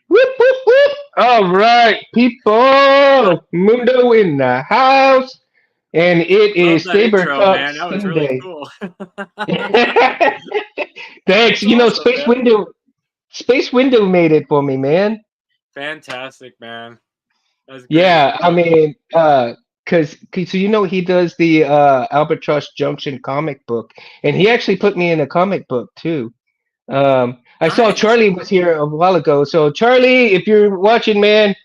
Whoop, whoop, whoop. All right, people. Mundo in the house. And it Love is that Saber intro, Talk man. That was really Sunday. cool. Thanks. That's awesome, Space man. Window. Space Window made it for me, man. Fantastic, man. That's great. Yeah, I mean, cause he does the Albatross Junction comic book, and he actually put me in a comic book too. I saw Nice. Charlie was here a while ago, so Charlie, if you're watching, man,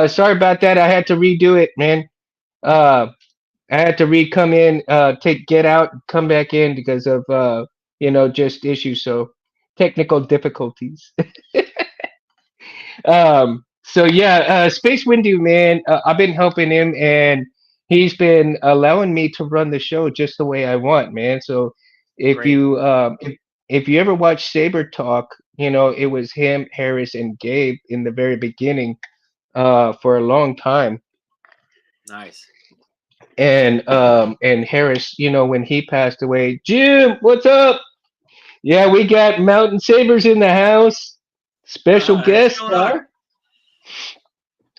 sorry about that. I had to redo it, man. Uh, I had to come in, take get out, come back in because of just issues, so technical difficulties. So yeah, Space Windu, man, I've been helping him, and he's been allowing me to run the show just the way I want, man. So if Great. you if you ever watch Saber Talk, it was him, Harris, and Gabe in the very beginning, for a long time. Nice. And Harris, when he passed away, Jim, what's up? Yeah, we got Mountain Sabers in the house. Special What's guest going on? star.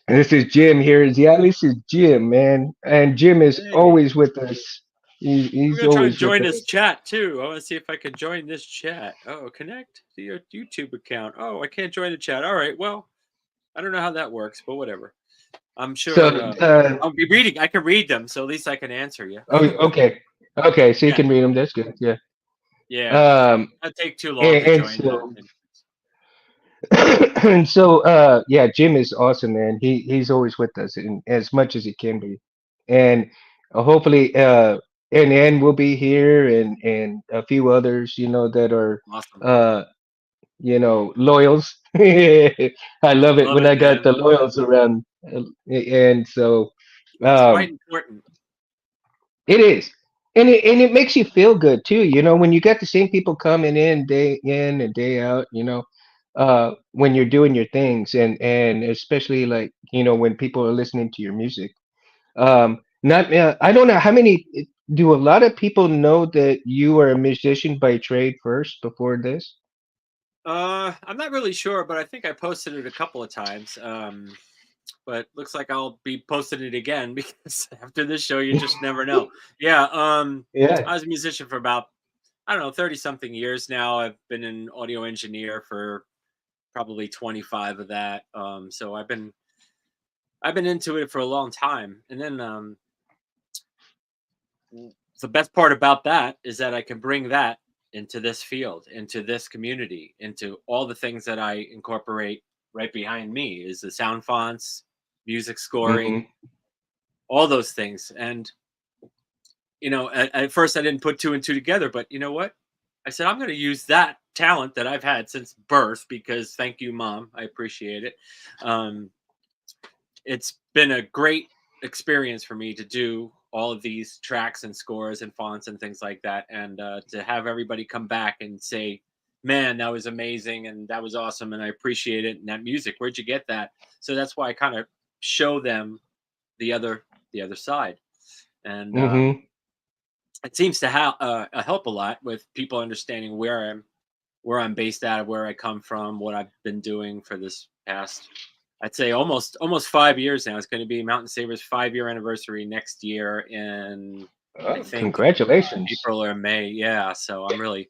This is Jim here. Yeah, this is Jim, man. And Jim is Hey, always with us. I'm He's gonna try and always with join this us. chat too. I want to see if I can join this chat. Oh, connect to your YouTube account. Oh, I can't join the chat. All right. Well, I don't know how that works, but whatever. I'm So, sure I'll be reading. I can read them, so at least I can answer you. oh, okay. Okay, so you Yeah. can read them. That's good. Yeah. Yeah. Um, That'd take too long and, to and join though. so, and so, yeah, Jim is awesome, man. He's always with us in, as much as he can be. And hopefully, and Ann will be here, and a few others, that are, Awesome. uh, loyals. I love it Love when it, I got man. the loyals around. And so It's quite um, important. it is. And it makes you feel good too, when you got the same people coming in day in and day out, when you're doing your things, and especially like, when people are listening to your music. Not I don't know how many do a lot of people know that you are a musician by trade first before this? I'm not really sure, but I think I posted it a couple of times. But looks like I'll be posting it again because after this show, you just never know. Yeah. Yeah. I was a musician for about, I don't know, 30 something years now. I've been an audio engineer for probably 25 of that. So I've been into it for a long time. And then the best part about that is that I can bring that into this field, into this community, into all the things that I incorporate right behind me is the sound fonts, music scoring, Hmm. all those things. And at first I didn't put two and two together, but you know what? I said I'm going to use that talent that I've had since birth because thank you, Mom. I appreciate it. Um, it's been a great experience for me to do all of these tracks and scores and fonts and things like that, and to have everybody come back and say, "Man, that was amazing and that was awesome, and I appreciate it." And that music, where'd you get that? So that's why I kind of show them the other side, and Hmm. it seems to help a lot with people understanding where I'm based out of, where I come from, what I've been doing for this past, I'd say almost 5 years now. It's going to be Mountain Sabers 5 year anniversary next year in I Oh, think congratulations. April or May. Yeah, so I'm really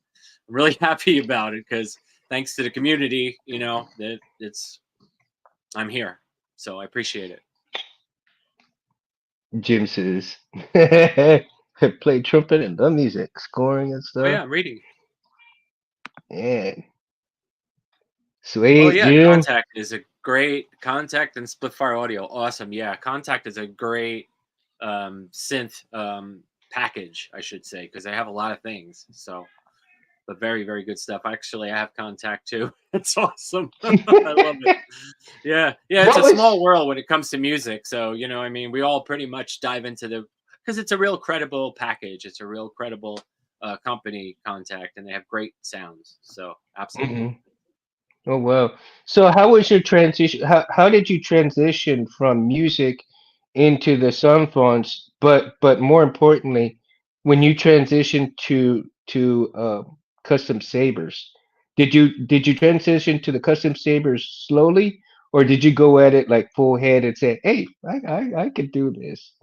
happy about it because thanks to the community, that I'm here, so I appreciate it. Jim says, play trumpet and the music, scoring and Oh stuff. yeah, I'm reading. Yeah, Oh sweet, yeah, Jim. Contact is a great Contact and Splitfire Audio. Awesome. Yeah, Contact is a great synth package, I should say, because I have a lot of things. So, but very, very good stuff. Actually, I have Contact too. It's awesome. I love it. Yeah, yeah. It's What a small was? world when it comes to music. So I mean, we all pretty much dive into because it's a real credible package. It's a real credible company contact, and they have great sounds. So absolutely. Hmm. Oh well. So how was your transition? How did you transition from music into the sound fonts? But more importantly, when you transitioned to custom sabers, did you transition to the custom sabers slowly, or did you go at it like full head and say, "Hey, I could do this"?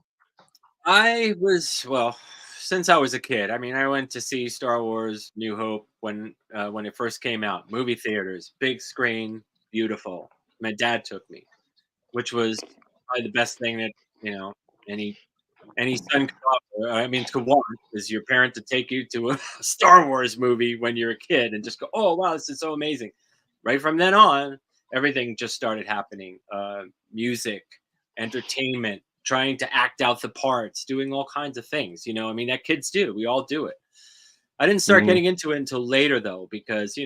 I was well since I was a kid. I mean, I went to see Star Wars: New Hope when it first came out, movie theaters, big screen, beautiful. My dad took me, which was probably the best thing that you know any any son could offer. I mean, to want is your parent to take you to a Star Wars movie when you're a kid and just go, "Oh wow, this is so amazing!" Right from then on, everything just started happening. Music, entertainment, trying to act out the parts, doing all kinds of things. I mean, that kids do. We all do it. I didn't start Hmm. getting into it until later, though, because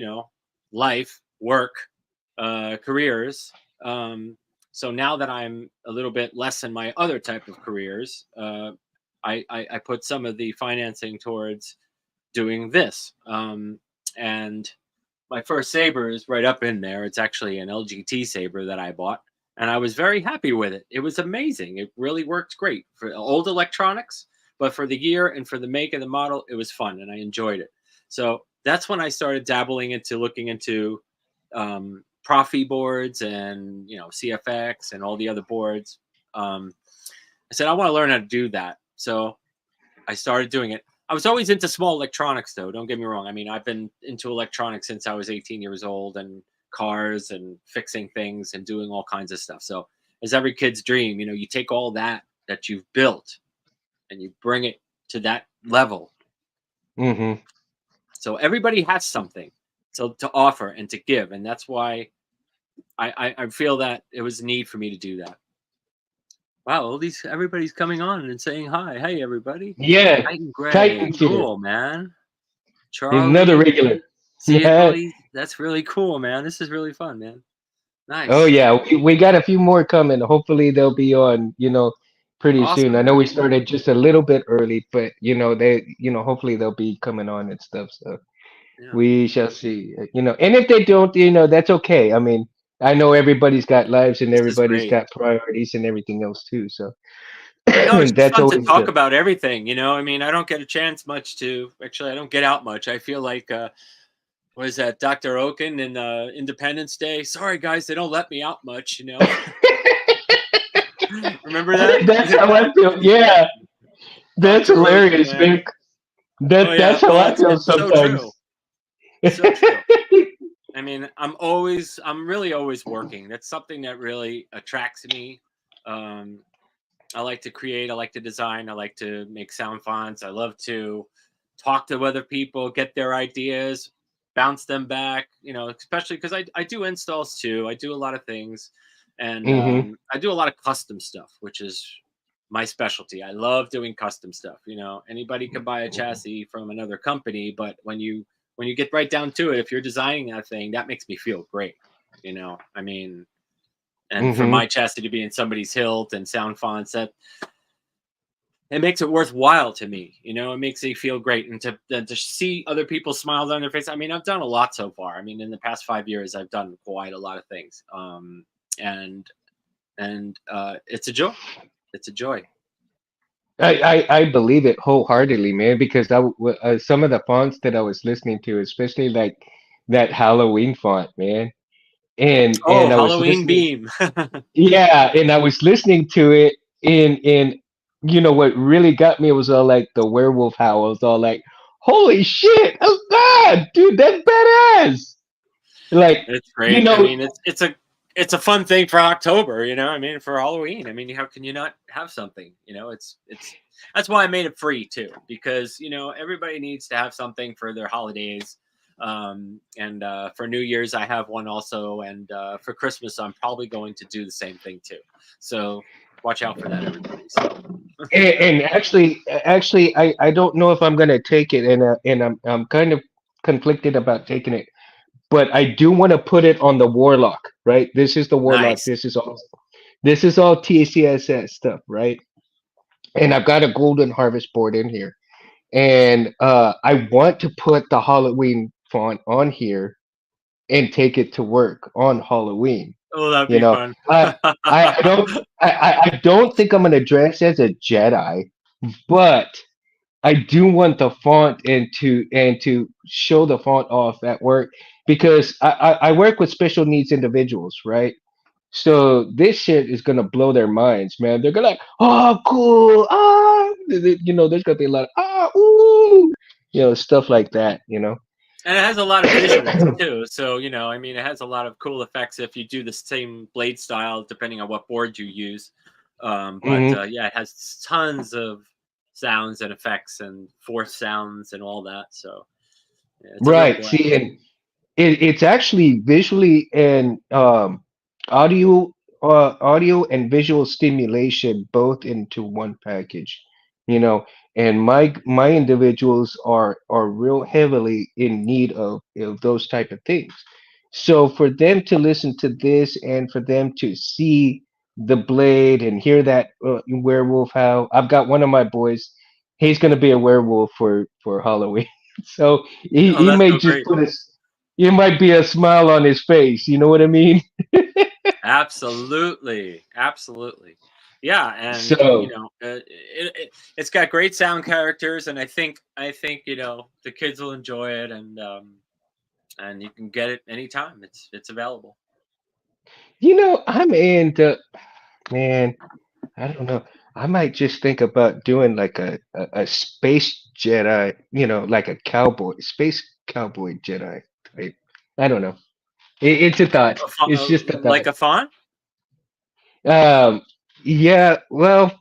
life, work, careers. So now that I'm a little bit less in my other type of careers, I put some of the financing towards doing this. And my first saber is right up in there. It's actually an LGT saber that I bought, and I was very happy with it. It was amazing. It really worked great for old electronics, but for the year and for the make of the model, it was fun and I enjoyed it. So that's when I started dabbling into looking into Profi boards and CFX and all the other boards. I said I want to learn how to do that. So I started doing it. I was always into small electronics, though. Don't get me wrong. I mean, I've been into electronics since I was 18 years old, and cars and fixing things and doing all kinds of stuff. So, as every kid's dream, you take all that you've built and you bring it to that level. Hmm. So everybody has something to offer and to give, and that's why I feel that it was a need for me to do that. Wow, all these everybody's coming on and saying hi. Hey, everybody. Yeah, Titan Gray, Titan's here. cool man. Another Charlie, regular. seeing all these, that's really cool, man. This is really fun, man. Oh Nice. yeah, we got a few more coming. Hopefully they'll be on, pretty soon. Awesome, I know we man. started just a little bit early, but hopefully they'll be coming on and stuff. So Yeah. we shall see. And if they don't, that's okay. I mean, I know everybody's got lives and This is everybody's great. got priorities and everything else too. So No, it's just that's fun to always talk good. about everything. I mean, I don't get a chance much to actually I don't get out much. I feel like what is that, Dr. Oken in Independence Day? Sorry guys, they don't let me out much. Remember that? That's how I feel. Yeah, that's Dr. Oken, hilarious, man. man. Oh That's yeah. how Well, I it's feel it's so sometimes. true. So true. I mean, I'm really always working. That's something that really attracts me. Um, I like to create, I like to design, I like to make sound fonts. I love to talk to other people, get their ideas, bounce them back, especially because I do installs too. I do a lot of things, and Hmm. I do a lot of custom stuff, which is my specialty. I love doing custom stuff. Anybody can buy a chassis from another company, but when you get right down to it, if you're designing that thing, that makes me feel great. I mean, and for Hmm. my chassis to be in somebody's hilt and sound fonts, that it makes it worthwhile to me. It makes me feel great, and to see other people's smiles on their face. I mean, I've done a lot so far. I mean, in the past 5 years, I've done quite a lot of things, and it's a joy. It's a joy. I believe it wholeheartedly, man, because some of the fonts that I was listening to, especially like that Halloween font, man, and Oh, I was Halloween listening, beam. yeah, and I was listening to it, and what really got me was all like the werewolf howls, all like, holy shit, oh god, dude, that's badass, like, It's you great. I know, mean, it's a fun thing for October. I mean, for Halloween. I mean, how can you not have something? It's that's why I made it free too, because everybody needs to have something for their holidays. And for New Year's, I have one also, and for Christmas, I'm probably going to do the same thing too. So watch out for that, everybody. So and actually, I don't know if I'm gonna take it, and I'm kind of conflicted about taking it, but I do want to put it on the Warlock, right? This is the Warlock. nice. This is all TCSS stuff, right? And I've got a Golden Harvest board in here, and I want to put the Halloween font on here and take it to work on Halloween. Oh, that'd You be know, fun. I don't think I'm gonna dress as a Jedi, but I do want the font and to show the font off at work because I work with special needs individuals, right? So this shit is gonna blow their minds, man. They're gonna like, oh, cool, there's gonna be a lot of ooh, stuff like that, And it has a lot of visuals too. So, I mean, it has a lot of cool effects if you do the same blade style, depending on what board you use. But Hmm. yeah, it has tons of sounds and effects and force sounds and all that. So yeah, it's a real Right. blast. See, and it's actually visually and audio audio and visual stimulation both into one package, you know. And my individuals are real heavily in need of those type of things. So for them to listen to this and for them to see the blade and hear that werewolf howl, I've got one of my boys. He's going to be a werewolf for Halloween. So Oh, he that's may so just great. put it might be a smile on his face. You know what I mean? Absolutely, absolutely. Yeah, and So it's got great sound characters, and I think the kids will enjoy it, and you can get it anytime. It's available. I'm into man. I don't know. I might just think about doing like a space Jedi. Like a cowboy, space cowboy Jedi type. I don't know. It's a thought. It's just a Like thought. a font. Um, yeah. Well,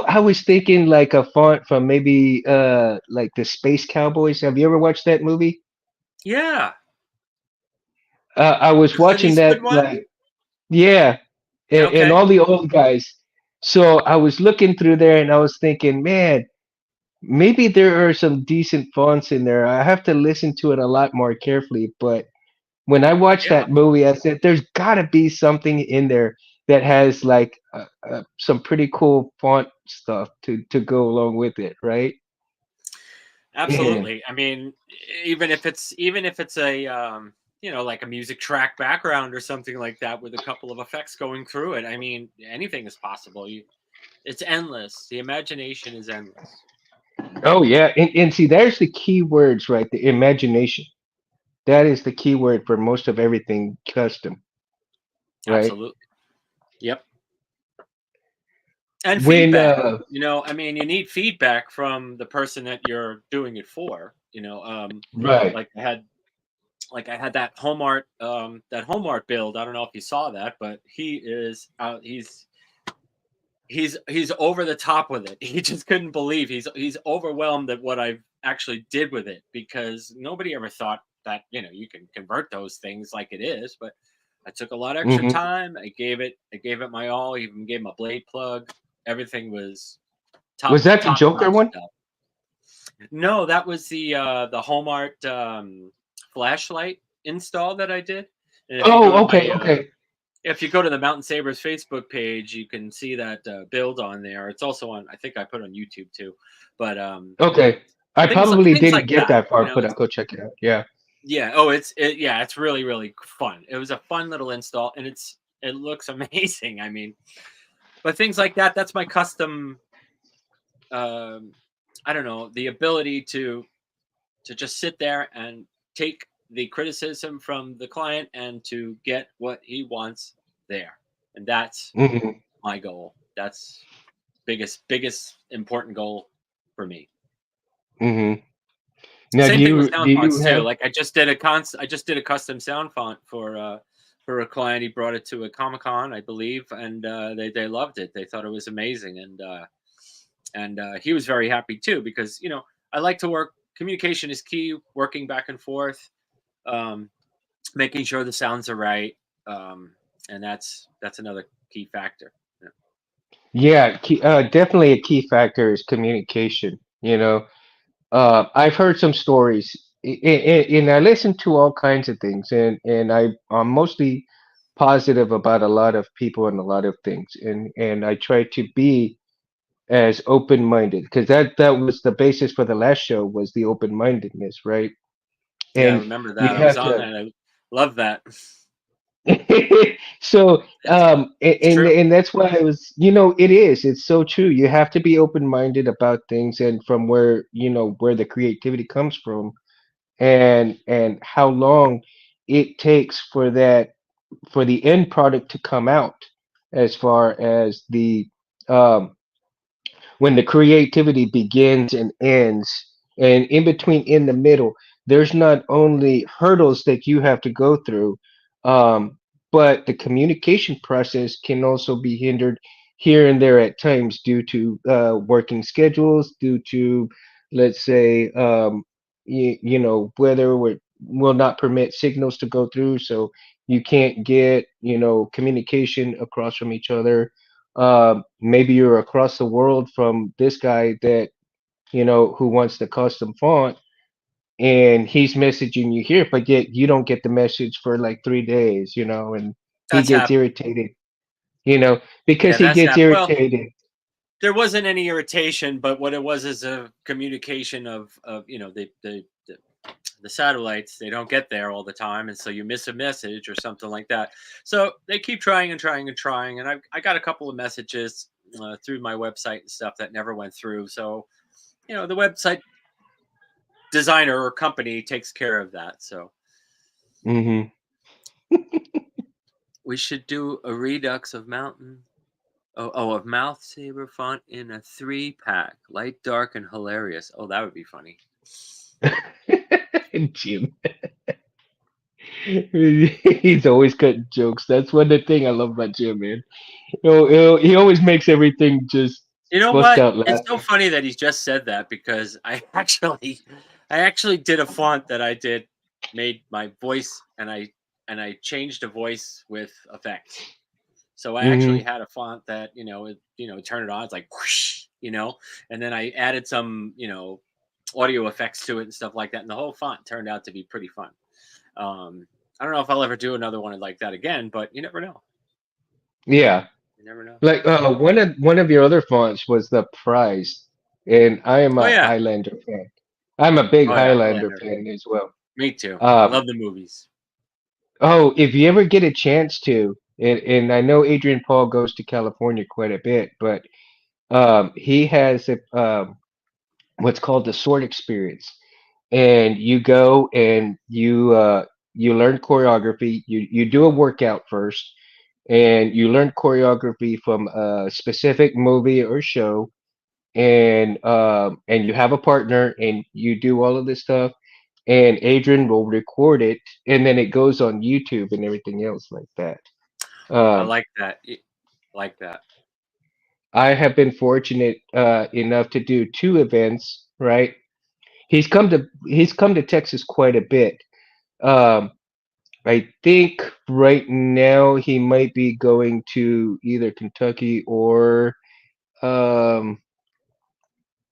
I was thinking like a font from maybe like the Space Cowboys. Have you ever watched that movie? Yeah, I was the Clint watching Eastwood that one. like yeah, and Okay. all the old guys. So I was looking through there and I was thinking, man, maybe there are some decent fonts in there. I have to listen to it a lot more carefully. But when I watched Yeah, that movie, I said, there's got to be something in there that has like some pretty cool font stuff to go along with it, right? And absolutely. I mean, even if it's a like a music track background or something like that with a couple of effects going through it. I mean, anything is possible. It's endless. The imagination is endless. oh yeah, and see, there's the key words, right? The imagination. That is the key word for most of everything custom, right? Absolutely. Yep. And When feedback. I mean, you need feedback from the person that you're doing it for. right. Like I had that home art build. I don't know if you saw that, but he's over the top with it. He just couldn't believe he's overwhelmed at what I actually did with it because nobody ever thought that you can convert those things like it is. But I took a lot of extra Hmm. time. I gave it my all. Even gave him a blade plug. Everything was Was that the top Joker notch one? stuff. No, that was the home art flashlight install that I did. And Oh, okay, okay, if you go to the Mountain Sabers Facebook page, you can see that build on there. It's also on. I think I put on YouTube too. But okay. I things probably things didn't like get that. that far, but I'll It's go check it out. Yeah. yeah. Oh, it's really really fun. It was a fun little install, and it looks amazing. I mean, but things like that. That's my custom. Um, I don't know, the ability to just sit there and take the criticism from the client and to get what he wants there. And that's Hmm. my goal. That's biggest important goal for me. Hmm. Now, do Same thing with you sound do you fonts too. have? Like I just did a custom sound font for a client. He brought it to a Comic Con, I believe, and they loved it. They thought it was amazing, and he was very happy too because I like to work. Communication is key. Working back and forth, um, making sure the sounds are right, um, and that's another key factor. Yeah. Yeah, definitely a key factor is communication. I've heard some stories, and I listen to all kinds of things, and I'm mostly positive about a lot of people and a lot of things, and I try to be. as open-minded, because that was the basis for the last show, was the open-mindedness, right? Yeah, I And remember you that. I was have on to. that. I love that. So It's it's and true. that's why I was, it's so true. You have to be open-minded about things, and from where, where the creativity comes from, and how long it takes for that, for the end product to come out, as far as the um when the creativity begins and ends, and in between, in the middle, there's not only hurdles that you have to go through, um, but the communication process can also be hindered here and there at times, due to working schedules, due to, let's say, weather will not permit signals to go through, so you can't get, communication across from each other. Maybe you're across the world from this guy that, who wants the custom font, and he's messaging you here, but yet you don't get the message for like 3 days, and he That's gets happened. irritated, you know, because Yeah, he that's gets happened. Well, irritated. there wasn't any irritation, but what it was is a communication of the satellites. They don't get there all the time, and so you miss a message or something like that. So they keep trying and trying and trying, and I got a couple of messages through my website and stuff that never went through. So the website designer or company takes care of that. So Hmm. we should do a redux of Mountain. Of Mouth Saber font in a 3-pack, light, dark, and hilarious. Oh, that would be funny. Jim, he's always cutting jokes. That's one the thing I love about Jim, man. He always makes everything just You know bust what? out It's so laughing. funny that he just said that because I actually did a font that I did, made my voice, and I changed the voice with effects. So I actually Hmm. had a font that turn it on, it's like whoosh, and then I added some audio effects to it and stuff like that, and the whole font turned out to be pretty fun. Um, I don't know if I'll ever do another one like that again, but you never know. Yeah. You never know. Like one of your other fonts was the Prize, and I am Oh a yeah. Highlander fan. I'm a big Oh yeah. Highlander Highlander. fan as well. Me too. I Um, love the movies. oh, if you ever get a chance to, and I know Adrian Paul goes to California quite a bit, but he has what's called the Sword Experience, and you go and you learn choreography. You do a workout first, and you learn choreography from a specific movie or show, and you have a partner, and you do all of this stuff, and Adrian will record it, and then it goes on YouTube and everything else like that. I um, like that. Like that. I have been fortunate enough to do two events, right? He's come to Texas quite a bit. um, I think right now he might be going to either Kentucky um,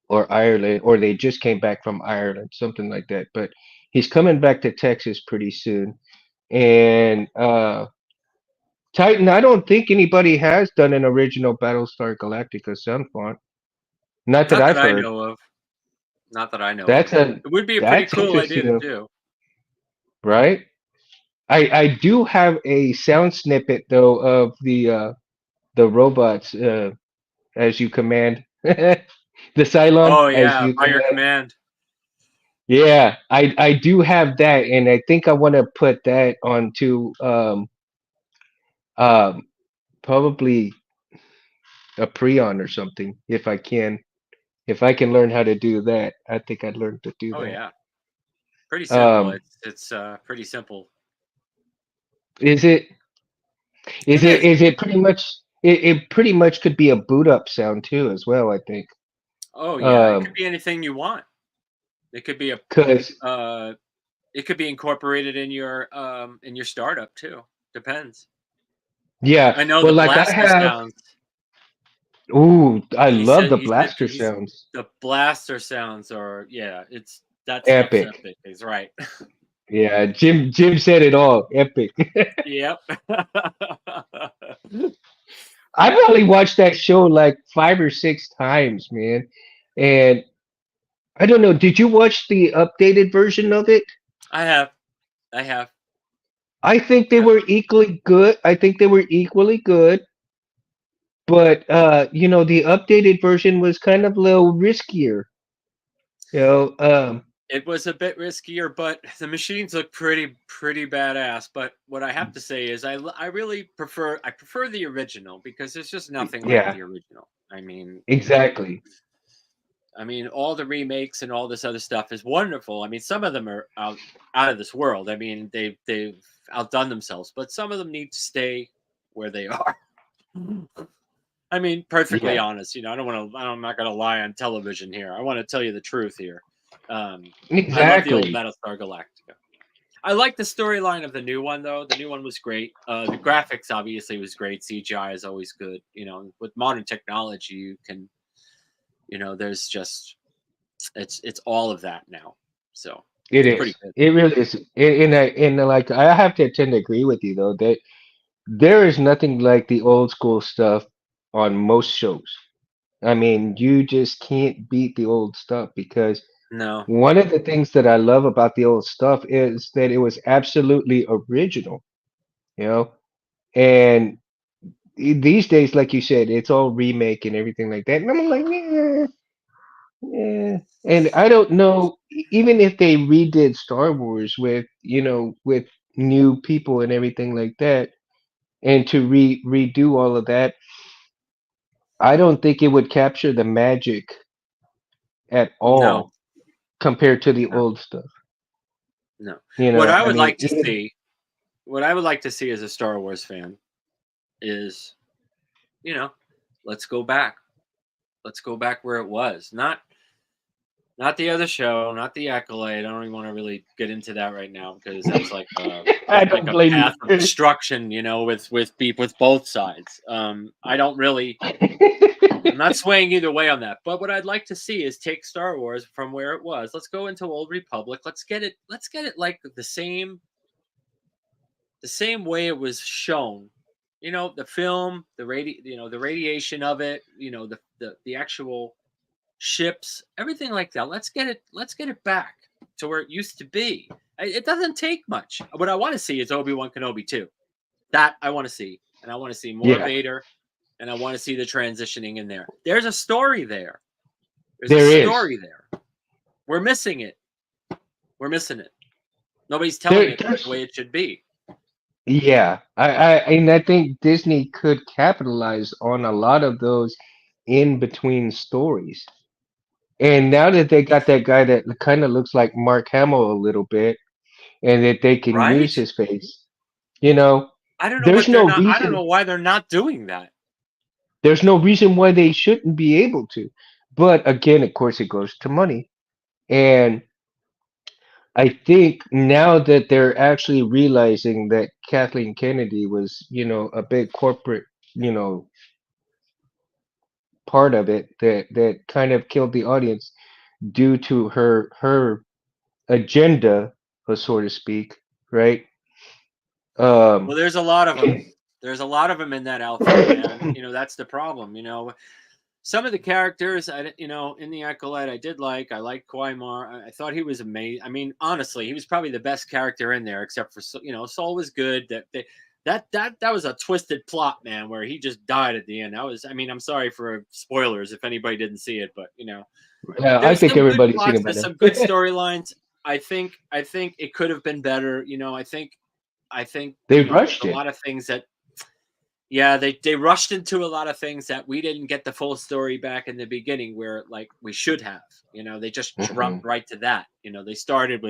or Ireland, or they just came back from Ireland, something like that. But he's coming back to Texas pretty soon. And Titan, I don't think anybody has done an original Battlestar Galactica sound font. Not that Not that I've I heard. know of. Not that I know of. That's a It would be a pretty that's cool idea interesting, to do. right? I do have a sound snippet though of the robots, as you command, the Cylon Oh as yeah, you by your command. command. Yeah, I do have that, and I think I want to put that onto um probably a Preon or something, if I can. If I can learn how to do that, I think I'd learn to do Oh that. yeah, pretty simple. Um, It's pretty simple. is it It is it is. is it pretty much, it pretty much could be a boot up sound too as well, I think. Oh yeah, it could Um, be anything you want. It could be a cause uh, it could be incorporated in your startup too. Depends. yeah, I know well, the like I blaster have. sounds. Ooh, I He love said the he said blaster he's sounds. the blaster sounds are yeah. It's that stuff's Epic. epic. He's right. Yeah, Jim said it all. Epic. Yep. I probably watched that show like 5 or 6 times, man. And I don't know, did you watch the updated version of it? I have, I have. I think they Yep. were equally good. I think they were equally good, but the updated version was kind of a little riskier. You know, It was a bit riskier, but the machines look pretty badass. But what I have to say is, I really prefer the original because there's just nothing like yeah, the original. exactly. I mean, all the remakes and all this other stuff is wonderful. I mean, some of them are out of this world. I mean, they've outdone themselves, but some of them need to stay where they are. I mean, perfectly Yeah, honest. I don't want to. I'm not going to lie on television here. I want to tell you the truth here. I love the old exactly. Battlestar Galactica. I like the storyline of the new one though. The new one was great. The graphics obviously was great. CGI is always good. With modern technology, you can. There's just it's all of that now. So It it's is. pretty good. It really is. Like I have to tend to agree with you though that there is nothing like the old school stuff on most shows. I mean, you just can't beat the old stuff because No, one of the things that I love about the old stuff is that it was absolutely original, you know? And these days, like you said, it's all remake and everything like that. And I'm like, yeah, yeah. And I don't know, even if they redid Star Wars with new people and everything like that, and to redo all of that, I don't think it would capture the magic at no, all compared to the no, old stuff. no. You What know, I I would mean, like to even see, what I would like to see as a Star Wars fan is, you know, let's go back. Let's go back where it was. Not the other show, not the Accolade. I don't even want to really get into that right now because I that's like don't a blame path of you. destruction, with both sides. I don't really. I'm not swaying either way on that. But what I'd like to see is take Star Wars from where it was. Let's go into Old Republic. Let's get it. Let's get it like the same way it was shown. The film, the radiation of it. The actual ships, everything like that. Let's get it back to where it used to be. It doesn't take much. What I want to see is Obi-Wan Kenobi too. That I want to see, and I want to see more Yeah, Vader, and I want to see the transitioning in there. There's a story there. There's a there is. story there. We're missing it. We're missing it. Nobody's telling There, it the there's way it should be. yeah. I think Disney could capitalize on a lot of those in between stories. And now that they got that guy that kind of looks like Mark Hamill a little bit, and that they can use Right? his face, you know, I don't know there's what they're no not. I don't reason. know why they're not doing that. There's no reason why they shouldn't be able to. But again, of course, it goes to money. And I think now that they're actually realizing that Kathleen Kennedy was, a big corporate, you know, part of it that kind of killed the audience due to her agenda, so to speak, right? Well, Um, there's a lot of them. There's a lot of them in that outfit, man. That's the problem. Some of the characters, in the Acolyte, I did like. I liked Quaimar. I thought he was amazing. I mean, honestly, he was probably the best character in there, except for Saul was good. That was a twisted plot, man, where he just died at the end. That was. I mean, I'm sorry for spoilers if anybody didn't see it, but yeah, I there's think some good everybody's seen plots. it by There's now. some good storylines. I think it could have been better. I think They there's rushed a it. lot of things that yeah, they rushed into a lot of things that we didn't get the full story back in the beginning where like we should have. They just Hmm. jumped right to that. They started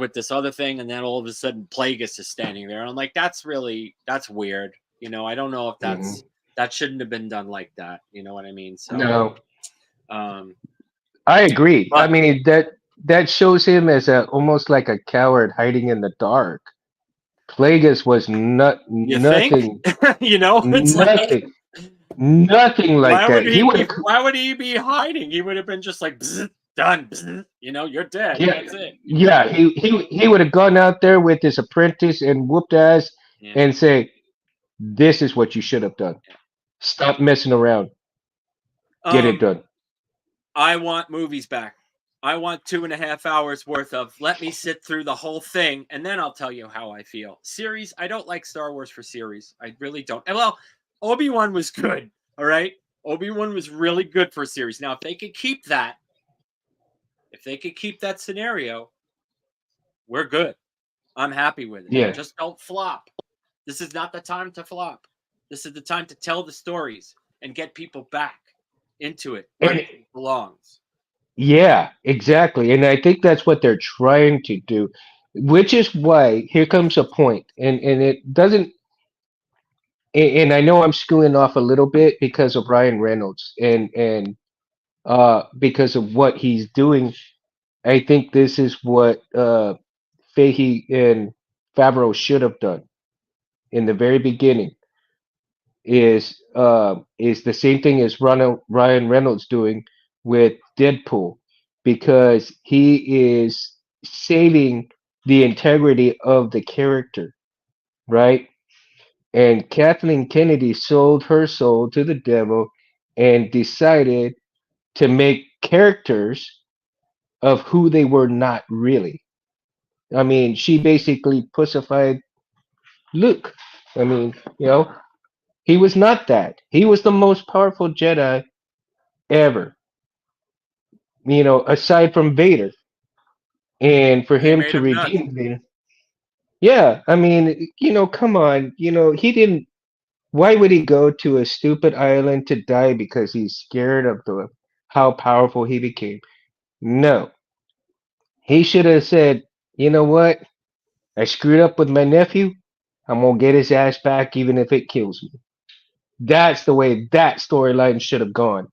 with this other thing and then all of a sudden Plagueis is standing there. And I'm like, that's weird. I don't know if Hmm. that shouldn't have been done like that. You know what I mean? So No, um I agree. I but mean that shows him as a almost like a coward hiding in the dark. Plagueis was you think? nothing, It's like nothing, nothing like why would that. He he would be have, why would he be hiding? He would have been just like "Bzz, done, bzz," you're dead. yeah, That's it. yeah. He would have gone out there with his apprentice and whooped ass Yeah. and say, This is what you should have done. Yeah. Stop messing around. Get it Um, done. I want movies back. I want 2.5 hours worth of let me sit through the whole thing and then I'll tell you how I feel. Series, I don't like Star Wars for series. I really don't. And well, Obi-Wan was good. All right. Obi-Wan was really good for a series. Now, if they could keep that scenario, we're good. I'm happy with it. Yeah. Just don't flop. This is not the time to flop. This is the time to tell the stories and get people back into it where And it belongs. yeah, exactly. And I think that's what they're trying to do, which is why here comes a point, and it doesn't. And I know I'm screwing off a little bit because of Ryan Reynolds and because of what he's doing. I think this is what Fahey and Favreau should have done in the very beginning. Is the same thing as Ryan Reynolds doing with Deadpool, because he is saving the integrity of the character, right? And Kathleen Kennedy sold her soul to the devil and decided to make characters of who they were not really. I mean, she basically pussified Luke. I mean, he was not that. He was the most powerful Jedi ever, aside from Vader. And for And they him made to him nuts. redeem Vader, yeah, I mean, come on, he didn't. Why would he go to a stupid island to die because he's scared of the how powerful he became? No, he should have said, you know what? I screwed up with my nephew. I'm gonna get his ass back, even if it kills me. That's the way that storyline should have gone.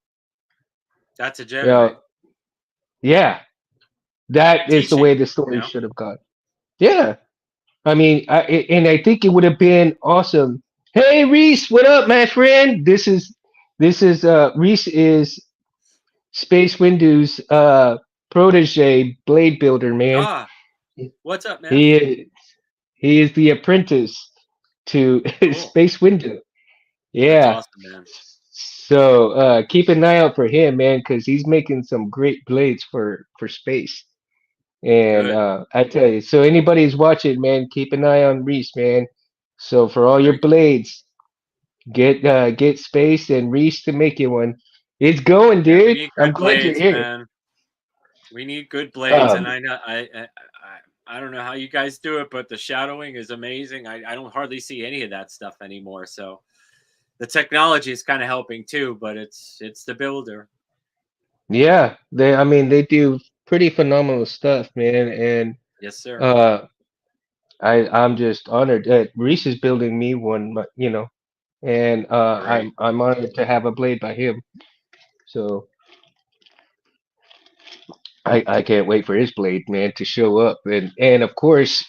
That's a You Jedi know, yeah, that is the way teaching, the you story know? should have gone. Yeah, I mean, and I think it would have been awesome. Hey, Reese, what up, my friend? This is Reese is Space Window's protege blade builder, man. Ah, what's up, man? He is he is the apprentice to Cool. Space Window. That's Yeah. awesome, man. So keep an eye out for him, man, because he's making some great blades for space. And Good. I tell you, so anybody's watching, man, keep an eye on Reese, man. So for all your Very good. blades, get Space and Reese to make you one. It's going, Yeah, we dude. need I'm good glad you're blades, here. man. We need good blades, and Um, I know I don't know how you guys do it, but the shadowing is amazing. I don't hardly see any of that stuff anymore. So the technology is kind of helping too, but it's the builder. yeah, I mean, they do pretty phenomenal stuff, man. And Yes, sir. uh, I'm just honored that Reese is building me one, and Great. I'm honored to have a blade by him. So I can't wait for his blade, man, to show up. And of course,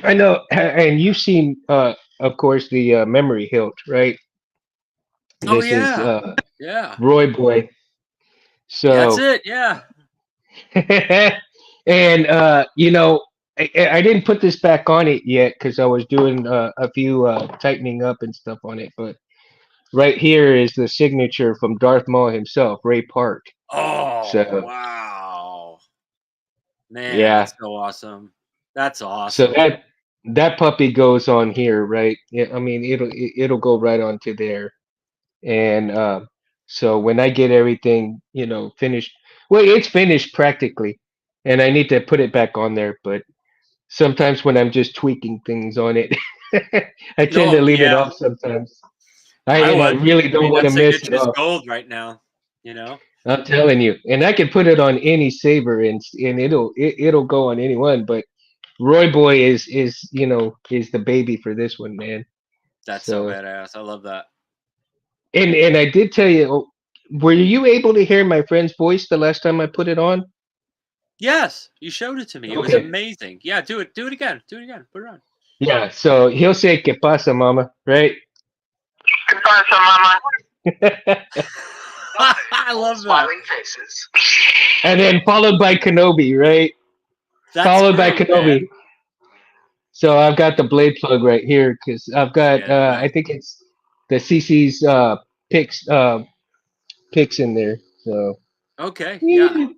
I know, and you've seen, of course, the memory hilt, right? Oh This is yeah, yeah. Roy Boy. That's So, it. Yeah. and I didn't put this back on it yet because I was doing a few tightening up and stuff on it. But right here is the signature from Darth Maul himself, Ray Park. Oh So wow, man, yeah, that's so awesome. That's so awesome. that puppy goes on here, right? Yeah, I mean it'll go right onto there. And so when I get everything, finished, well, it's finished practically, and I need to put it back on there. But sometimes when I'm just tweaking things on it, I tend to No, leave it yeah, off sometimes. I I and I would. really I don't mean, want that to mess it signature's off. gold right now. You know. I'm telling you, and I can put it on any saber, and it'll go on anyone. But Roy Boy is the baby for this one, man. That's so So badass. I love that. and I did tell you, were you able to hear my friend's voice the last time I put it on? Yes, you showed it to me. It was Okay. amazing. Yeah, do it. Do it again. Do it again. Put it on. Yeah, so he'll say "Que pasa, mama," right? ¿Qué pasa, mamá? I love that. Smiling faces. And then followed by Kenobi, right? That's Followed by great, Kenobi. man. So I've got the blade plug right here because I've got Yeah. I think it's the CC's picks picks in there. So Okay. Yeah. yeah,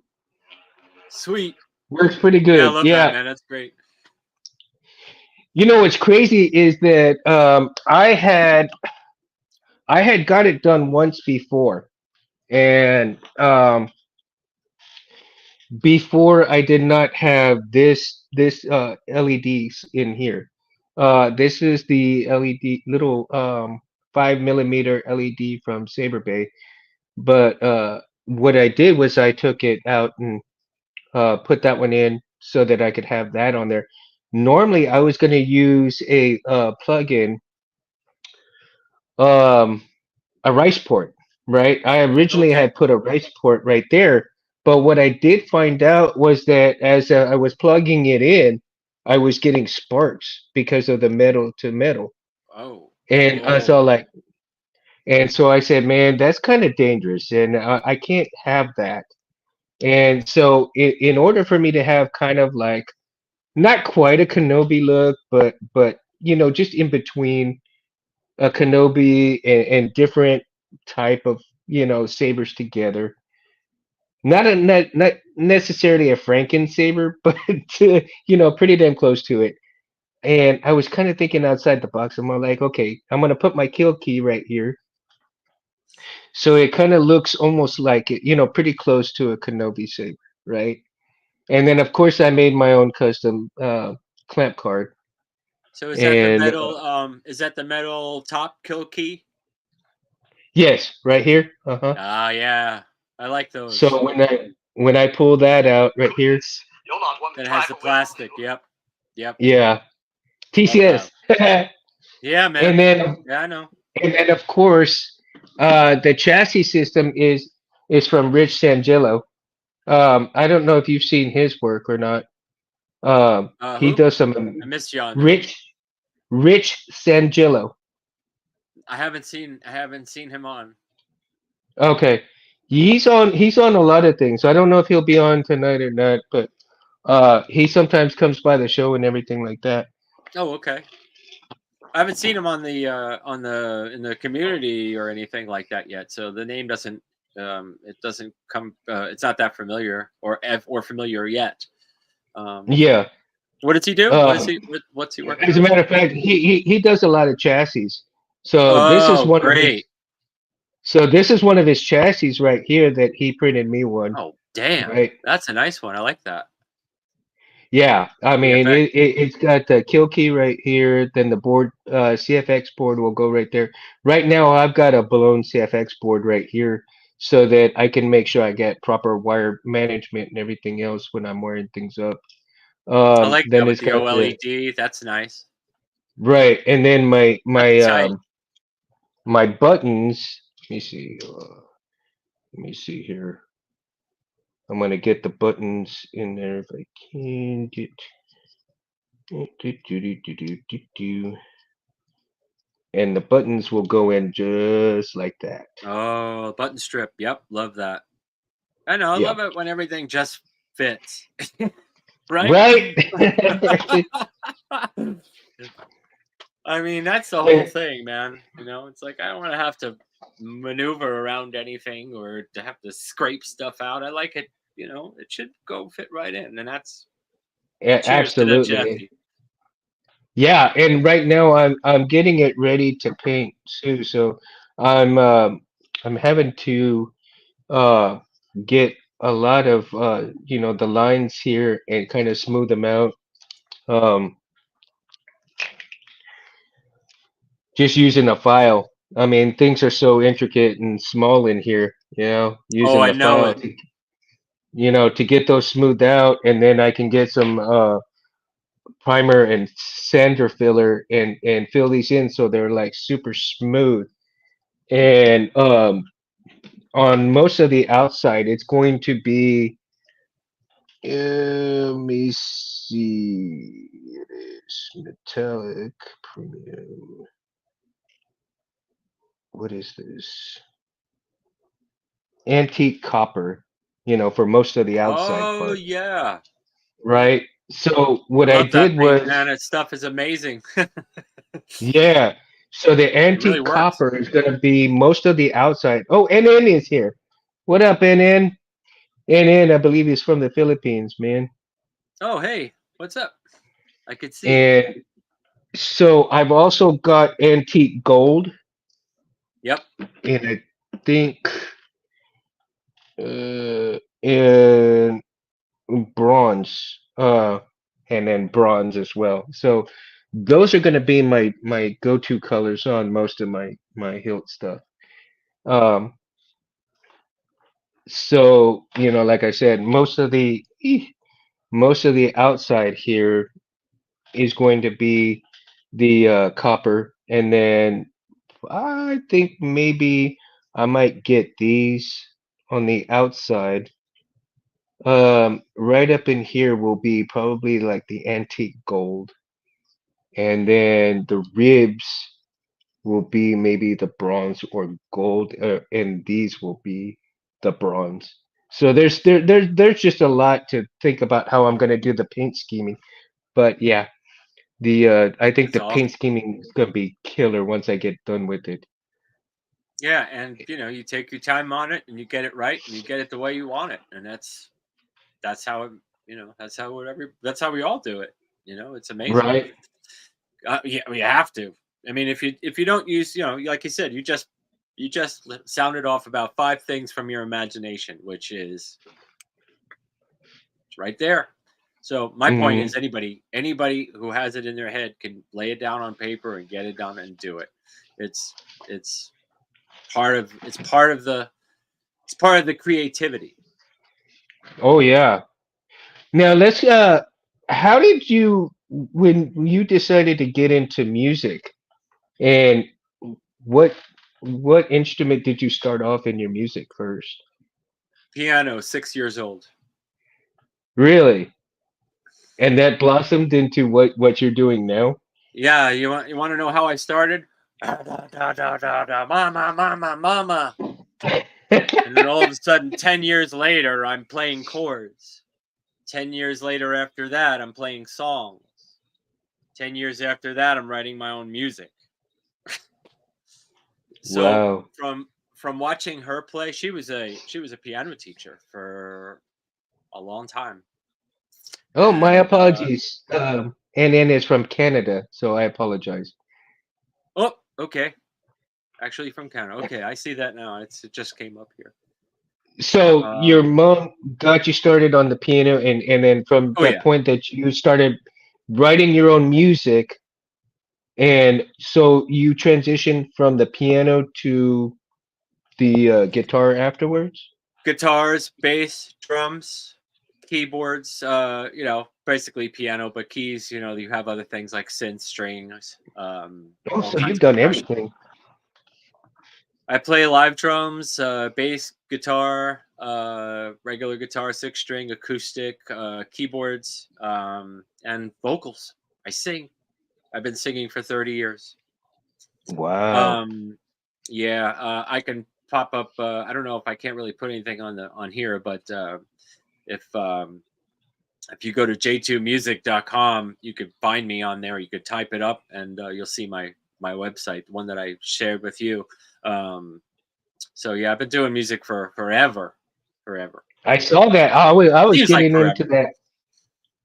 Sweet. works pretty Yeah, I good. love that, Yeah. man. That's great. You know what's crazy is that I had got it done once before, and before I did not have this LEDs in here. This is the LED little 5 millimeter LED from Saber Bay. But what I did was I took it out and put that one in so that I could have that on there. Normally, I was going to use a plug-in, um, a rice port, right? I originally Okay. had put a rice port right there, but what I did find out was that as I was plugging it in, I was getting sparks because of the metal to metal, Oh. and I saw Oh. like, and so I said, man, that's kind of dangerous, and I can't have that. And so, in order for me to have kind of like not quite a Kenobi look, but just in between a Kenobi and different type of sabers together. Not necessarily a Franken saber, but pretty damn close to it. And I was kind of thinking outside the box. I'm like, okay, I'm gonna put my kill key right here, so it kind of looks almost like it, pretty close to a Kenobi saber, right? And then of course I made my own custom clamp card. So is that the And metal? Is that the metal top kill key? yes, right here. Uh-huh. Ah, yeah. I like those. So when I pull that out right here, You're not one to That has drive the away from plastic. the Yep. Yep. yeah, Love that. TCS. Yeah, and man. then Yeah, I know. and then of course the chassis system is from Rich Sangillo. I don't know if you've seen his work or not. He Who? does some I missed you on that. Rich Rich Sangillo. I haven't seen him on. Okay. He's on a lot of things. I don't know if he'll be on tonight or not, but he sometimes comes by the show and everything like that. Oh, okay. I haven't seen him on the in the community or anything like that yet. So the name doesn't it doesn't come it's not that familiar or familiar yet. Um, Yeah. what does he do? Um, What's he working as a on? matter of fact, he does a lot of chassis. So this is Oh, one of his great. so this is one of his chassis right here that he printed me one, Oh, damn. right? That's a nice one. I like that. Yeah, I mean VFX. it's got the kill key right here, then the board CFX board will go right there. Right now I've got a blown CFX board right here so that I can make sure I get proper wire management and everything else when I'm wiring things up. I like that Then with it's the got the OLED. That's nice. right, and then my That's my tight. my buttons. Let me see here. I'm gonna get the buttons in there if I can get. And the buttons will go in just like that. Oh, button strip. Yep, love that. I know. I Yeah. love it when everything just fits. Right? Right? I mean, that's the whole And- thing, man. It's like I don't want to have to maneuver around anything or to have to scrape stuff out. I like it. It should go fit right in, and that's cheers to that Absolutely. chassis. Yeah, and right now I'm getting it ready to paint too. So I'm I'm having to uh get a lot of the lines here and kind of smooth them out. Um just using a file. I mean, things are so intricate and small in here, Oh, using I the know file it. to get those smoothed out, and then I can get some primer and sander filler and fill these in so they're like super smooth. And on most of the outside, it's going to be let me see, it is metallic premium. What is this? Antique copper, for most of the outside Oh part, yeah. right? So what I I love that did paint, was, man. That stuff is amazing. yeah. So the It really antique works. copper is going to be most of the outside. Oh, NN is here. What up, NN? NN, I believe he's from the Philippines, man. Oh, hey, what's up? I could see. And so I've also got antique gold, Yep. and I think in bronze, and then bronze as well. So those are going to be my go-to colors on most of my hilt stuff. Um, so like I said, most of the outside here is going to be the copper, and then I think maybe I might get these on the outside. Right up in here will be probably like the antique gold, and then the ribs will be maybe the bronze or gold, and these will be the bronze. So there's just a lot to think about how I'm gonna do the paint scheming. But yeah, the I think That's the paint awesome. scheming is gonna be killer once I get done with it. Yeah, and you take your time on it, and you get it right, and you get it the way you want it, and that's how it, that's how we all do it. It's amazing. Right, Yeah, we have to. I mean, if you don't use, like you said, you just sounded off about 5 things from your imagination, which is right there. So my point hmm is, anybody who has it in their head can lay it down on paper and get it done and do it. It's it's it's part of the creativity. Oh yeah. Now let's how did you when you decided to get into music, and what what instrument did you start off in your music first? Piano, 6 years old. Really? And that blossomed into what you're doing now? Yeah, you want to know how I started? Da, da, da, da, da, da, mama, mama, mama. And then all of a sudden, 10 years later, I'm playing chords. 10 years later after that, I'm playing songs. 10 years after that, I'm writing my own music. So Wow. from watching her play, she was a piano teacher for a long time. Oh, my And apologies. And then it's from Canada, so I apologize. oh, okay. Actually from Canada. Okay, I see that now. It just came up here. So your Um mom got you started on the piano, and then from oh that yeah. point that you started writing your own music, and so you transitioned from the piano to the guitar afterwards? Guitars, bass, drums, keyboards, basically piano, but keys, you have other things like synth strings, Oh, all so kinds you've of done percussion. everything. I play live drums, bass, guitar, regular guitar, 6 string, acoustic, keyboards, and vocals. I sing. I've been singing for 30 years. Wow. Um, yeah, I can pop up. I don't know if I can't really put anything on here, but if you go to j2music.com, you could find me on there. You could type it up, and you'll see my website, the one that I shared with you. Um, so yeah, I've been doing music for forever, forever. I saw that. I was Seems like getting into forever. that.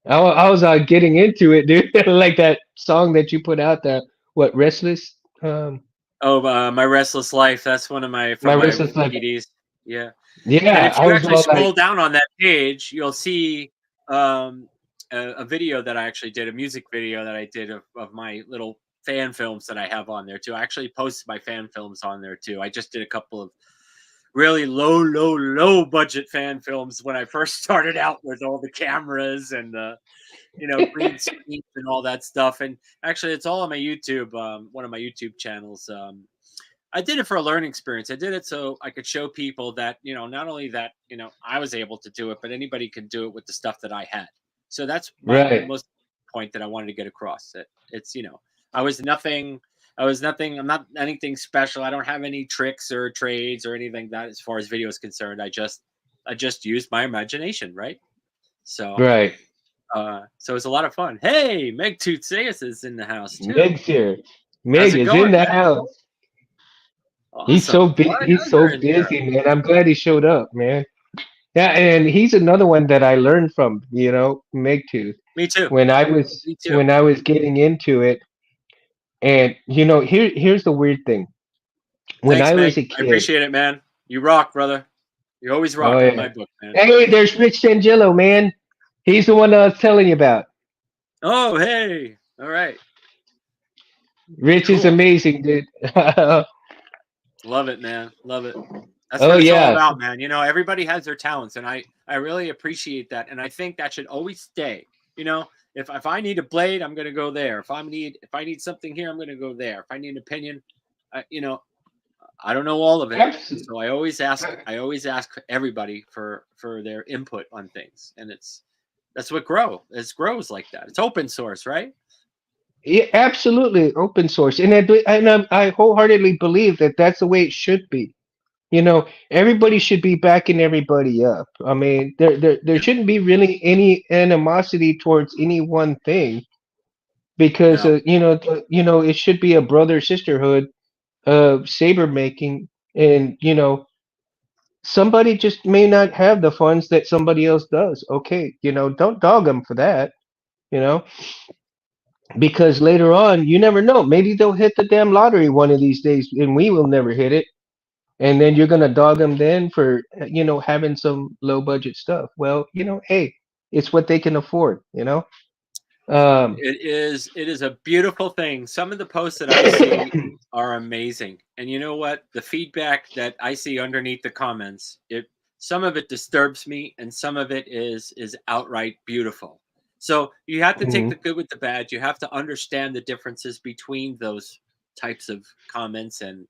I was getting into it, dude. Like that song that you put out, that what Restless, Oh, my restless life. That's one of my my from my Restless Life. CDs. Yeah. And Yeah, if I you was actually all scroll like, down on that page, you'll see um, a video that I actually did, a music video that I did of my little fan films that I have on there too. I actually posted my fan films on there too. I just did a couple of really low budget fan films when I first started out with all the cameras and the green screens and all that stuff. And actually, it's all on my YouTube, one of my YouTube channels. I did it for a learning experience. I did it so I could show people that, not only that, I was able to do it, but anybody can do it with the stuff that I had. So that's my right, most point that I wanted to get across. That it's, I was nothing. I was nothing. I'm not anything special. I don't have any tricks or trades or anything that as far as video is concerned. I just used my imagination, right? So right. So it's a lot of fun. Hey, Meg Tootsaeus is in the house too. Meg's here. How's Meg it is going, in the Meg? house. Awesome. He's You're so in here. busy, man. I'm glad he showed up, man. Yeah, and he's another one that I learned from, Meg too. Me too. Me too. When I was getting into it, and here's the weird thing. When Thanks, I was Meg. a I kid, appreciate it, man. You rock, brother. You always oh rock in yeah. my book, man. Hey, there's Rich Sangillo, man. He's the one I was telling you about. Oh, hey. All right. Rich is Cool. amazing, dude. Oh Love it, man. Love it. That's what it's all yeah, about, man. Everybody has their talents, and I really appreciate that, and I think that should always stay. If I need a blade, I'm going to go there. If I need something here, I'm going to go there. If I need an opinion, I, you know, I don't know all of it, absolutely. so I always ask everybody for their input on things, and that's what grows like that. It's open source, right? Yeah, absolutely open source, and I wholeheartedly believe that that's the way it should be. Everybody should be backing everybody up. I mean, there Yeah. shouldn't be really any animosity towards any one thing because No. it should be a brother sisterhood of saber making, and somebody just may not have the funds that somebody else does. Okay, don't dog them for that. You know, because later on, you never know. Maybe they'll hit the damn lottery one of these days, and we will never hit it. And then you're gonna dog them then for having some low budget stuff. Well, hey, it's what they can afford. Um, It is a beautiful thing. Some of the posts that I see are amazing. And you know what? The feedback that I see underneath the comments, some of it disturbs me and some of it is outright beautiful. So you have to take mhm, the good with the bad. You have to understand the differences between those types of comments and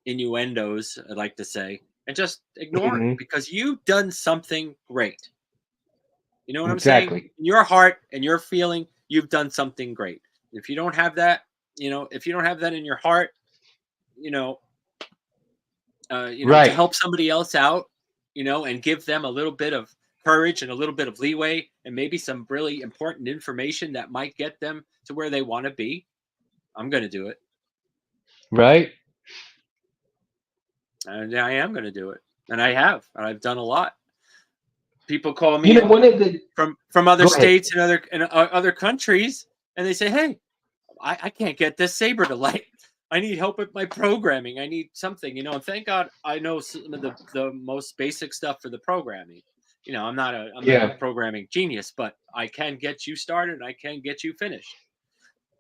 innuendos, I like to say, and just ignore it mhm, because you've done something great. You know what I'm saying? exactly. In your heart and your feeling, you've done something great. If you don't have that, if you don't have that in your heart, you know, to Right, help somebody else out, and give them a little bit of courage and a little bit of leeway and maybe some really important information that might get them to where they want to be, I'm going to do it. right. And I am going to do it. And I have. And I've done a lot. People call me One of the from other Go ahead. states and other countries, and they say, "Hey, I can't get this saber to light. I need help with my programming. I need something, and thank God I know some of the most basic stuff for the programming. I'm not a Yeah, programming genius, but I can get you started and I can get you finished.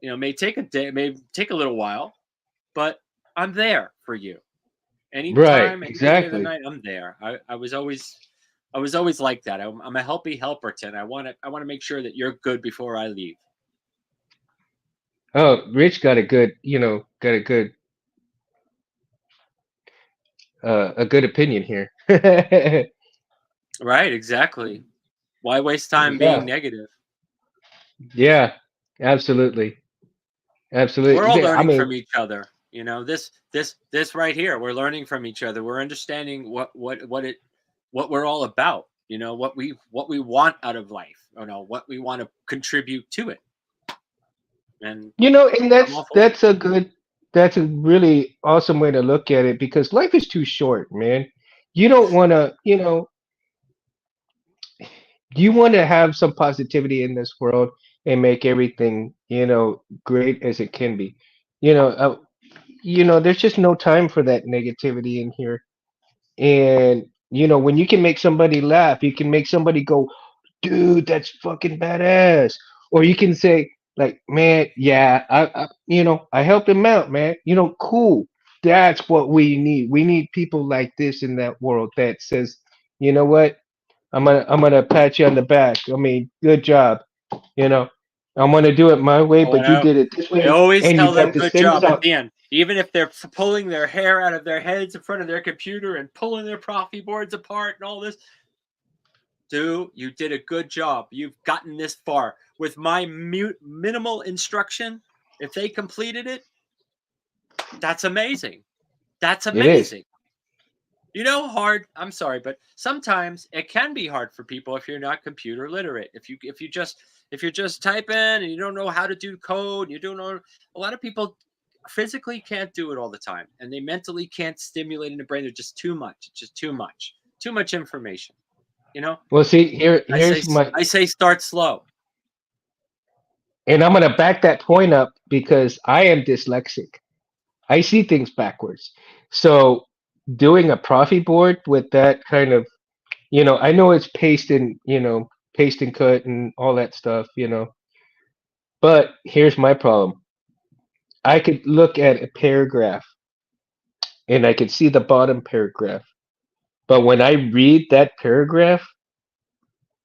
It may take a day, it may take a little while, but I'm there for you. right, Anytime, any day of the exactly. night, I'm there. I was always like that. I'm a helpy helperton. I want to make sure that you're good before I leave. Oh, Rich got a good opinion here. Right, exactly. Why waste time being Yeah, negative? yeah, absolutely, We're absolutely. all I learning from mean, each other. This right here, we're learning from each other. We're understanding what we're all about. What we want out of life. What we want to contribute to it. And and I'm all for it. that's a really awesome way to look at it because life is too short, man. You don't want to, you want to have some positivity in this world and make everything, great as it can be. You know, uh, there's just no time for that negativity in here. And when you can make somebody laugh, you can make somebody go, dude, that's fucking badass. Or you can say, like, man, yeah, I helped him out, man. Cool. That's what we need. We need people like this in that world that says, you know what? I'm gonna pat you on the back. I mean, good job. You know, I'm gonna do it my way, Oh, but and you I, did it this I way, always and you tell them got the good same job at result. the end, even if they're pulling their hair out of their heads in front of their computer and pulling their Profi boards apart and all this. You did a good job. You've gotten this far with my minimal instruction. If they completed it, that's amazing. That's It is. amazing. hard. I'm sorry, but sometimes it can be hard for people if you're not computer literate. If you're just typing and you don't know how to do code, you don't know. A lot of people physically can't do it all the time, and they mentally can't stimulate in the brain. They're just too much. It's just too much information. You know, Well, see, I say here's my, I say start slow. and I'm gonna back that point up because I am dyslexic. I see things backwards. So doing a Profi board with that kind of, I know it's paste and cut and all that stuff, but here's my problem. I could look at a paragraph and I could see the bottom paragraph. But when I read that paragraph,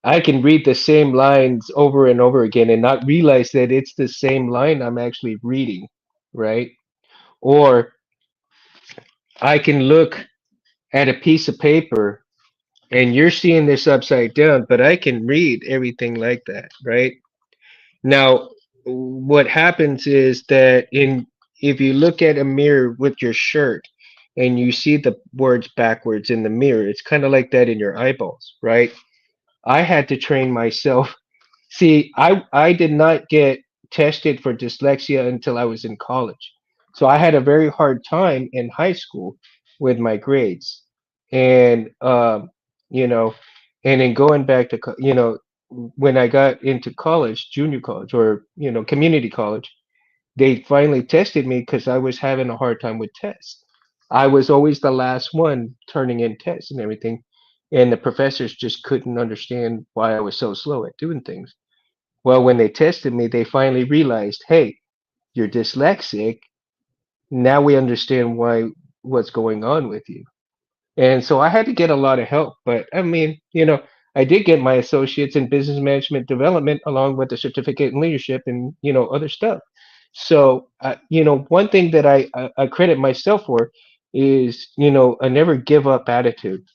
I can read the same lines over and over again and not realize that it's the same line I'm actually reading, right? Or I can look at a piece of paper and you're seeing this upside down, but I can read everything like that, right? Now, what happens is that in if you look at a mirror with your shirt and you see the words backwards in the mirror, it's kind of like that in your eyeballs, right? I had to train myself. See, I did not get tested for dyslexia until I was in college. So I had a very hard time in high school with my grades. And you know, and then going back to when I got into college, junior college or community college, they finally tested me because I was having a hard time with tests. I was always the last one turning in tests and everything, and the professors just couldn't understand why I was so slow at doing things. Well, when they tested me, they finally realized, hey, you're dyslexic. Now we understand what's going on with you. And so I had to get a lot of help. But I mean, I did get my associates in business management development along with the certificate in leadership and, other stuff. So, one thing that I credit myself for is, a never give up attitude,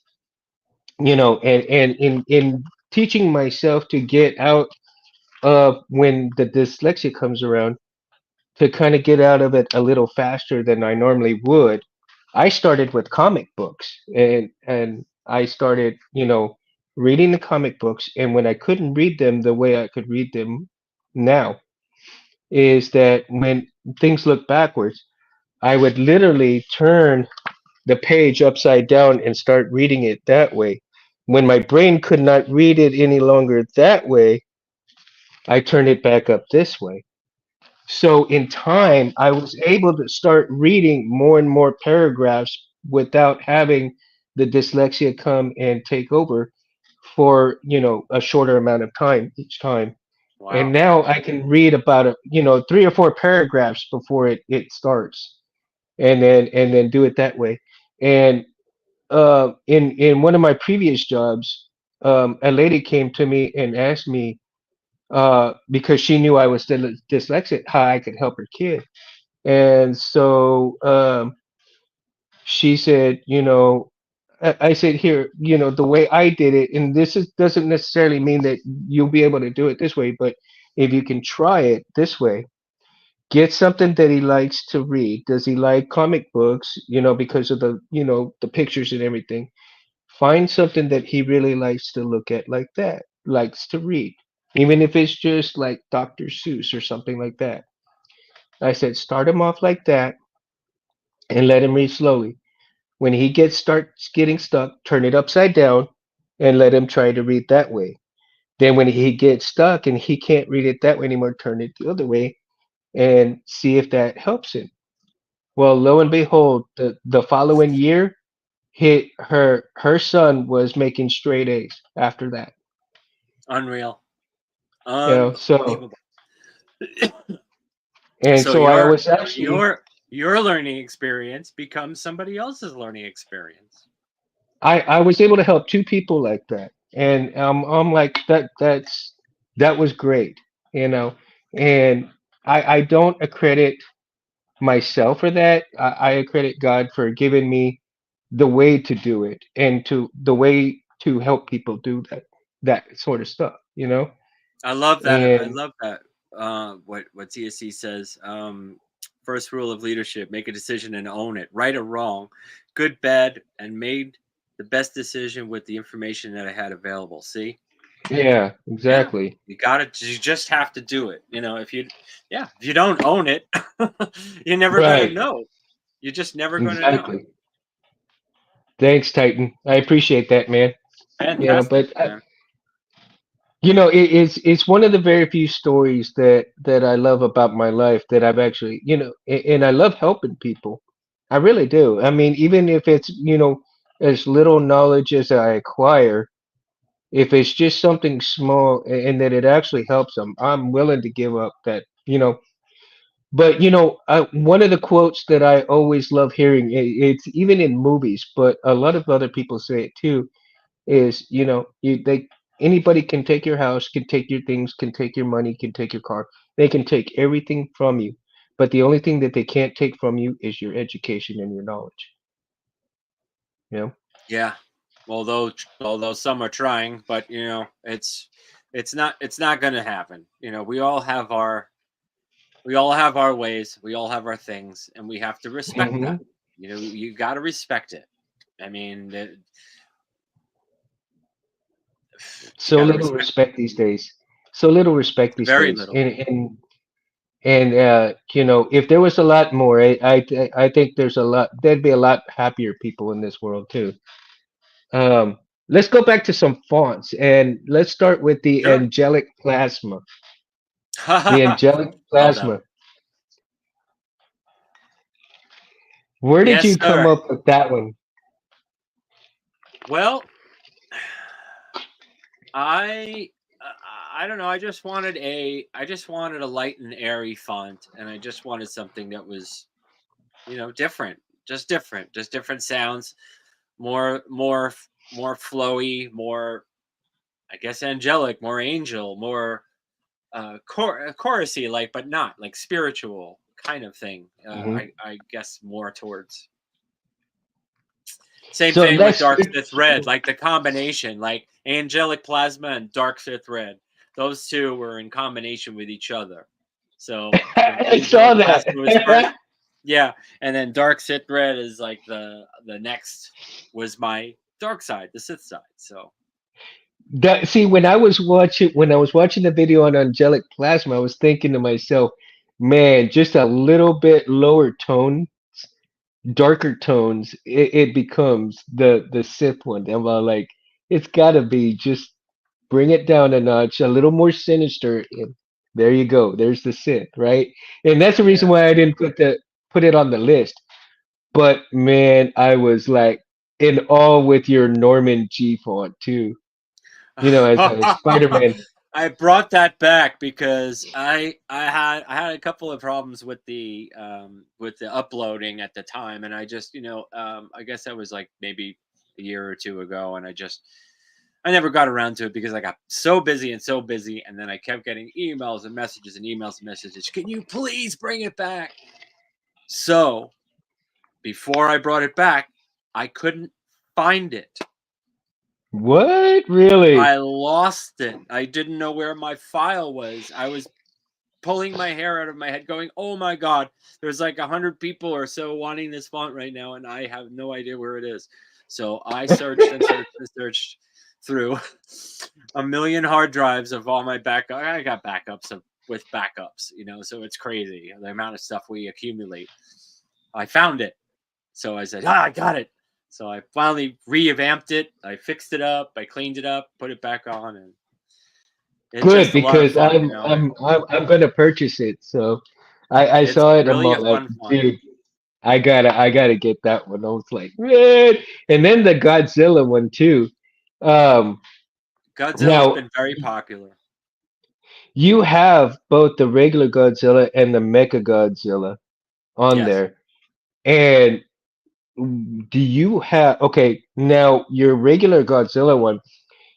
and in teaching myself to get out of when the dyslexia comes around, to kind of get out of it a little faster than I normally would. I started with comic books and I started, reading the comic books, and when I couldn't read them the way I could read them now, is that when things look backwards, I would literally turn the page upside down and start reading it that way. When my brain could not read it any longer that way, I turned it back up this way. So in time, I was able to start reading more and more paragraphs without having the dyslexia come and take over for, a shorter amount of time each time. And Wow. now I can read about 3 or 4 paragraphs before it starts, and then do it that way. And in one of my previous jobs, a lady came to me and asked me, because she knew I was dyslexic, how I could help her kid. And so she said, I said, here, the way I did it, and doesn't necessarily mean that you'll be able to do it this way, but if you can try it this way, get something that he likes to read. Does he like comic books? Because of the pictures and everything. Find something that he really likes to look at like that, likes to read, even if it's just like Dr. Seuss or something like that. I said, start him off like that and let him read slowly. When he starts getting stuck, turn it upside down and let him try to read that way. Then when he gets stuck and he can't read it that way anymore, turn it the other way and see if that helps him. Well, lo and behold, the following year, her son was making straight A's after that. Unreal. So Unbelievable. and So so I was actually your learning experience becomes somebody else's learning experience. I was able to help 2 people like that, and I'm like that was great, you know, and I don't accredit myself for that. I accredit God for giving me the way to do it and to the way to help people do that sort of stuff, I love that. I and love that. What TSC says. First rule of leadership: make a decision and own it, right or wrong, good, bad, and made the best decision with the information that I had available. See? Yeah, Yeah. exactly. You just have to do it. If you don't own it, you're never gonna Right. know. You're just never gonna know. Exactly. Thanks, Titan. I appreciate that, man. Fantastic, But man. it's one of the very few stories that I love about my life that I've actually, and I love helping people. I really do. I mean, even if it's, as little knowledge as I acquire, if it's just something small and that it actually helps them, I'm willing to give up that, But one of the quotes that I always love hearing, it's even in movies, but a lot of other people say it too, is anybody can take your house, can take your things, can take your money, can take your car. They can take everything from you, but the only thing that they can't take from you is your education and your knowledge. You know? Yeah. Although some are trying, but it's not going to happen. We all have our ways, we all have our things, and we have to respect that. Hmm. You got to respect it. I mean, you So got to little respect respect these days. So little respect these very days. little. And if there was a lot more, I think there'd be a lot happier people in this world too. Let's go back to some fonts and let's start with the Sure. angelic plasma. The angelic Love that one. plasma. Where did Yes, you come sir. up with that one? Well, I I don't know. I just wanted a light and airy font, and I just wanted something that was different, just different sounds, more flowy, more, I guess, angelic, more angel, more chorusy, like, but not like spiritual kind of thing. Hmm. I guess more towards. Same So thing with let's Dark switch. Sith Red, like the combination, like Angelic Plasma and Dark Sith Red. Those two were in combination with each other. So the I saw Angelic that. Plasma was first, yeah, and then Dark Sith Red is like the next was my dark side, the Sith side. So See, when I was watching the video on angelic plasma, I was thinking to myself, man, just a little bit lower tone, darker tones, it becomes the Sith one. I'm all like, it's got to be just bring it down a notch, a little more sinister. And there you go. There's the Sith, right? And that's the reason yeah. why I didn't put it on the list. But man, I was like in awe with your Norman G font too. As a Spider-Man. I brought that back because I had a couple of problems with the uploading at the time, and I just I guess that was like maybe a year or two ago, and I never got around to it because I got so busy and so busy, and then I kept getting emails and messages and emails and messages. Can you please bring it back? So before I brought it back, I couldn't find it. What? Really? I lost it. I didn't know where my file was. I was pulling my hair out of my head, going, "Oh my god, there's like 100 people or so wanting this font right now, and I have no idea where it is." So I searched and searched and searched through a million hard drives of all my backup. I got backups with backups, so it's crazy the amount of stuff we accumulate. I found it, so I said, I got it. So I finally revamped it. I fixed it up. I cleaned it up, put it back on, and it's Good, just a lot of because fun. I'm gonna purchase it. So I It's saw it. I'm really a all like, fun font. dude, I gotta get that one. I was like, man. And then the Godzilla one too. Um, Godzilla's now been very popular. you have both the regular Godzilla and the Mecha Godzilla on Yes, there. And do you have okay, now your regular Godzilla one,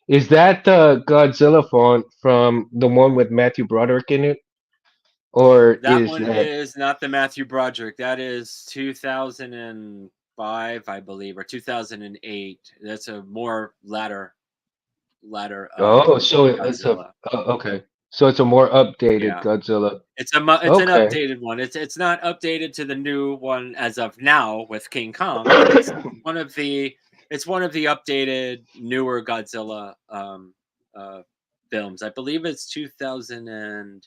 is that the Godzilla font from the one with Matthew Broderick in it? Or that is one that is not the Matthew Broderick. That is 2005, I believe, or 2008. That's a more latter so Godzilla. okay. So it's a more updated Yeah, Godzilla. it's an Okay. updated one. It's not updated to the new one as of now with King Kong, but it's one of the It's one of the updated, newer Godzilla uh, films. I believe it's 2000 and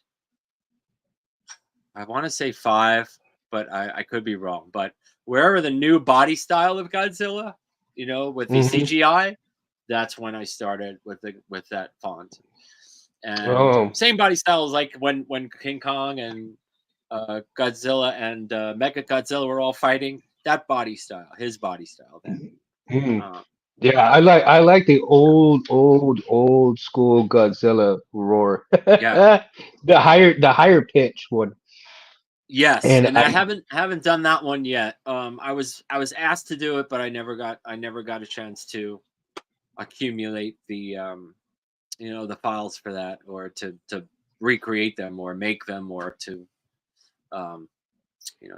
I want to say five, but I could be wrong. But wherever the new body style of Godzilla, with the Hmm. CGI, that's when I started with that font. And Oh, same body style as like when King Kong and Godzilla and Mecha Godzilla were all fighting. That body style, his body style. Then, mhm. uh, Yeah, I like the old school Godzilla roar. yeah, The higher pitch one. yes. And And I haven't done that one yet. I was asked to do it, but I never got a chance to accumulate the files for that, or to recreate them or make them, or to um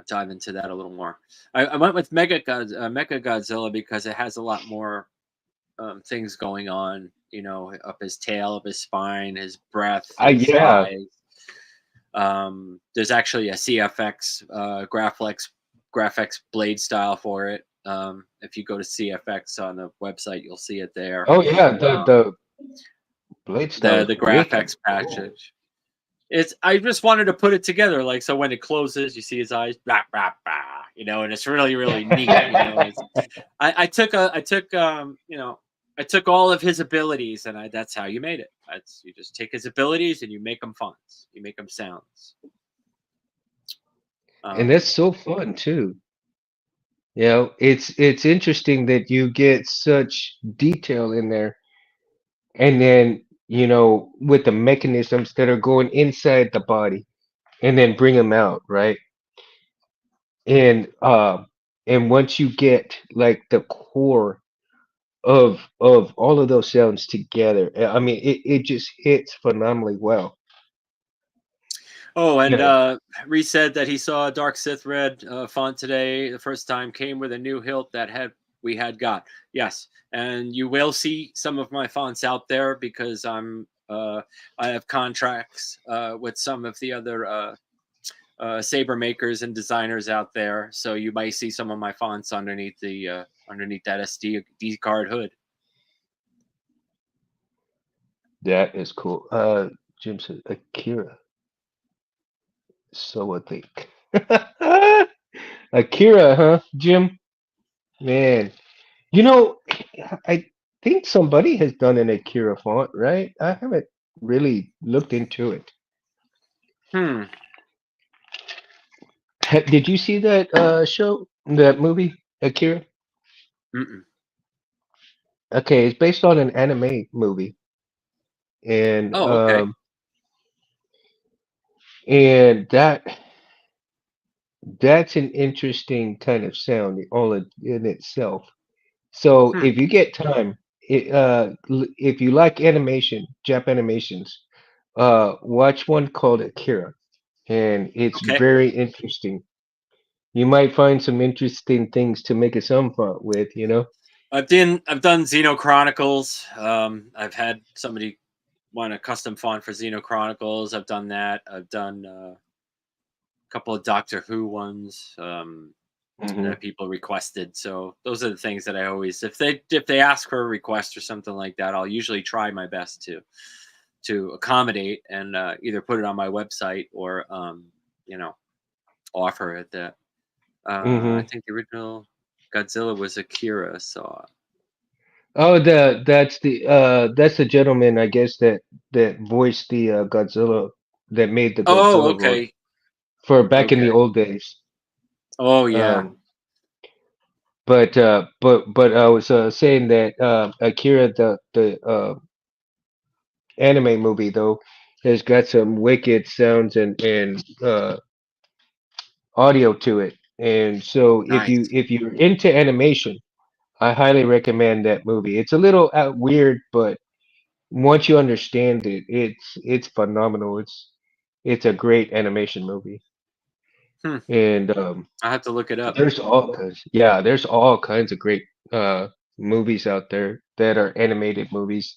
dive into that a little more. I went with Mecha Godzilla because it has a lot more things going on, up his tail, up his spine, his breath, his yeah. eyes. There's actually a CFX Graphics blade style for it. If you go to CFX on the website, you'll see it there. Oh yeah, the Um, the blade style the is the wicked. graphics Oh. package. I just wanted to put it together, like, so when it closes, you see his eyes, bah, bah, bah, and it's really, really neat. I took all of his abilities, and that's how you made it. You just take his abilities and you make them fonts, you make them sounds. And that's Um, so fun too. It's interesting that you get such detail in there, and then with the mechanisms that are going inside the body, and then bring them out, right? And once you get like the core of all of those sounds together, I mean, it just hits phenomenally well. oh, You and know, Reese said that he saw a dark Sith red font today. The first time came with a new hilt that we had got. Yes, and you will see some of my fonts out there because I have contracts with some of the other saber makers and designers out there. So you might see some of my fonts underneath that SD card hood. that is cool. Jim said Akira, so I think. Akira, huh, Jim? Man, you know, I think somebody has done an Akira font, right? I haven't really looked into it. Hmm. Did you see that show, that movie, Akira? Mm-mm. Okay, it's based on an anime movie, and Oh, okay. that's an interesting kind of sound all in itself. So Hmm. if you get time, if you like animation, Jap animations, watch one called Akira, and it's Okay. very interesting. You might find some interesting things to make a sound font with. I've done Xeno Chronicles. I've had somebody want a custom font for Xeno Chronicles. I've done that. I've done a couple of Doctor Who ones Hmm. that people requested. So those are the things that I always, if they ask for a request or something like that, I'll usually try my best to accommodate and either put it on my website or you know offer it. That I Hmm. think the original Godzilla was Akira. So Oh, that's the gentleman, I guess, that voiced the Godzilla, that made the oh, Godzilla roar okay, for back in the okay. old days. Oh yeah, Um, but I was saying that Akira, the anime movie, though, has got some wicked sounds and audio to it. And so nice. if you're into animation, I highly recommend that movie. It's a little weird, but once you understand it, it's phenomenal. It's a great animation movie. Hmm. And I have to look it up. there's all kinds of great movies out there that are animated movies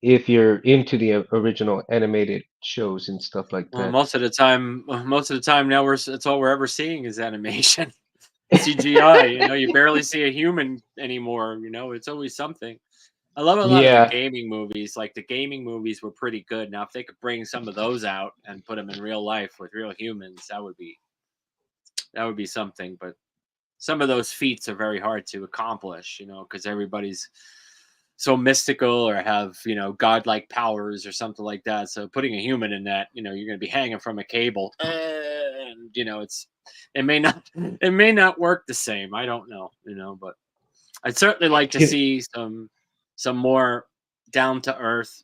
if you're into the original animated shows and stuff like Well, that. most of the time now it's all we're ever seeing is animation. CGI. You barely see a human anymore. It's always something. I love a lot of the Yeah, gaming movies. Like the gaming movies were pretty good. Now, if they could bring some of those out and put them in real life with real humans, that would be something. But some of those feats are very hard to accomplish. Because everybody's so mystical or have godlike powers or something like that. So putting a human in that, you're going to be hanging from a cable, and it may not work the same. I don't know, but I'd certainly like to you, see some more down to earth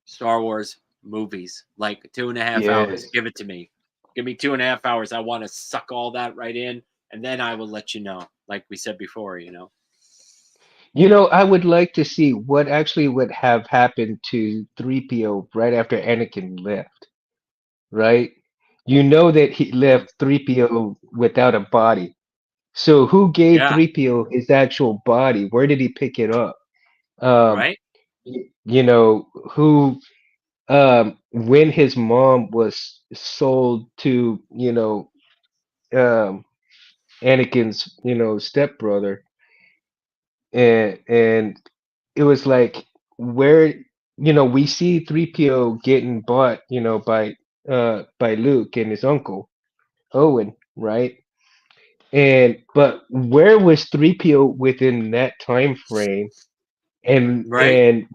Star Wars movies, like 2.5 hours. yes. Give it to me. Give me 2.5 hours. I want to suck all that right in, and then I will let you know. Like we said before. I would like to see what actually would have happened to 3PO right after Anakin left, right? You know that he Mm. left 3PO without a body. So who gave Yeah. 3PO his actual body? Where did he pick it up? Um, Right. who when his mom was sold to, um Anakin's, stepbrother, and it was like where we see 3PO getting bought, by Luke and his uncle Owen, right? And but where was 3PO within that time frame? And Right. and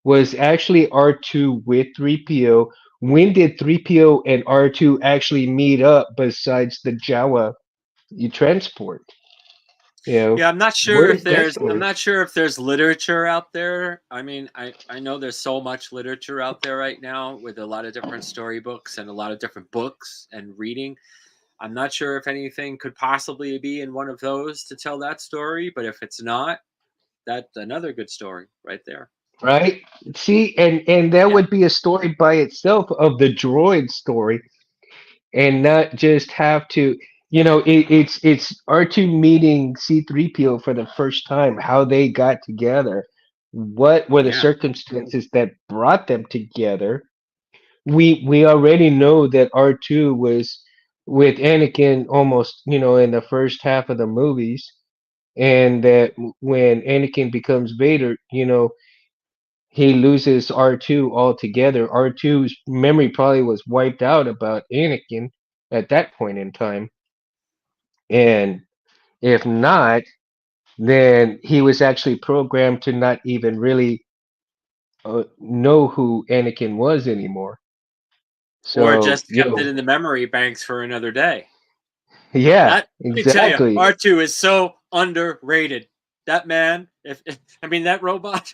was actually R2 with 3PO? When did 3PO and R2 actually meet up besides the Jawa you transport? Yeah, I'm not sure if Where's that there's I'm story? not sure if there's literature out there. I mean, I know there's so much literature out there right now with a lot of different storybooks and a lot of different books and reading. I'm not sure if anything could possibly be in one of those to tell that story, but if it's not, that's another good story right there. Right? See, and that Yeah. would be a story by itself of the droid story, and not just have to, it's R2 meeting C3PO for the first time, how they got together, what were the Yeah. circumstances that brought them together. We already know that R2 was with Anakin almost, in the first half of the movies, and that when Anakin becomes Vader, he loses R2 altogether. R2's memory probably was wiped out about Anakin at that point in time. And if not, then he was actually programmed to not even really know who Anakin was anymore. Or So, just kept it in the memory banks for another day. yeah, That Let me tell you, exactly. R2 is so underrated. That man, if I mean that robot,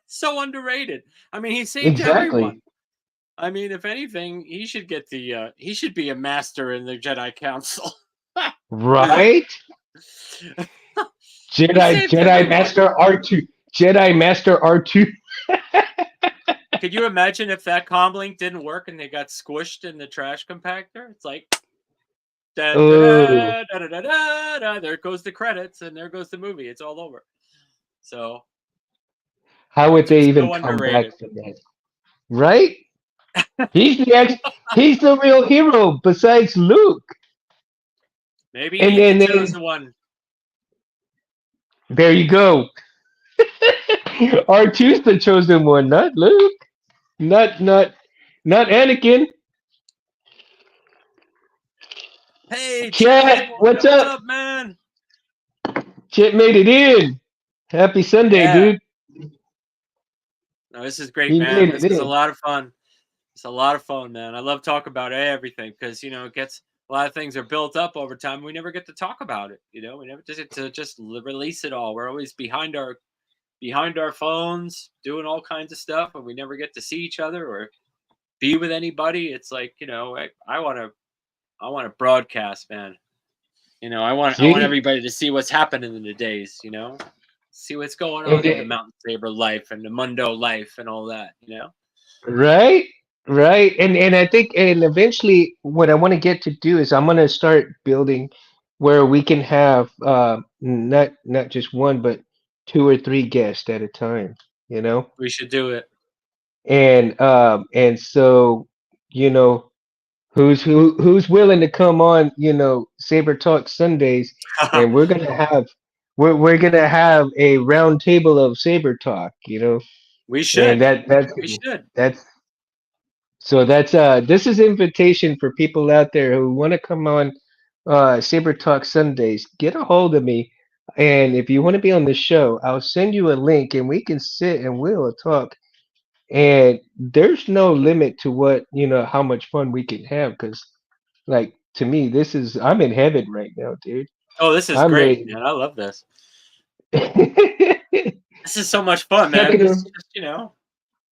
so underrated. I mean, he saved Exactly. everyone. I mean, if anything, he should be a master in the Jedi Council. Right? He Jedi saved Jedi everyone. Master R2. Jedi Master R2. Could you imagine if that comlink didn't work and they got squished in the trash compactor? It's like da da Oh, da da da da da. Da. There goes the credits, and there goes the movie. It's all over. So how would R2 they is even so come back underrated. from that? Right? He's the ex he's the real hero besides Luke. Maybe And he's the then chosen one. there you go. R2's the chosen one, not Luke. Not Anakin. Hey, Chip Chat, what's what's up? up, man? Chip made it in. Happy Sunday, Yeah. dude. No, this is great, He man. made This it is a in. lot of fun. It's a lot of fun, man. I love talking about everything because it gets a lot of things are built up over time. We never get to talk about it. We never just get to just release it all. We're always behind our phones doing all kinds of stuff, and we never get to see each other or be with anybody. It's like I want to broadcast, man. I want See? everybody to see what's happening in the days. See what's going And on in the then, Mountain Saber life and the Mundo life and all that. right? Right. And I think and eventually what I want to get to do is I'm gonna start building where we can have not just one but two or three guests at a time, you know? We should do it. And so, you know, who's willing to come on, Saber Talk Sundays, and we're gonna have a round table of Saber Talk, We and should. We should. that's this is invitation for people out there who want to come on Saber Talk Sundays. Get a hold of me, and if you want to be on the show, I'll send you a link, and we can sit and we'll talk. And there's no limit to what how much fun we can have, because like to me, I'm in heaven right now, dude. Oh, this is I'm great, ready. man. I love this. This is so much fun, man. This is Second,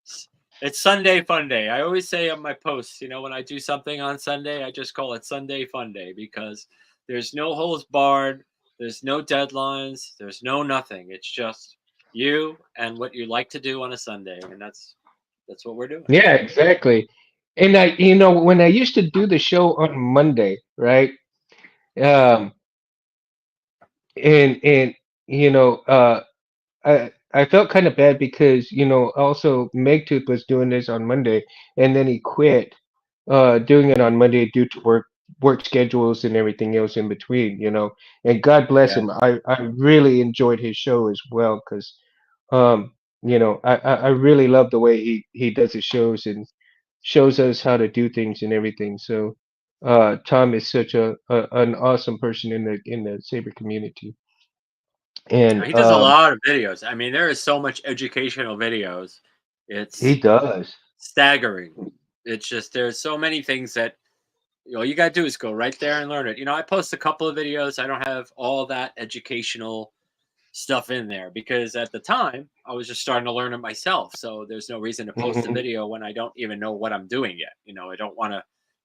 just, it's Sunday fun day. I always say on my posts, when I do something on Sunday, I just call it Sunday fun day because there's no holds barred, there's no deadlines, there's no nothing. It's just you and what you like to do on a Sunday, and that's what we're doing. yeah, exactly. And when I used to do the show on Monday, right? Um, and you know, I felt kind of bad because also Megtooth was doing this on Monday, and then he quit doing it on Monday due to work schedules and everything else in between. And God bless Yeah. him. I really enjoyed his show as well, because I really love the way he does his shows and shows us how to do things and everything. So Tom is such an awesome person in the Saber community. And He does a lot of videos. I mean, there is so much educational videos. he It's does. staggering. It's just there's so many things that all you gotta do is go right there and learn it. I post a couple of videos. I don't have all that educational stuff in there because at the time I was just starting to learn it myself. So there's no reason to post a Mhm. video when I don't even know what I'm doing yet. I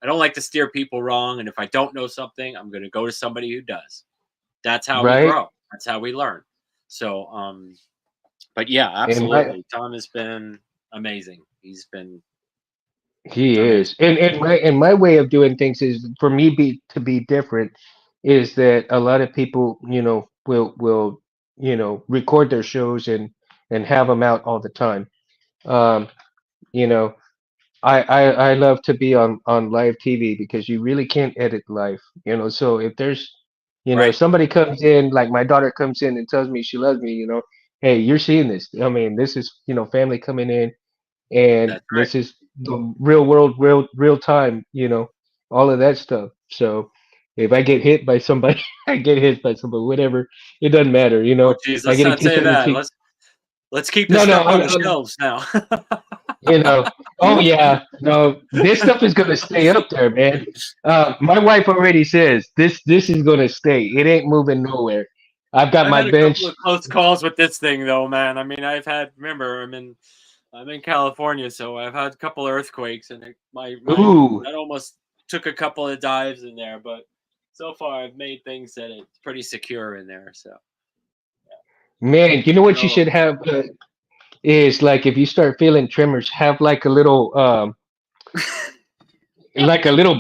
don't like to steer people wrong. And if I don't know something, I'm gonna go to somebody who does. That's how we Right? grow. That's how we learn. So but yeah, And my absolutely. Tom has been amazing. He's been he amazing. is. And my way of doing things is for me to be different is that a lot of people, will record their shows and have them out all the time. Um, you know, I love to be on live TV because you really can't edit live. So if there's Right. somebody comes in, like my daughter comes in and tells me she loves me, hey, you're seeing this. I mean, this is family coming in, and That's right. this is the real world, real time, all of that stuff. So if I get hit by somebody, I get hit by somebody, whatever, it doesn't matter. Oh geez, I let's get a not kiss say on the that. cheek. Let's keep this No, no, stuff on the shelves now. you know, oh yeah, no, this stuff is gonna stay up there, man. My wife already says this is gonna stay. It ain't moving nowhere. I've got I've my had a couple bench. of close calls with this thing though, man. I mean, remember I'm in California, so I've had a couple of earthquakes and my Ooh, that almost took a couple of dives in there, but so far I've made things that it's pretty secure in there. So man, you know what you no, should have is like if you start feeling tremors, have like a little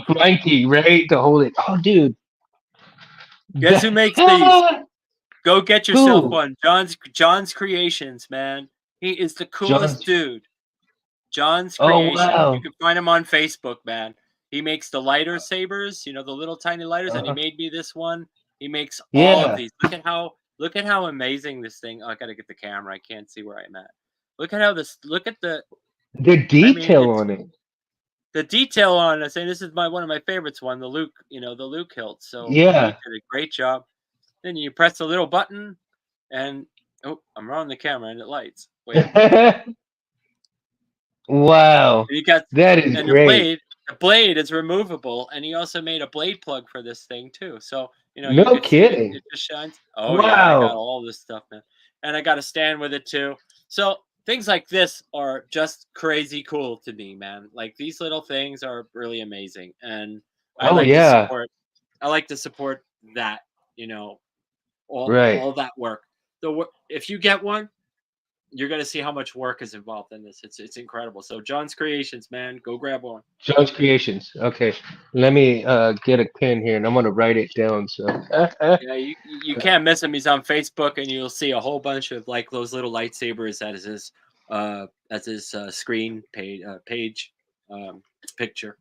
blankie, right, to hold it. Oh, dude, guess who that, makes these? Go get yourself who? one. John's Creations, man. He is the coolest John. dude. John's Oh Creations. You wow. can find him on Facebook, man. He makes the lighter sabers, the little tiny lighters, and he Uh-huh. made me this one. He makes all of Yeah, these. Look at how amazing this thing. Oh, I gotta get the camera. I can't see where I'm at. Look at the the I mean, detail it's on it. the detail on it. And this is one of my favorites one, the Luke hilt. So he Yeah. did a great job. Then you press the little button and oh, I'm on the camera and it lights. Wait. Wow, And you got that is and great. the blade is removable, and he also made a blade plug for this thing too. So you No could see it; kidding. it just shines. Oh yeah, I got Wow. all this stuff, man, and I got a stand with it too. So things like this are just crazy cool to me, man. Like these little things are really amazing, and I Oh like to yeah. support. I like to support that. You know, Right. all that work. If you get one, you're gonna see how much work is involved in this. It's incredible. So John's Creations, man, go grab one. John's Creations. Okay. Let me get a pen here and I'm gonna write it down. So Yeah, you can't miss him. He's on Facebook, and you'll see a whole bunch of like those little lightsabers as his screen page picture.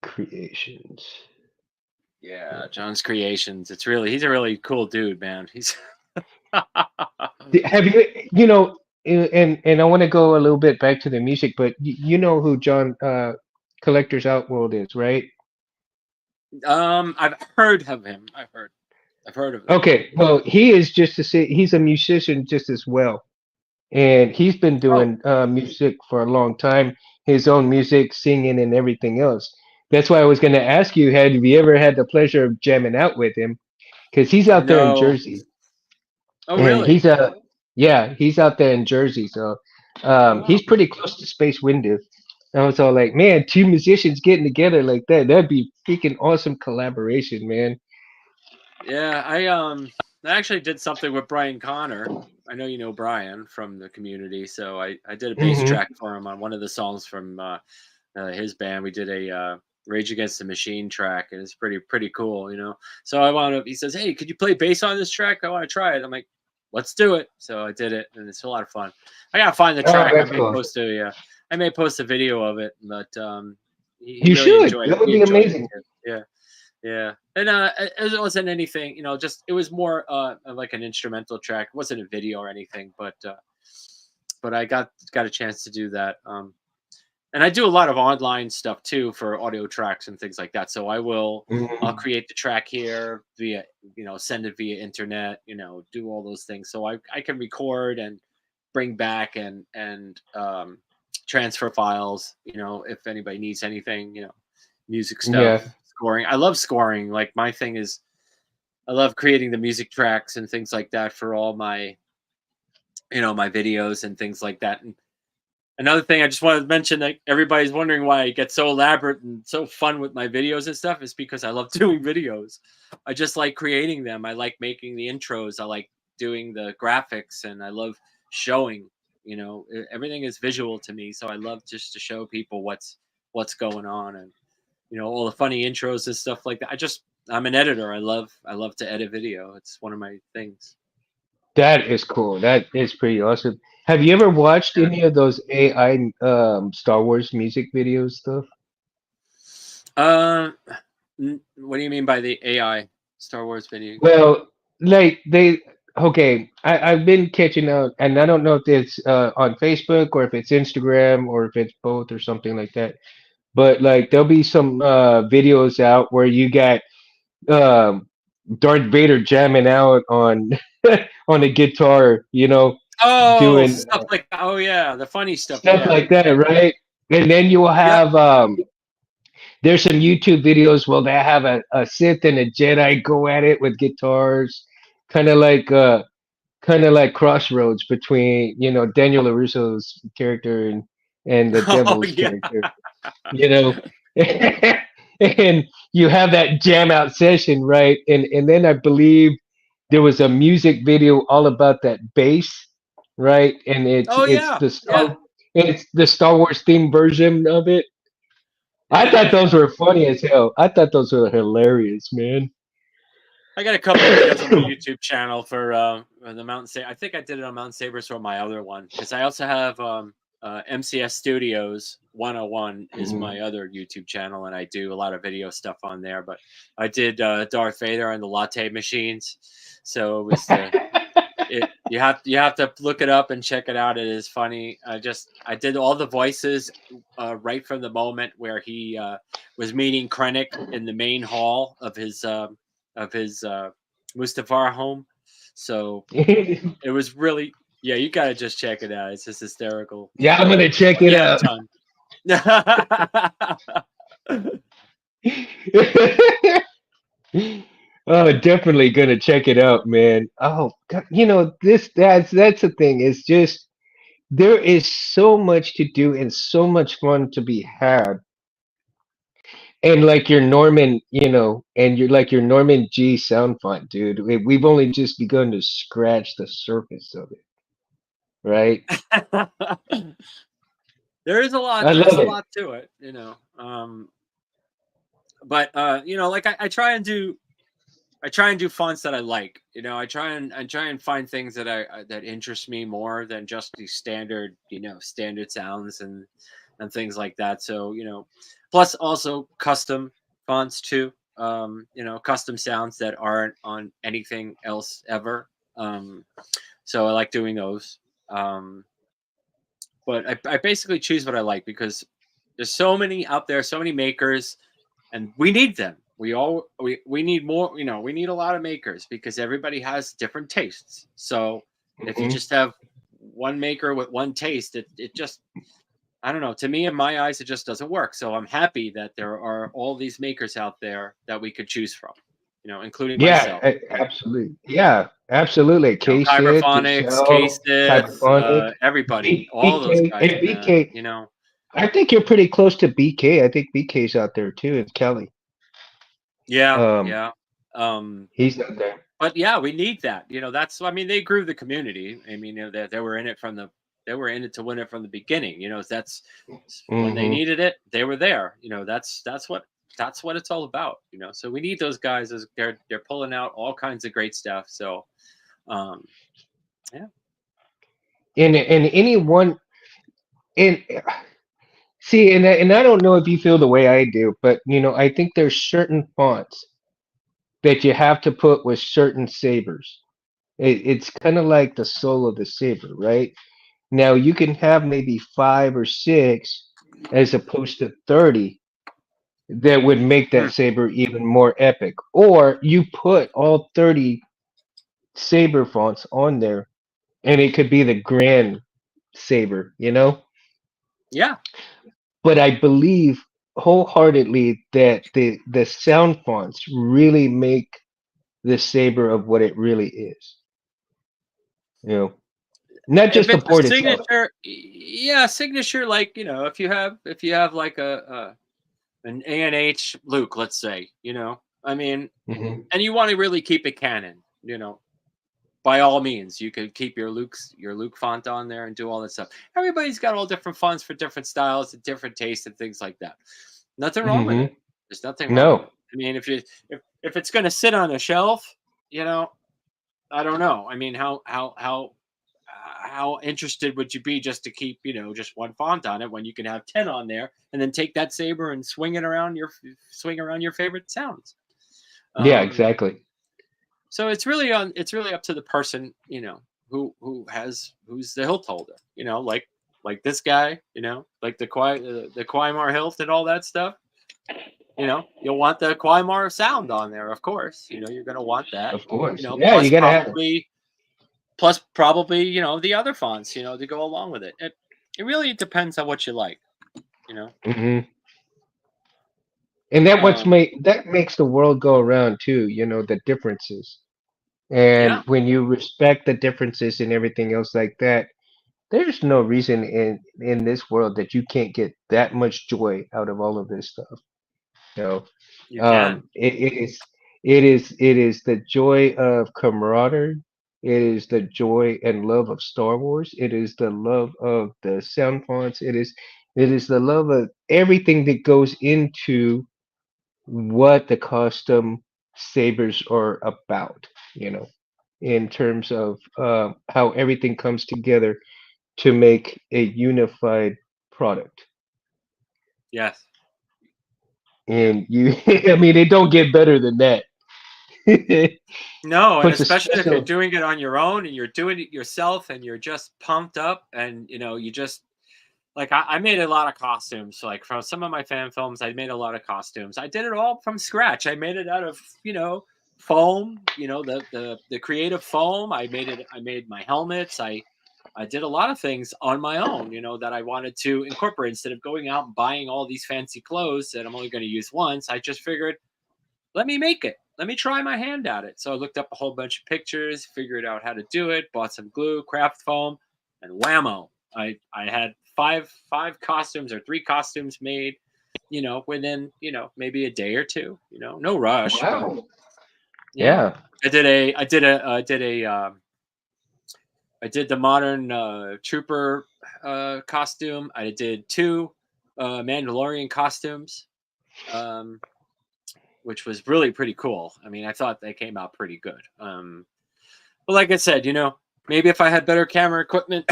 Creations. Yeah, John's Creations. He's a really cool dude, man. He's Have you, and I want to go a little bit back to the music, but you know who John Collector's Outworld is, right? I've heard of him. I've heard of him. Okay, well, he is just to say he's a musician just as well, and he's been Oh, doing music for a long time, his own music, singing, and everything else. That's why I was going to ask you, have you ever had the pleasure of jamming out with him? Because he's out there in no. Jersey, Oh, and really? he's out there in Jersey, so Oh, wow. he's pretty close to Space Window. I was all like, man, two musicians getting together like that'd be freaking awesome collaboration, man. Yeah, I actually did something with Brian Connor. I know you know Brian from the community, so I did a bass Hmm. track for him on one of the songs from his band. We did a Rage Against the Machine track, and it's pretty cool, you know. So I wanted. He says, "Hey, could you play bass on this track? I want to try it." I'm like, "Let's do it." So I did it, and it's a lot of fun. I gotta find the Oh, track. that's cool. I may post a video of it, but he You really should. enjoyed That would he be enjoyed it amazing. too. Yeah. Yeah, and it wasn't anything, you know. Just it was more of like an instrumental track. It wasn't a video or anything, but I got a chance to do that. And I do a lot of online stuff too for audio tracks and things like that. So I'll Mhm. create the track here via, send it via internet, do all those things. So I can record and bring back and transfer files, if anybody needs anything, music Yeah. stuff, scoring. I love scoring. Like my thing is I love creating the music tracks and things like that for all my, my videos and things like that. And another thing I just wanted to mention that everybody's wondering why I get so elaborate and so fun with my videos and stuff is because I love doing videos. I just like creating them. I like making the intros. I like doing the graphics and I love showing, everything is visual to me. So I love just to show people what's going on and all the funny intros and stuff like that. I'm an editor. I love to edit video. It's one of my things. That is cool. That is pretty awesome. Have you ever watched any of those AI Star Wars music videos stuff? Uh, what do you mean by the AI Star Wars video? Well, like okay, I've been catching out, and I don't know if it's on Facebook or if it's Instagram or if it's both or something like that. But like there'll be some videos out where you got um, Darth Vader jamming out on on a guitar, Oh, doing stuff like oh yeah, the funny stuff. stuff Yeah, like that, right? And then you will yep. have there's some YouTube videos where they have a Sith and a Jedi go at it with guitars, kind of like crossroads between Daniel LaRusso's character and the Oh devil's yeah. character, you know. And you have that jam out session, right? And then I believe there was a music video all about that bass, right? And it's Oh it's yeah. the Yeah. Star Wars theme version of it. I thought Yeah. those were funny as hell. I thought those were hilarious, man. I got a couple of videos on my YouTube channel for the Mountain Saber. I think I did it on Mountain Sabers for my other one because I also have MCS Studios 101 is Mhm. my other YouTube channel, and I do a lot of video stuff on there. But I did Darth Vader and the latte machines, so it was you have to look it up and check it out. It is funny. I did all the voices right from the moment where he was meeting Krennic in the main hall of his Mustafar home. So it was really, yeah, you gotta just check it out. It's just hysterical. Yeah, I'm gonna check When it you have out. time. Oh, definitely gonna check it out, man. Oh, God, that's the thing. It's just there is so much to do and so much fun to be had. And like your Norman, and you're like your Norman G sound font, dude. We've only just begun to scratch the surface of it, right? There is a lot. I There's love a it. lot to it, but like I try and do fonts that I like. I try and find things that interest me more than just the standard, standard sounds and and things like that. So, plus also custom fonts too. Custom sounds that aren't on anything else ever. So I like doing those. Um, but I basically choose what I like because there's so many out there, so many makers, and we need them. We need more. We need a lot of makers because everybody has different tastes. So if you Hmm. just have one maker with one taste, it just, I don't know. To me, in my eyes, it just doesn't work. So I'm happy that there are all these makers out there that we could choose from, including Yeah, myself. So, absolutely. Yeah, absolutely. K-Sid, Kyberphonics, Pixel, K-Sith, Cyberphonic, everybody, all those BK, guys, and man. BK. I think you're pretty close to BK. I think BK's out there too. It's Kelly. Yeah, Um, yeah. Um, he's out there. but yeah, we need that. That's, I mean, they grew the community. I mean, they were in it they were in it to win it from the beginning. That's when they Hmm. needed it, they were there. That's what it's all about. So we need those guys as they're pulling out all kinds of great stuff. So, um, yeah, And anyone and see, and I don't know if you feel the way I do, but I think there's certain fonts that you have to put with certain sabers. It's kind of like the soul of the saber, right? Now you can have maybe 5 or 6 as opposed to 30 that would make Hmm. that saber even more epic. Or you put all 30 saber fonts on there and it could be the grand saber. Yeah. But I believe wholeheartedly that the sound fonts really make the saber of what it really is. You know, not If just the it's a board itself. signature, yeah, signature, like, if you have like a an A&H Luke, let's say, I mean, Hmm. and you want to really keep it canon, by all means, you could keep your Luke font on there and do all that stuff. Everybody's got all different fonts for different styles and different tastes and things like that. Nothing wrong with Hmm. it. There's nothing wrong with No, it. I mean, if it's going to sit on a shelf, you know, I don't know. I mean, how interested would you be just to keep, just one font on it when you can have 10 on there and then take that saber and swing around your favorite sounds. yeah, Um, exactly. so it's really up to the person, who's the hilt holder, like this guy, like the Quaimar hilt and all that stuff. You'll want the Quaimar sound on there, of course. You're gonna want that. Of course. Yeah, Plus you gotta have it. probably the other fonts, to go along with it. It really depends on what you like, you know. Hmm. And Um, that makes the world go around too. The differences. And yeah, when you respect the differences and everything else like that, there's no reason in this world that you can't get that much joy out of all of this stuff. You know, you can. it is the joy of camaraderie. It is the joy and love of Star Wars. It is the love of the sound fonts. It is the love of everything that goes into what the custom sabers are about. In terms of how everything comes together to make a unified product. Yes. Yeah. And I mean, it don't get better than that. No, and Puts a especially if you're special, doing it on your own and you're doing it yourself and you're just pumped up and you just like I made a lot of costumes. Like from some of my fan films, I made a lot of costumes. I did it all from scratch. I made it out of, foam, the creative foam. I made my helmets. I did a lot of things on my own, that I wanted to incorporate instead of going out and buying all these fancy clothes that I'm only going to use once. I just figured, let me make it. Let me try my hand at it. So I looked up a whole bunch of pictures, figured out how to do it, bought some glue, craft foam, and whammo. I had five costumes or 3 costumes made, within, maybe a day or two, no rush, but wow. yeah. Yeah. I did the modern trooper costume. I did 2 Mandalorian costumes. Um, which was really pretty cool. I mean, I thought they came out pretty good. But like I said, maybe if I had better camera equipment,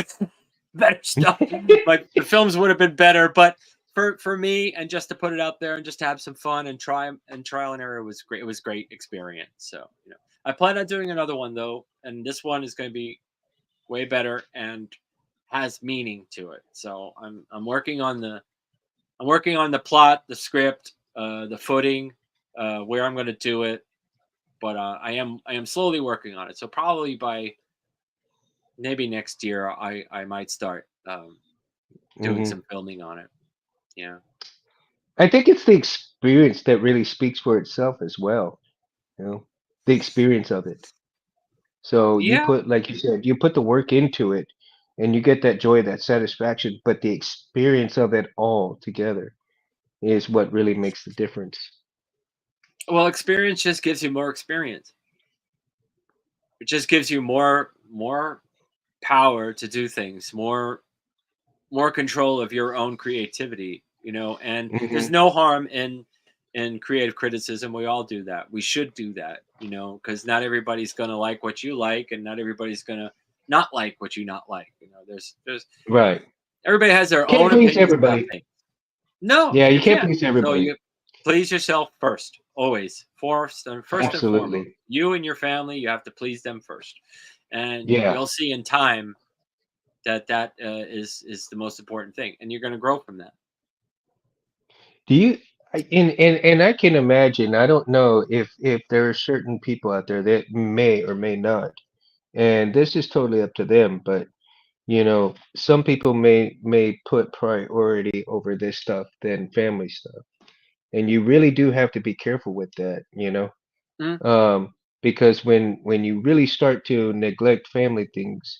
better stuff. Like the films would have been better, but for me, and just to put it out there and just to have some fun and try and trial and error was great. It was great experience. So I plan on doing another one though, and this one is going to be way better and has meaning to it. So I'm working on the plot, the script, the footing, where I'm going to do it. But I am slowly working on it. So probably by maybe next year, I might start doing Hmm. some filming on it. Yeah. I think it's the experience that really speaks for itself as well. You know, the experience of it. So you Yeah. put, like you said, you put the work into it, and you get that joy, that satisfaction. But the experience of it all together is what really makes the difference. Well, experience just gives you more experience. It just gives you more power to do things, more control of your own creativity, and there's Hmm. no harm in creative criticism. We all do that. We should do that, because not everybody's going to like what you like, and not everybody's going to not like what you not like. There's Right. everybody has their Can't own please opinions about everybody. things. No, Yeah, you you can't can't. please So everybody. you please yourself first, always. First and foremost, Absolutely. you and your family, you have to please them first, and Yeah. you'll see in time that is the most important thing, and you're going to grow from that. Do you? And I can imagine. I don't know if there are certain people out there that may or may not, and this is totally up to them. But some people may put priority over this stuff than family stuff, and you really do have to be careful with that. Mm, Because when you really start to neglect family things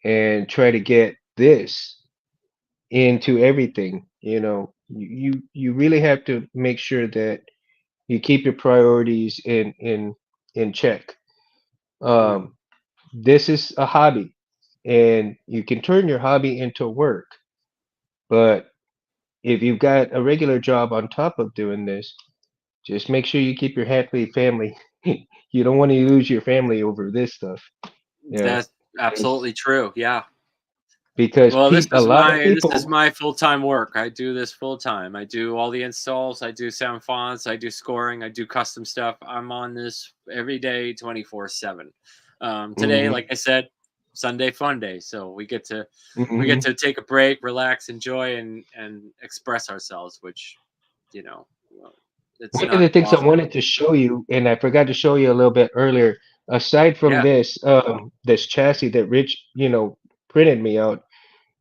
and try to get this into everything, you really have to make sure that you keep your priorities in check. mm. Um, this is a hobby, and you can turn your hobby into work, but if you've got a regular job on top of doing this, just make sure you keep your happy family. You don't want to lose your family over this stuff, you know, That's absolutely true. Yeah. because Well, a lot of this is people. my full time work. I do this full time. I do all the installs. I do sound fonts. I do scoring. I do custom stuff. I'm on this every day, 24/7. Today, Hmm. like I said, Sunday fun day. So we get Hmm. to take a break, relax, enjoy, and express ourselves. Which you know, well, it's One of the not things I often. wanted to show you, and I forgot to show you a little bit earlier, aside from Yeah. this chassis that Rich, printed me out,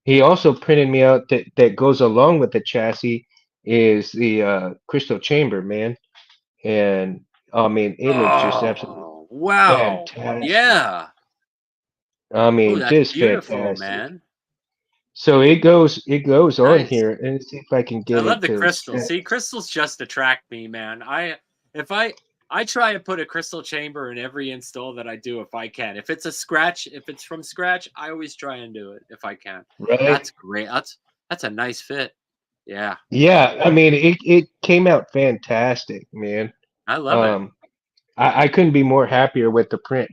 he also printed me out that goes along with the chassis is the crystal chamber, man. And I mean, it looks just absolutely Oh wow. fantastic. Yeah. I Oh, mean, that's just beautiful, fantastic. man. So it goes on Nice. here, and let's see if I can I get love it the to crystals. set. See, crystals just attract me, man. If I try to put a crystal chamber in every install that I do if I can. If it's from scratch, I always try and do it if I can. Right? That's great. That's a nice fit. Yeah. Yeah, I mean, it came out fantastic, man. I love it. Um, I couldn't be more happier with the print.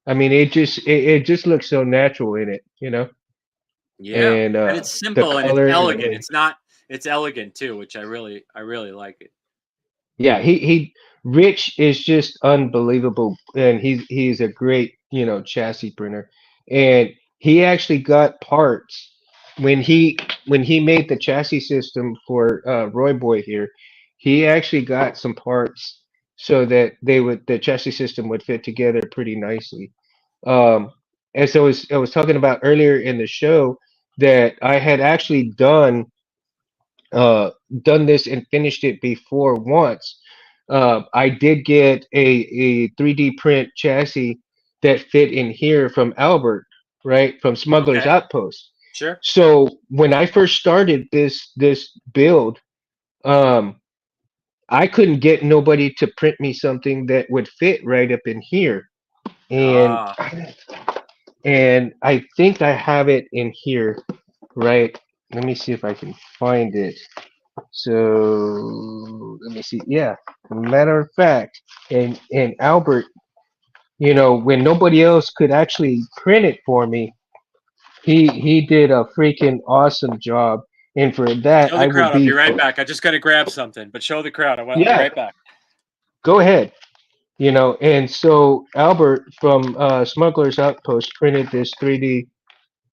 I mean, it just looks so natural in it, Yeah. and And it's the simple and it's color and elegant. everything. It's elegant too, which I really like it. Yeah, Rich is just unbelievable, and he's a great, chassis printer, and he actually got parts when he made the chassis system for Roy Boy here. He actually got some parts so that the chassis system would fit together pretty nicely. Um, as I was talking about earlier in the show, that I had actually uh, done this and finished it before once. I did get a 3D print chassis that fit in here from Albert, right, from Smuggler's Okay. Outpost. Sure. So when I first started this build, um, I couldn't get nobody to print me something that would fit right up in here, and Ah, and I think I have it in here, right? Let me see if I can find it. So let me see. Yeah, matter of fact, and Albert, when nobody else could actually print it for me, he did a freaking awesome job, and for that Show the I will crowd. I'll be be right for. back. I just got to grab something, but show the crowd. I'll be Yeah, right back. go ahead. And so Albert from Smuggler's Outpost printed this 3D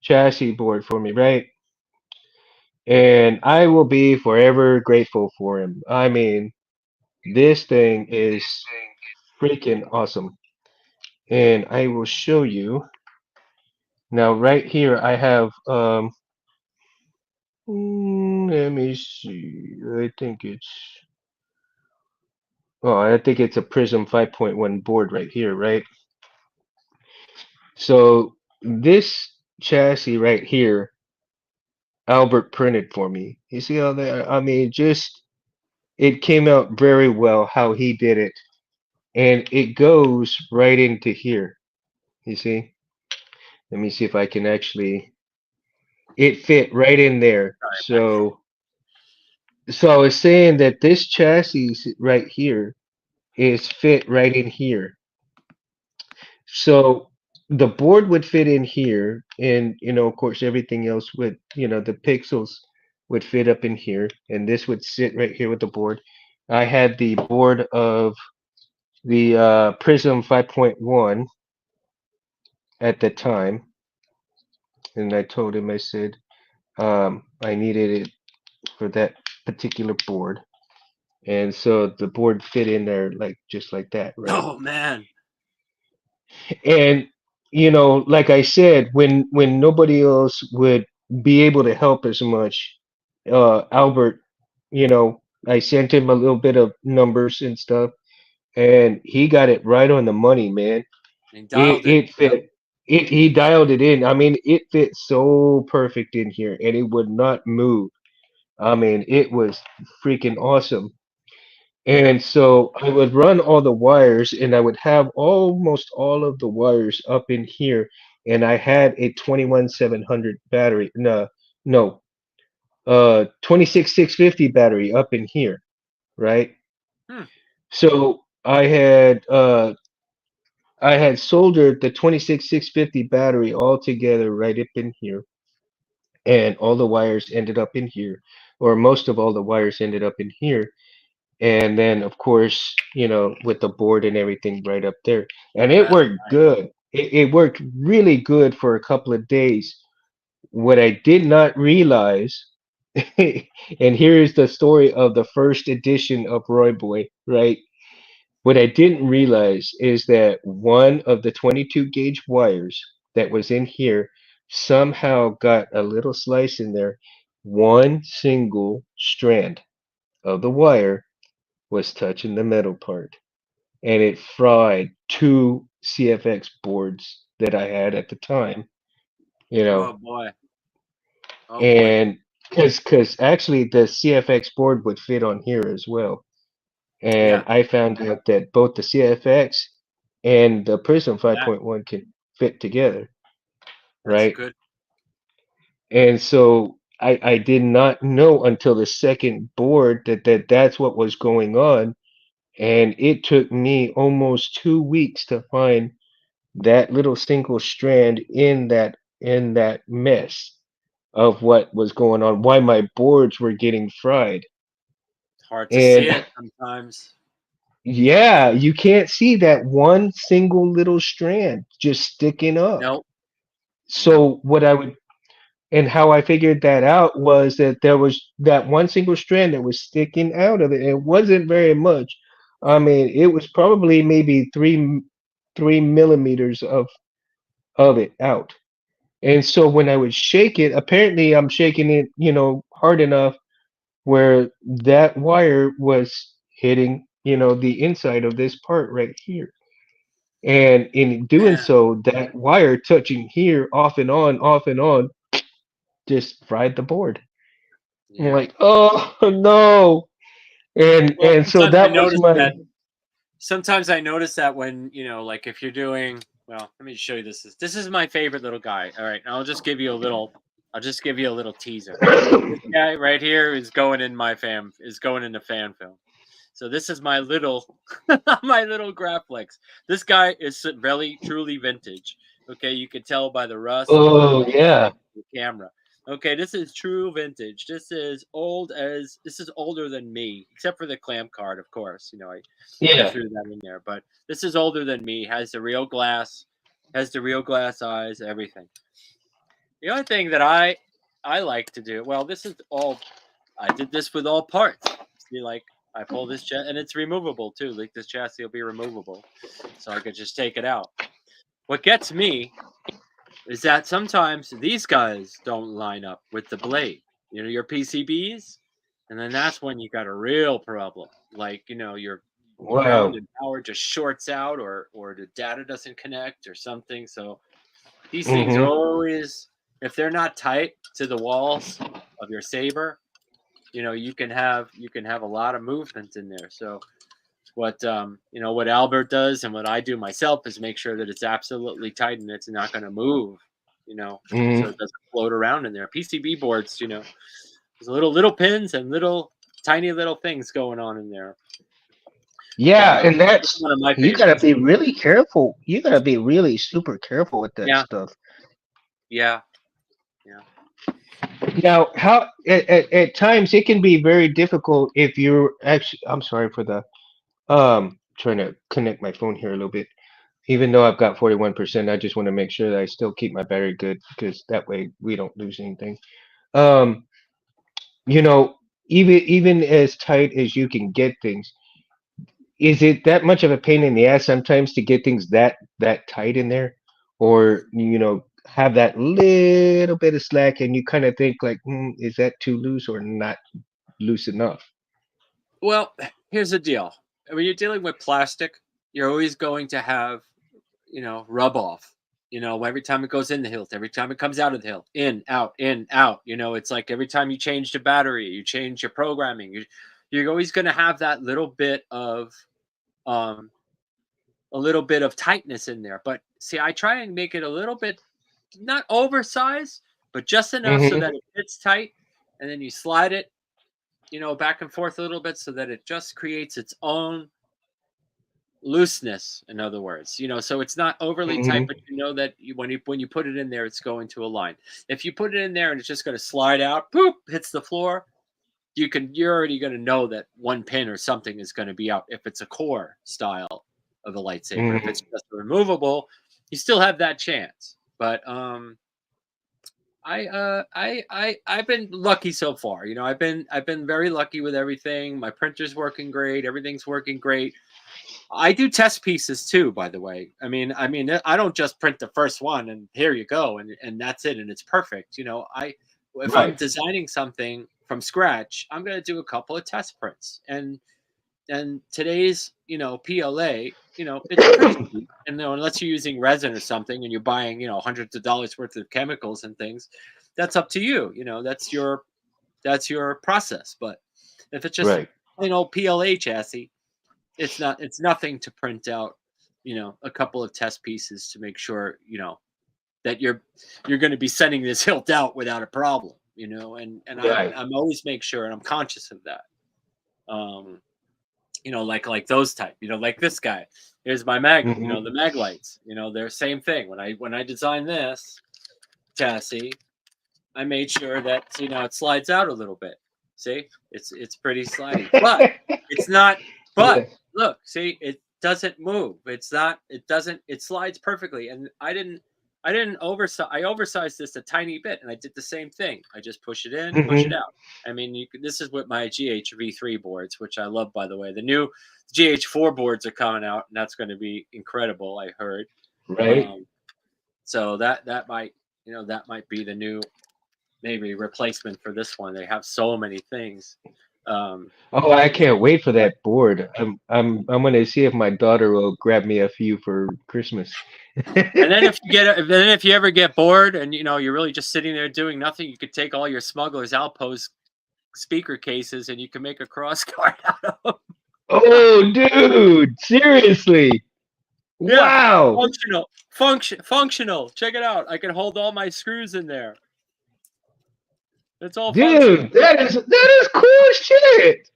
chassis board for me, right? And I will be forever grateful for him. I mean, this thing is freaking awesome. And I will show you now. Right here I have let me see. I think it's a Prism 5.1 board right here, right? So this chassis right here, Albert printed for me. You see how that? I mean, just it came out very well how he did it, and it goes right into here. You see? Let me see if I can actually. It fit right in there. All right, back. So I was saying that this chassis right here is fit right in here. So the board would fit in here, and of course, everything else would, the pixels would fit up in here, and this would sit right here with the board. I had the board of the Prism 5.1 at the time, and I told him, I said, I needed it for that particular board. And so the board fit in there like just like that, right? Oh man. And like I said, when nobody else would be able to help as much, Albert, I sent him a little bit of numbers and stuff, and he got it right on the money, man. He It dialed it. it Yep. fit. He dialed it in. I mean, it fit so perfect in here, and it would not move. I mean, it was freaking awesome. Yep. And so I would run all the wires, and I would have almost all of the wires up in here. And I had a 21 700 battery. No, no, 26 650 battery up in here, right? Hmm. So I had soldered the 26 650 battery all together right up in here, and all the wires ended up in here, or most of all the wires ended up in here. And then of course with the board and everything right up there, and it That's worked good. It worked really good for a couple of days. What I did not realize, and here's the story of the first edition of Roy Boy, right? What I didn't realize is that one of the 22 gauge wires that was in here somehow got a little slice in there. One single strand of the wire was touching the metal part, and it fried two CFX boards that I had at the time, you oh know, boy. Oh boy. and because actually the CFX board would fit on here as well, and Yeah. I found out that both the CFX and the Prism That 5.1 can fit together, that's right? good. And so I did not know until the second board that's what was going on, and it took me almost 2 weeks to find that little single strand in that mess of what was going on, why my boards were getting fried. Hard to see And it sometimes. yeah, you can't see that one single little strand just sticking up. Nope. Nope. So what I would and how I figured that out was that there was that one single strand that was sticking out of it. It wasn't very much. I mean, it was probably maybe 3 millimeters of it out. And so when I would shake it, apparently I'm shaking it, hard enough where that wire was hitting, the inside of this part right here. And in doing Man. so, that wire touching here off and on, just fried the board. I'm Yeah. like, oh no. And Well, and so that was my sometimes I notice that when, like if you're doing, well, let me show you this is my favorite little guy. All right. I'll just give you a little teaser. This guy right here is going into fan film. So this is my little my little Graplex. This guy is really truly vintage. Okay, you can tell by the rust and by Oh yeah, the camera. Okay, this is true vintage. This is older than me, except for the clamp card, of course. I yeah. threw that in there, but this is older than me. Has the real glass eyes, everything. The only thing that I like to do, well, this is all I did this with all parts. See, like I pull this and it's removable too. Like this chassis will be removable, so I could just take it out. What gets me is that sometimes these guys don't line up with the blade. Your PCBs, and then that's when you got a real problem. Like your ground Wow. and power just shorts out, or the data doesn't connect or something. So these things are Mm-hmm. always, if they're not tight to the walls of your Saber, you can have a lot of movement in there. So what Albert does and what I do myself is make sure that it's absolutely tight and it's not going to move, so Mm-hmm. it doesn't float around in there. PCB boards, there's little pins and little tiny little things going on in there. But Yeah, and it's that's one of my you gotta favorites. be really careful. You gotta be really super careful with that Yeah, stuff. yeah, yeah. Now, how at times it can be very difficult if you're actually. I'm sorry for the trying to connect my phone here a little bit. Even though I've got 41%, I just want to make sure that I still keep my battery good because that way we don't lose anything. Um, you know, even as tight as you can get things, is it that much of a pain in the ass sometimes to get things that tight in there, or have that little bit of slack and you kind of think like, is that too loose or not loose enough? Well, here's the deal. When you're dealing with plastic, you're always going to have, rub off. Every time it goes in the hilt, every time it comes out of the hilt, in, out, in, out. It's like every time you change the battery, you change your programming. You're always going to have that um, little bit of tightness in there. But see, I try and make it a little bit not oversized, but just enough so Hmm. that it fits tight, and then you slide it, back and forth a little bit so that it just creates its own looseness, in other words, so it's not overly tight, Hmm. but that when you put it in there, it's going to align. If you put it in there and it's just going to slide out, poop, hits the floor, you're already going to know that one pin or something is going to be out if it's a core style of a lightsaber. If it's Hmm. just removable, you still have that chance. But I've been lucky so far. I've been very lucky with everything. My printer's working great. Everything's working great. I do test pieces too, by the way. I mean, I don't just print the first one and here you go and that's it and it's perfect. If I'm Right. designing something from scratch, I'm going to do a couple of test prints. And today's, PLA, it's pretty cheap. And unless you're using resin or something and you're buying, hundreds of dollars worth of chemicals and things, that's up to you. That's your process. But if it's just Right. plain old PLA chassis, it's nothing to print out, a couple of test pieces to make sure, that you're going to be sending this hilt out without a problem, and Right. I'm always make sure and I'm conscious of that. Like those type, like this guy. Here's my mag, Hmm. the mag lights, they're same thing. When I designed this chassis, I made sure that it slides out a little bit. See, it's pretty slidey, but it's not. Yeah. But look, see, it doesn't move. It's not. It doesn't. It slides perfectly. And I didn't. oversize. I oversized this a tiny bit, and I did the same thing. I just push it in, push it Hmm. out. This is with my GH-V3 boards, which I love, by the way. The new GH4 boards are coming out, and that's going to be incredible. I heard. Right. Um, so that might be the new maybe replacement for this one. They have so many things. Um, Oh, I can't wait for that board. I'm gonna see if my daughter will grab me a few for Christmas. and then if you ever get bored and you're really just sitting there doing nothing, you could take all your Smuggler's Outpost speaker cases and you can make a cross guard out of them. Oh, dude, seriously. Yeah, Wow. functional. Check it out. I can hold all my screws in there. It's all functional. Dude, that is cool shit.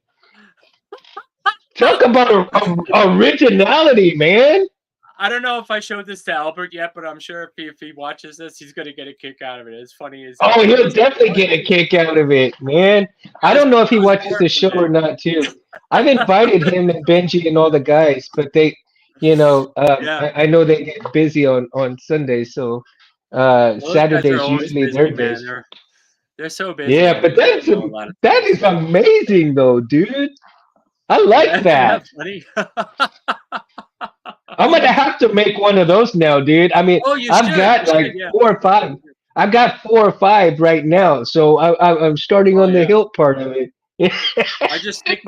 Talk about originality, man. I don't know if I showed this to Albert yet, but I'm sure if he watches this, he's gonna get a kick out of it. It's funny as hell. Oh, I he'll was definitely born. get a kick out of it, man. I don't know if he I was watches born the for show this. or not, too. I've invited him and Benji and all the guys, but they, Yeah. I know they get busy on Sundays, so Those guys are Saturday's always usually busy, their man. days. They're so busy. Yeah, They but don't even know a lot of that things. is amazing, though, dude. I Yeah, like isn't that that. funny? I'm gonna have to make one of those now, dude. I mean, Oh, you I've should. You got should. like Yeah. 4 or 5. I've got 4 or 5 right now, so I'm starting Oh on the yeah. hilt part of it. I just take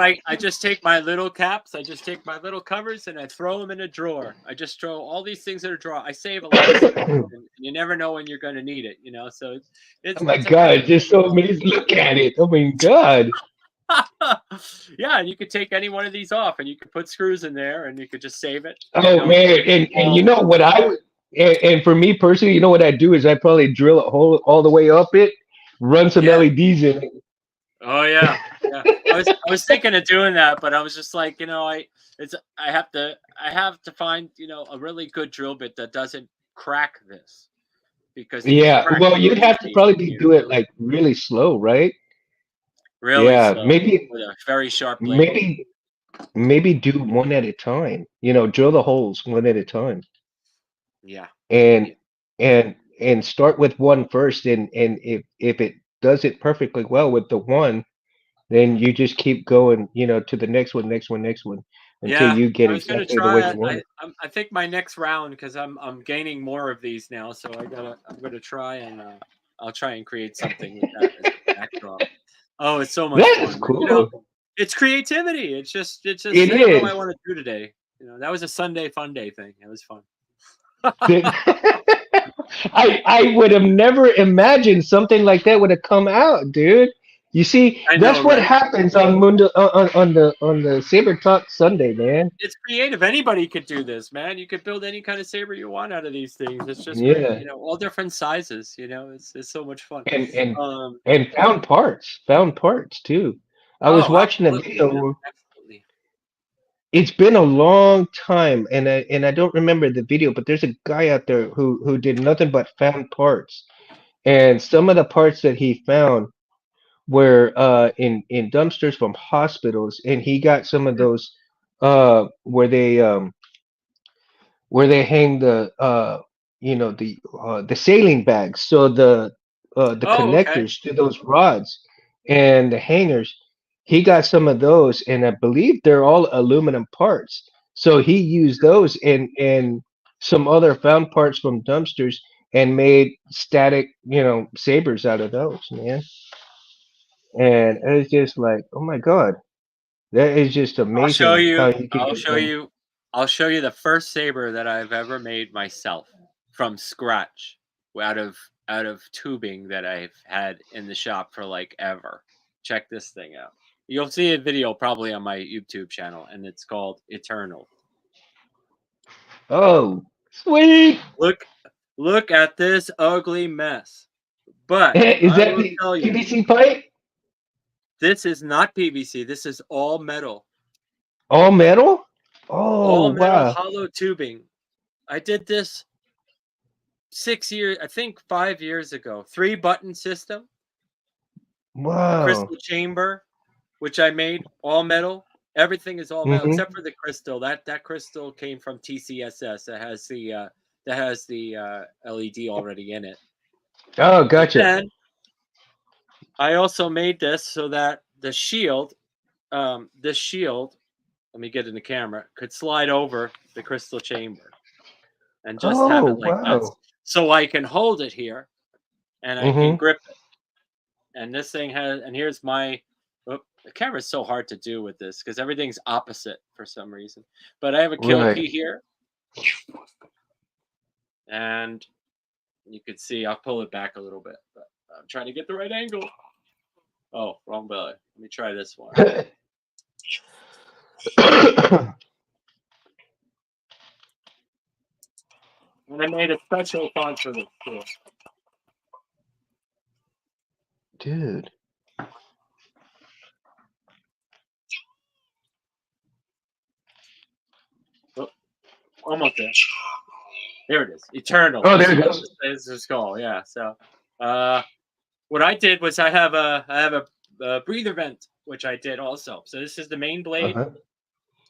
my little caps, I just take my little covers and I throw them in a drawer. I just throw all these things in a drawer. I save a lot of space, Oh and you never know when you're going to need it. You know, so my it's a God, pretty it's just cool. so amazing. Look at it. Oh my God. Yeah, and you could take any one of these off, and you could put screws in there, and you could just save it. You Oh know, man, and you know what I would, and for me personally, you know what I do is I probably drill a hole all the way up it, run some yeah. LEDs in it. Oh yeah, yeah. I was thinking of doing that, but I was just like, I have to find a really good drill bit that doesn't crack this, because if it Yeah, cracks well, real you'd have to easy, probably you do it really like really slow, right? really Yeah, slow maybe with a very sharp blade. maybe maybe do one at a time. Drill the holes one at a time, Yeah, and yeah, and start with one first, and if it does it perfectly well with the one, then you just keep going, to the next one, next one, next one, until yeah. you get I was gonna exactly the way try you it. want it. I think my next round, because I'm gaining more of these now, so I'm gonna try, and I'll try and create something with that as a backdrop. Oh, it's so much That is fun, man. cool. It's creativity. It's just It saying, what do I is. want to do today? That was a Sunday fun day thing. It was fun. I would have never imagined something like that would have come out, dude. You see, I know, that's what right? happens on Mundo on the Saber Talk Sunday, man. It's creative. Anybody could do this, man. You could build any kind of saber you want out of these things. It's just great. Yeah, All different sizes. It's so much fun. and and Um, and found parts too. I was oh, watching a absolutely, video. man. Where Absolutely. it's been a long time, and I don't remember the video, but there's a guy out there who did nothing but found parts, and some of the parts that he found were in dumpsters from hospitals, and he got some of those where they hang the sailing bags, so the Oh, okay. connectors to those rods and the hangers. He got some of those, and I believe they're all aluminum parts. So he used those and some other found parts from dumpsters and made static, sabers out of those, man. And it's just like, oh my God, that is just I'll show amazing how you. you can I'll get show done. you. I'll show you the first saber that I've ever made myself from scratch, out of tubing that I've had in the shop for like ever. Check this thing out. You'll see a video probably on my YouTube channel, and it's called Eternal. Oh, sweet. Look, look at this ugly mess. But Is I that will the tell you, PVC pipe? this is not PVC. This is all metal. All metal? Oh, All metal wow. hollow tubing. I did this 6 years, I think 5 years ago. 3-button system, Wow. crystal chamber, which I made all metal. Everything is all metal Mm-hmm. except for the crystal. That crystal came from TCSS. That has the LED already in it. Oh, But gotcha. then I also made this so that this shield, let me get in the camera, could slide over the crystal chamber and just have Oh, it like that, wow. so I can hold it here and I can Mm-hmm. grip it. And this thing has, and here's my, oh, the camera's so hard to do with this because everything's opposite for some reason. But I have a kill Right. key here, and you can see I'll pull it back a little bit, but I'm trying to get the right angle. Oh, wrong belly. Let me try this one. And I made a special font for this too. Dude. Oh, almost there. There it is. Eternal. Oh, This there is it what goes. this is called. Yeah. So, what I did was I have a breather vent, which I did also. So this is the Uh-huh.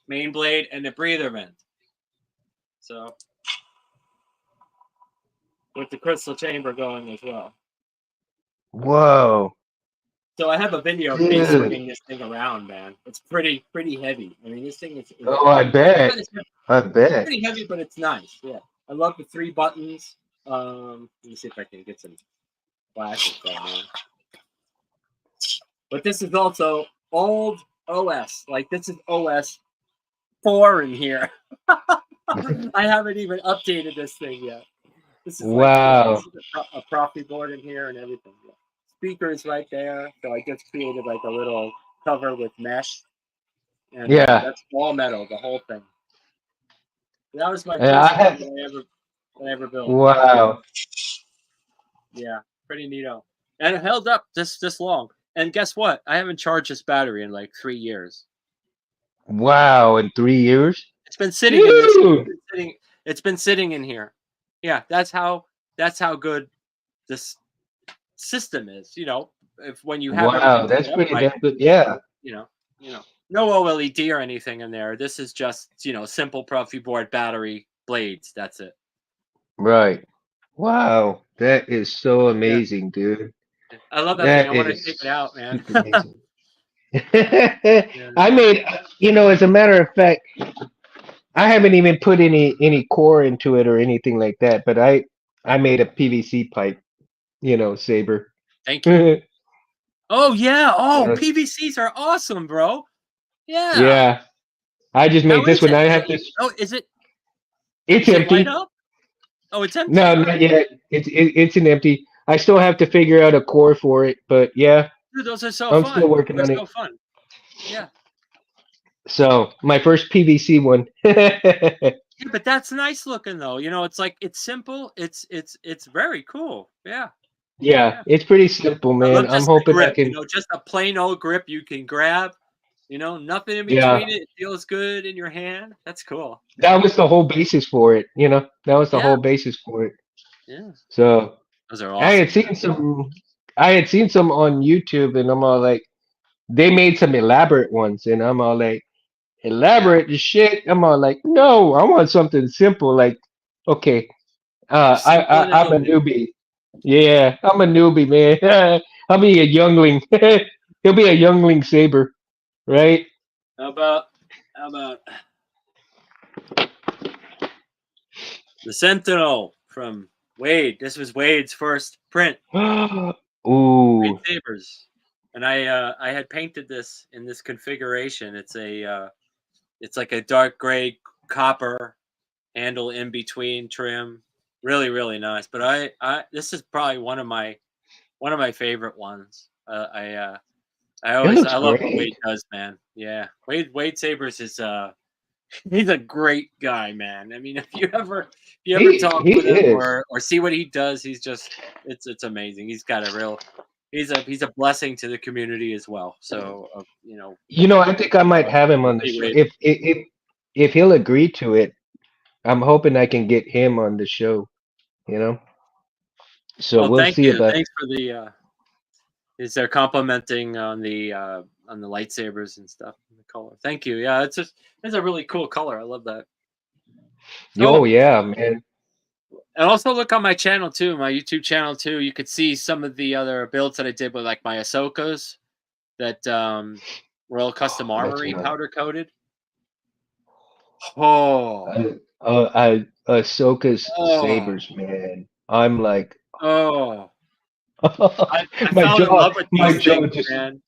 main blade, and the breather vent. So with the crystal chamber going as well. Whoa, So I have a video of me dude. swinging this thing around, man. It's pretty heavy. I mean, this thing is Oh, I bet. it's I bet. pretty heavy, but it's nice. Yeah, I love the 3 buttons. Let me see if I can get some flashes going on. But this is also old OS. Like this is OS 4 in here. I haven't even updated this thing yet. This is like Wow. this is a property board in here and everything. Yeah. Speakers right there. So I just created like a little cover with mesh, and Yeah. that's all metal, the whole thing. That was my Yeah, I first thing have. that I ever built. Wow. Yeah, pretty neato. And it held up this long. And guess what? I haven't charged this battery in like 3 years. Wow. In 3 years? It's been sitting in this. Dude. It's been sitting in here. Yeah, that's how good this system is. If when you have everything Wow. That's set up pretty right, damn good. Yeah. you know, no OLED or anything in there. This is just simple Profi board battery blades. That's it. Right. Wow. That is so Yeah, amazing, dude. I love that thing. I That want to take it is out, man. super amazing. Yeah. I made, as a matter of fact, I haven't even put any core into it or anything like that, but I made a PVC pipe, saber. Thank you. Oh yeah. Oh, Yeah. PVCs are awesome, bro. Yeah. Yeah. I just How made this is one. it? I Is have it? this. Oh, is it? It's Does it light empty. up? Oh, it's empty. No, All not right. yet. It's an empty. I still have to figure out a core for it, but yeah, Dude, those are so I'm still fun. working They're on so it. fun. Yeah. So my first PVC one. Yeah, but that's nice looking though. It's like it's simple. It's very cool. Yeah. Yeah, Yeah. it's pretty simple, I man. love I'm just the hoping I grip. can. Just a plain old grip you can grab. Nothing in Yeah, between it. It feels good in your hand. That's cool. that was the whole basis for it. That was the Yeah. whole basis for it. Yeah. So Those are I had awesome. seen some. I had seen some on YouTube, and I'm all like, they made some elaborate ones, and I'm all like, Yeah. elaborate as shit. I'm all like, no, I want something simple. Like, okay, Simple and I'm a elegant. newbie. Yeah, I'm a newbie, man. I'll be a youngling. He'll be a youngling saber, right? How about the Sentinel from Wade? This was Wade's first print. Wade Ooh, Sabers. And I had painted this in this configuration. It's like a dark gray copper handle in between trim. Really, really nice. But this is probably one of my favorite ones. it looks I love what great. Wade does, man. Yeah, Wade Sabers is he's a great guy, man. I mean, if you ever talk He with him is. or see what he does, it's amazing. He's a blessing to the community as well. So I think I might have him on the hey, show Wade. if he'll agree to it. I'm hoping I can get him on the show. You know, so Well, we'll thank see you. about. Thanks for the is they're complimenting on the lightsabers and stuff in the color. Thank you. Yeah, it's a really cool color. I love that. Oh Oh, yeah, man. and also look on my channel too, my YouTube channel too. You could see some of the other builds that I did with like my Ahsokas that Royal Custom That's Armory another. powder coated. Oh, Ahsoka's oh, sabers, man. I'm like, oh. I my fell in jaw, love with my these jaw things, just. man.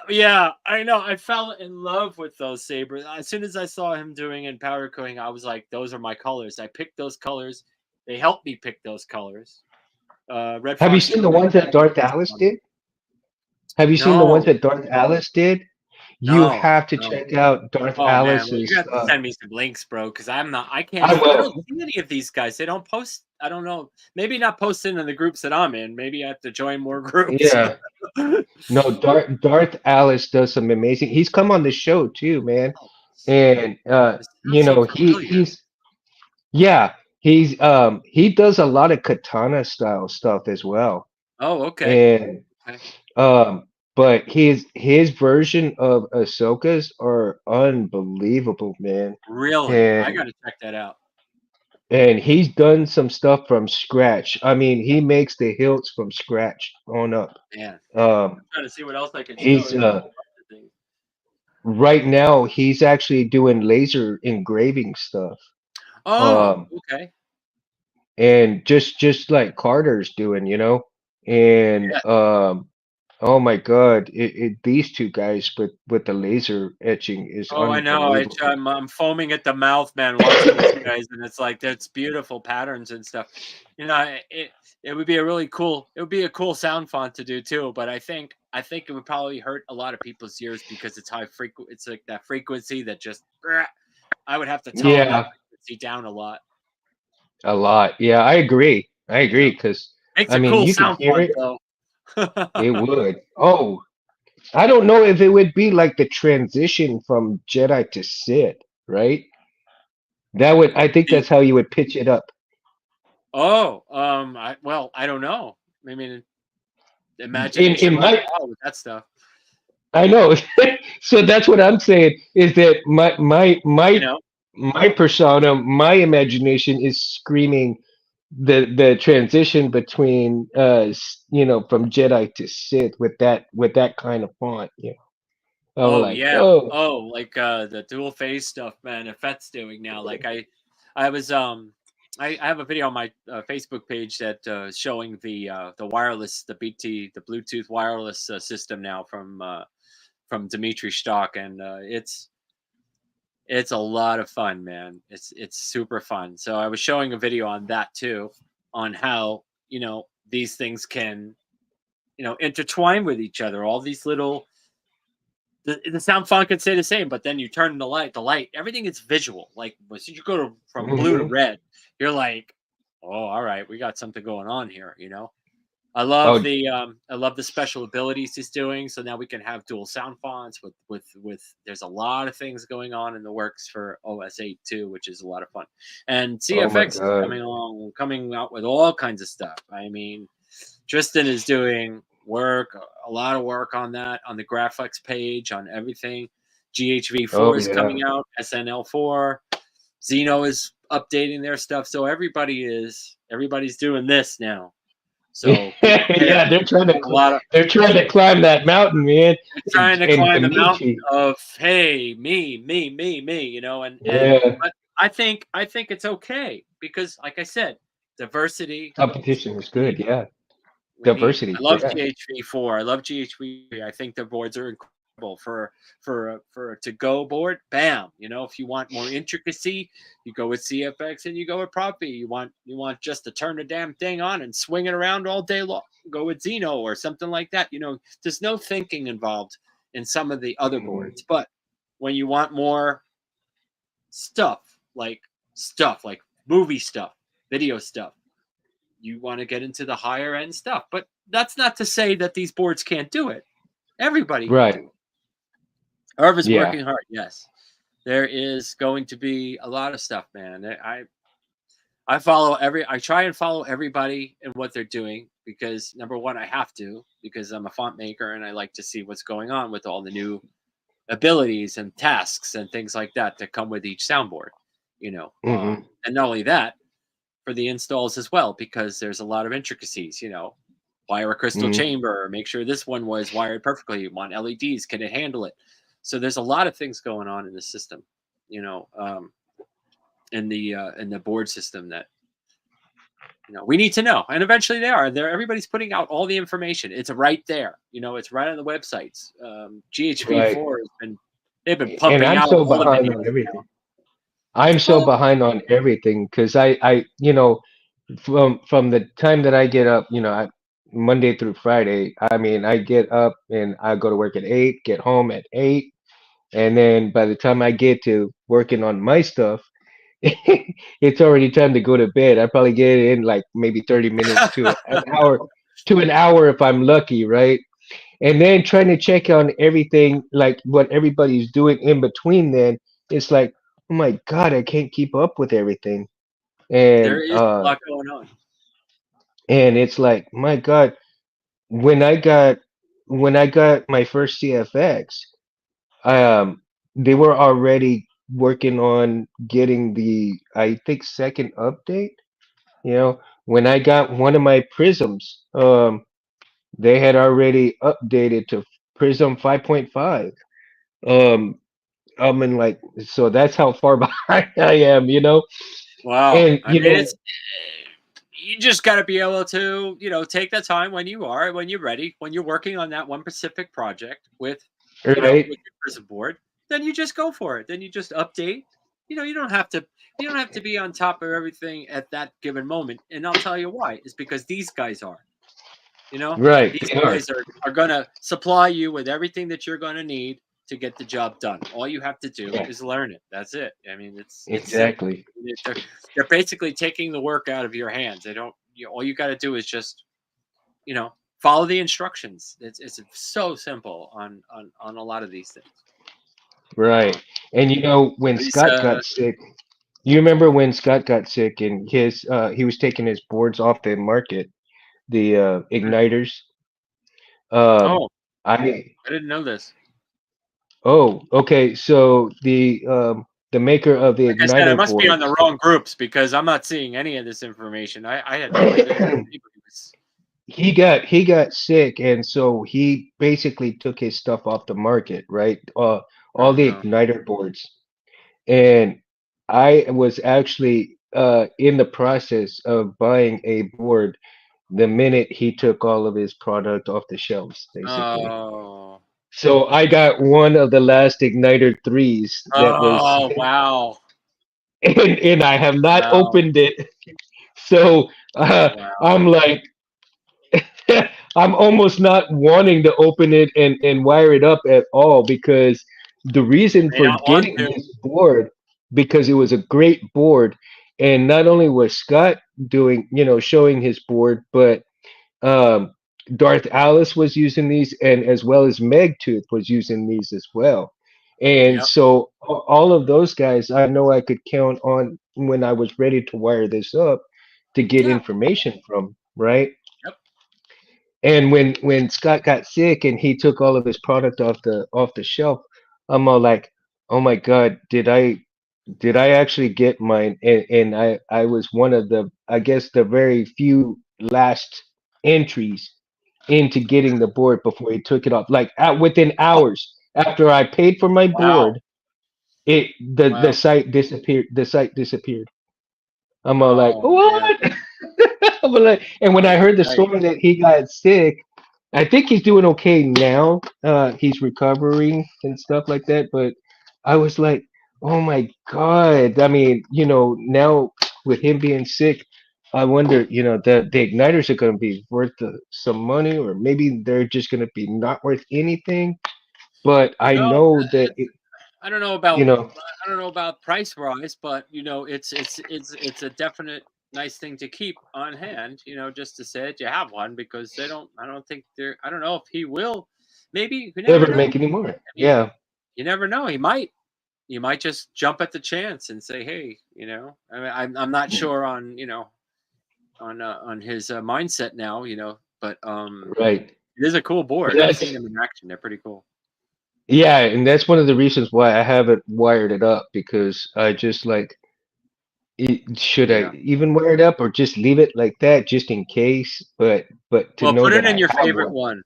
Yeah, I know. I fell in love with those sabers. As soon as I saw him doing in powder coating, I was like, those are my colors. I picked those colors. They helped me pick those colors. Red Have you Fox seen the Jr. ones that Darth Alice did? Have you seen the ones No, that Darth Alice did? You no, have to no. check out Darth Oh man, well you Alice's. have to send me some links, bro, because I I I don't will. see any of these guys. They don't post. I don't know. Maybe not posting in the groups that I'm in. Maybe I have to join more groups. Yeah. No, Darth Alice does some amazing. He's come on the show too, man. and It sounds so familiar. yeah, he does a lot of katana style stuff as well. Oh, okay. And Okay. um but his version of Ahsoka's are unbelievable, man. Really? I And got to check that out. he's done some stuff from scratch. I mean, he makes the hilts from scratch on up. Man, Um I'm trying to see what else I can show. he's There's a whole bunch of things. right now he's actually doing laser engraving stuff. Oh, Um okay. and just like Carter's doing, and Yeah. oh my God, these two guys with the laser etching is Oh, I know. unbelievable. I'm foaming at the mouth, man, watching these guys, and it's like that's beautiful patterns and stuff. You know, it would be a really cool. It would be a cool sound font to do too. But I think it would probably hurt a lot of people's ears because it's high frequency. It's like that frequency that just. I would have to tone that Yeah, frequency down a lot. a lot. Yeah, I agree. I You know, agree because makes I a mean cool you can sound hear font it. though. It would. Oh, I don't know if it would be like the transition from Jedi to Sith, right? That would, I think The that's how you would pitch it up. I don't know. I mean, In imagination runs my wild with that stuff. I know. So that's what I'm saying is that You know. my persona, my imagination is screaming the transition between from Jedi to Sith with that kind of font. I'm Oh like, yeah. oh, Oh, like the dual phase stuff, man. If that's doing now, like I was I have a video on my Facebook page that is showing the wireless, the BT, the Bluetooth wireless system now from Dimitri Stock, and it's a lot of fun, man. It's super fun. So I was showing a video on that too, on how these things can intertwine with each other. All these little the sound font could stay the same, but then you turn the light, everything is visual. Like once you go from blue to hmm red, you're like, oh, all right, we got something going on here. oh, I love the special abilities he's doing. So now we can have dual sound fonts with. There's a lot of things going on in the works for OS 8 too, which is a lot of fun. And oh my CFX is God, coming out with all kinds of stuff. I mean, Tristan is doing a lot of work on that, on the graphics page, on everything. GHV4 oh is yeah, coming out, SNL4, Xeno is updating their stuff. So everybody's doing this now. So be prepared. yeah. A lot of They're trying to climb that mountain, man. They're trying to And climb the mountain Dimitri, of hey, me, and yeah, but I think it's okay because like I said, diversity is competition what is we good. need. Yeah, We need. I diversity. love Yeah. GHV4. I love GHV3. I think the boards are incredible for a to go board. Bam. If you want more intricacy, you go with CFX and you go with Proppy. You want just to turn the damn thing on and swing it around all day long. Go with Xeno or something like that. There's no thinking involved in some of the other Mhm. boards, but when you want more stuff like movie stuff, video stuff, you want to get into the higher end stuff. But that's not to say that these boards can't do it. Everybody can Right. do it. Whoever's Yeah. working hard, yes. There is going to be a lot of stuff, man. I try and follow everybody and what they're doing because number one, I have to because I'm a font maker and I like to see what's going on with all the new abilities and tasks and things like that come with each soundboard. hmm And not only that, for the installs as well because there's a lot of intricacies. Wire a crystal hmm chamber, make sure this one was wired perfectly. You want LEDs, can it handle it? So there's a lot of things going on in the system, you know, um, in the board system that we need to know, and eventually they are. There, everybody's putting out all the information. It's right there. It's right on the websites. Right. GHV4 has been they've been And pumping I'm out so all the behind on videos everything. now. I'm so Well, behind on everything because from the time that I get up, Monday through Friday, I mean, I get up and I go to work at 8, get home at 8, and then by the time I get to working on my stuff, it's already time to go to bed. I probably get in like maybe 30 minutes to an hour if I'm lucky, right? And then trying to check on everything like what everybody's doing in between then it's like, oh my God, I can't keep up with everything. There And is a lot going on. it's like, my God, when I got my first CFX, um, they were already working on getting the, I think, second update. You know, when I got one of my prisms, they had already updated to Prism 5.5. Um, I'm in like, so that's how far behind I am, you know? Wow. And, I mean, it's you just got to be able to, take the time when you're ready, when you're working on that one specific project with, right, with your prison board, then you just go for it. Then you just update. You don't have to be on top of everything at that given moment. And I'll tell you why. It's because these guys are. You know, right, these they are. guys are going to supply you with everything that you're going to need to get the job done. All you have to do Yeah, is learn it. That's it. I mean, it's simple. exactly. They're basically taking the work out of your hands. They don't. All you got to do is just follow the instructions. It's so simple on a lot of these things. Right. And when He's Scott got sick, you remember when Scott got sick and he was taking his boards off the market, the igniters. Um, oh, I I didn't know this. Oh, okay. So the maker of the Like I said, I igniter must be on the boards, wrong groups because I'm not seeing any of this information. I had no idea that anybody was. he got sick, and so he basically took his stuff off the market, right? All Oh the no. igniter boards, and I was actually in the process of buying a board the minute he took all of his product off the shelves, basically. Oh. So I got one of the last igniter threes that was, Oh wow. and I have not Wow. opened it. So Wow. I'm like, I'm almost not wanting to open it and wire it up at all because the reason May for not want getting to. this board, because it was a great board, and not only was Scott doing, showing his board, but um, Darth Alice was using these, and as well as Megtooth was using these as well. And Yep. so all of those guys, I know I could count on when I was ready to wire this up to get Yeah. information from, right? Yep. And when Scott got sick and he took all of his product off the shelf, I'm all like, oh my God, did I actually get mine? And I was one of the, I guess, the very few last entries into getting the board before he took it off. Like within Oh, hours after I paid for my wow. board, the Wow. site disappeared. The site disappeared. I'm all like, Oh man. what? I'm like, and when I Ay, heard the ay. story that he got sick, I think he's doing okay now. He's recovering and stuff like that. But I was like, oh my God. I mean, now with him being sick, I wonder, the igniters are going to be worth some money, or maybe they're just going to be not worth anything. But I No, know that, I don't know you about know, price rise, but it's a definite nice thing to keep on hand. Just to say that you have one because they don't. I don't think they're. I don't know if he will. Maybe you never ever know. make any more. I mean, Yeah, you never know. He might. You might just jump at the chance and say, "Hey, I mean, I'm not sure on on his mindset now, but right. it is a cool board. I've seen That's them in action. They're pretty cool. Yeah, and that's one of the reasons why I haven't wired it up because I just like, should I Yeah. even wire it up or just leave it like that just in case? But to Well, know put that it in I your have favorite one. one.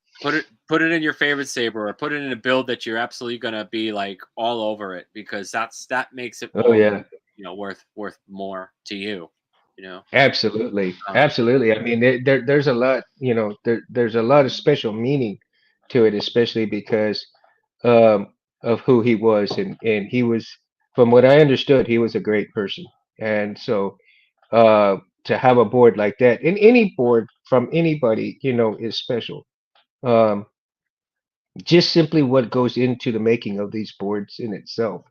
Put it in your favorite saber, or put it in a build that you're absolutely gonna be like all over it because that makes it Oh all yeah, worth more to you. You know. absolutely, Um, absolutely. I mean, there's a lot, there's a lot of special meaning to it, especially because of who he was, and he was, from what I understood, he was a great person, and so uh, to have a board like that, and any board from anybody, is special. Um, just simply what goes into the making of these boards in itself,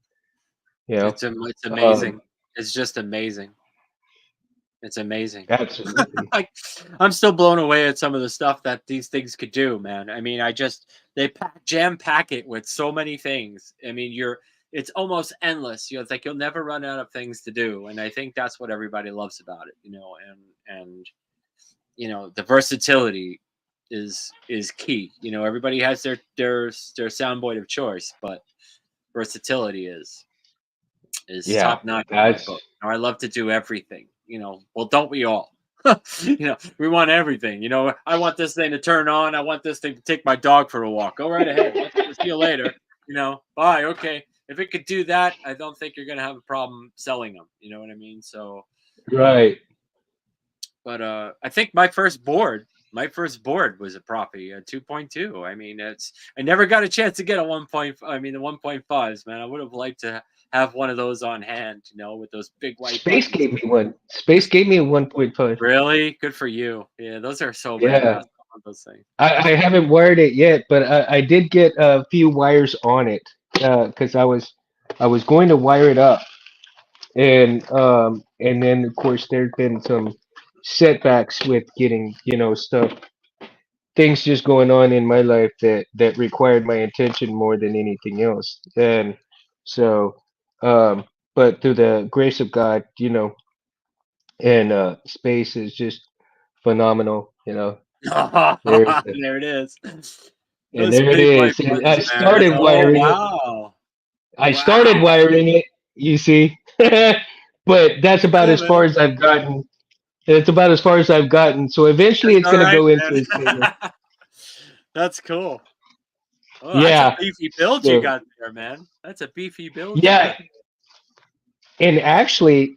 you know. it's Um, amazing. It's just amazing. It's amazing. absolutely. Like I'm still blown away at some of the stuff that these things could do, man. I mean, jam pack it with so many things. I mean, it's almost endless. It's like you'll never run out of things to do, and I think that's what everybody loves about it. And the versatility is key. Everybody has their soundboard of choice, but versatility is Yeah, top notch in my that's book. I love to do everything. Well, don't we all? We want everything. I want this thing to turn on. I want this thing to take my dog for a walk. Go right ahead. We'll see you later. Bye. Okay. If it could do that, I don't think you're gonna have a problem selling them. You know what I mean? So, um, right. but I think my first board was a Profi, a 2.2. I mean, I never got a chance to get a 1. The 1.5s, man. I would have liked to have one of those on hand, with those big white Space buttons. gave me one. Space gave me a 1.5. Really good for you. Yeah, those are so badass. Yeah. I love those things. I haven't wired it yet, but I did get a few wires on it because I was going to wire it up, and then of course there's been some setbacks with getting stuff, things just going on in my life that required my attention more than anything else, and so um, but through the grace of God, and space is just phenomenal, there. There it is. And Those there it big white is. And buttons, man. That's oh wow. I started Wow. wiring it, you see. But that's about Cool, as far man. as I've gotten. It's about as far as I've gotten. So eventually That's it's all gonna right, go into a Saber. man. That's cool. Oh, that's a Yeah. beefy build you So got there, man. That's a beefy build you yeah, got. and actually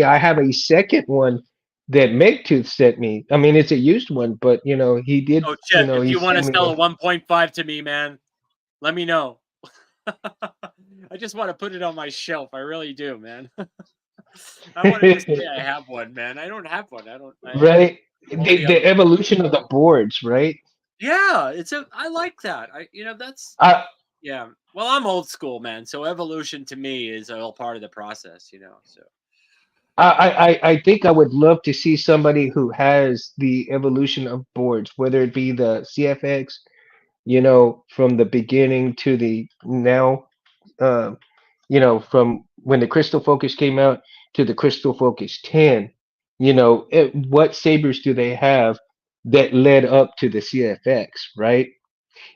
I have a second one that Megtooth sent me. I mean it's a used one, but he did, Oh shit! If he you want to sent me sell a one. 1.5 to me, man, let me know. I just want to put it on my shelf. I really do, man. I want to just say I have one, man. I don't have one. I don't. I Right? all The the other. the evolution of the boards, right? Yeah, I like that. That's I yeah. Well, I'm old school, man. So evolution to me is all part of the process, So I think I would love to see somebody who has the evolution of boards, whether it be the CFX, from the beginning to the now, uh, from when the Crystal Focus came out to the Crystal Focus 10, what sabers do they have that led up to the CFX, right?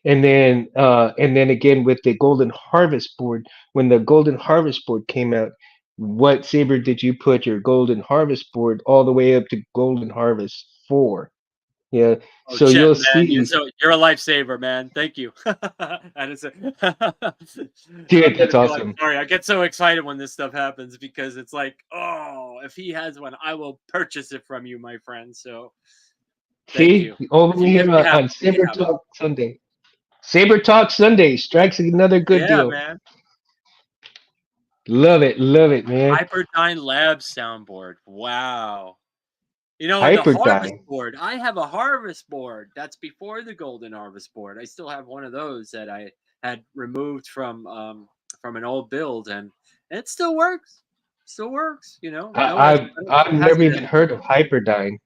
And then again with the Golden Harvest board, when the Golden Harvest board came out, what saber did you put your Golden Harvest board all the way up to Golden Harvest 4? Yeah, oh so shit, you'll man! You're see, so you're a lifesaver, man. Thank you. And it's I'm dude, gonna that's be like, awesome. sorry. I get so excited when this stuff happens because it's like, oh, if he has one, I will purchase it from you, my friend. So thank See, you. over If here you have on it, if you Saber have it. Talk Sunday. Saber Talk Sunday strikes another good Yeah, deal. man. Love it, man. Hyperdyne Labs soundboard. Wow. And the harvest Hyperdine. board, I have a harvest board. That's before the golden harvest board. I still have one of those that I had removed from an old build, and it still works. Still works. No, I, I've I I've don't never hesitate. even heard of Hyperdine.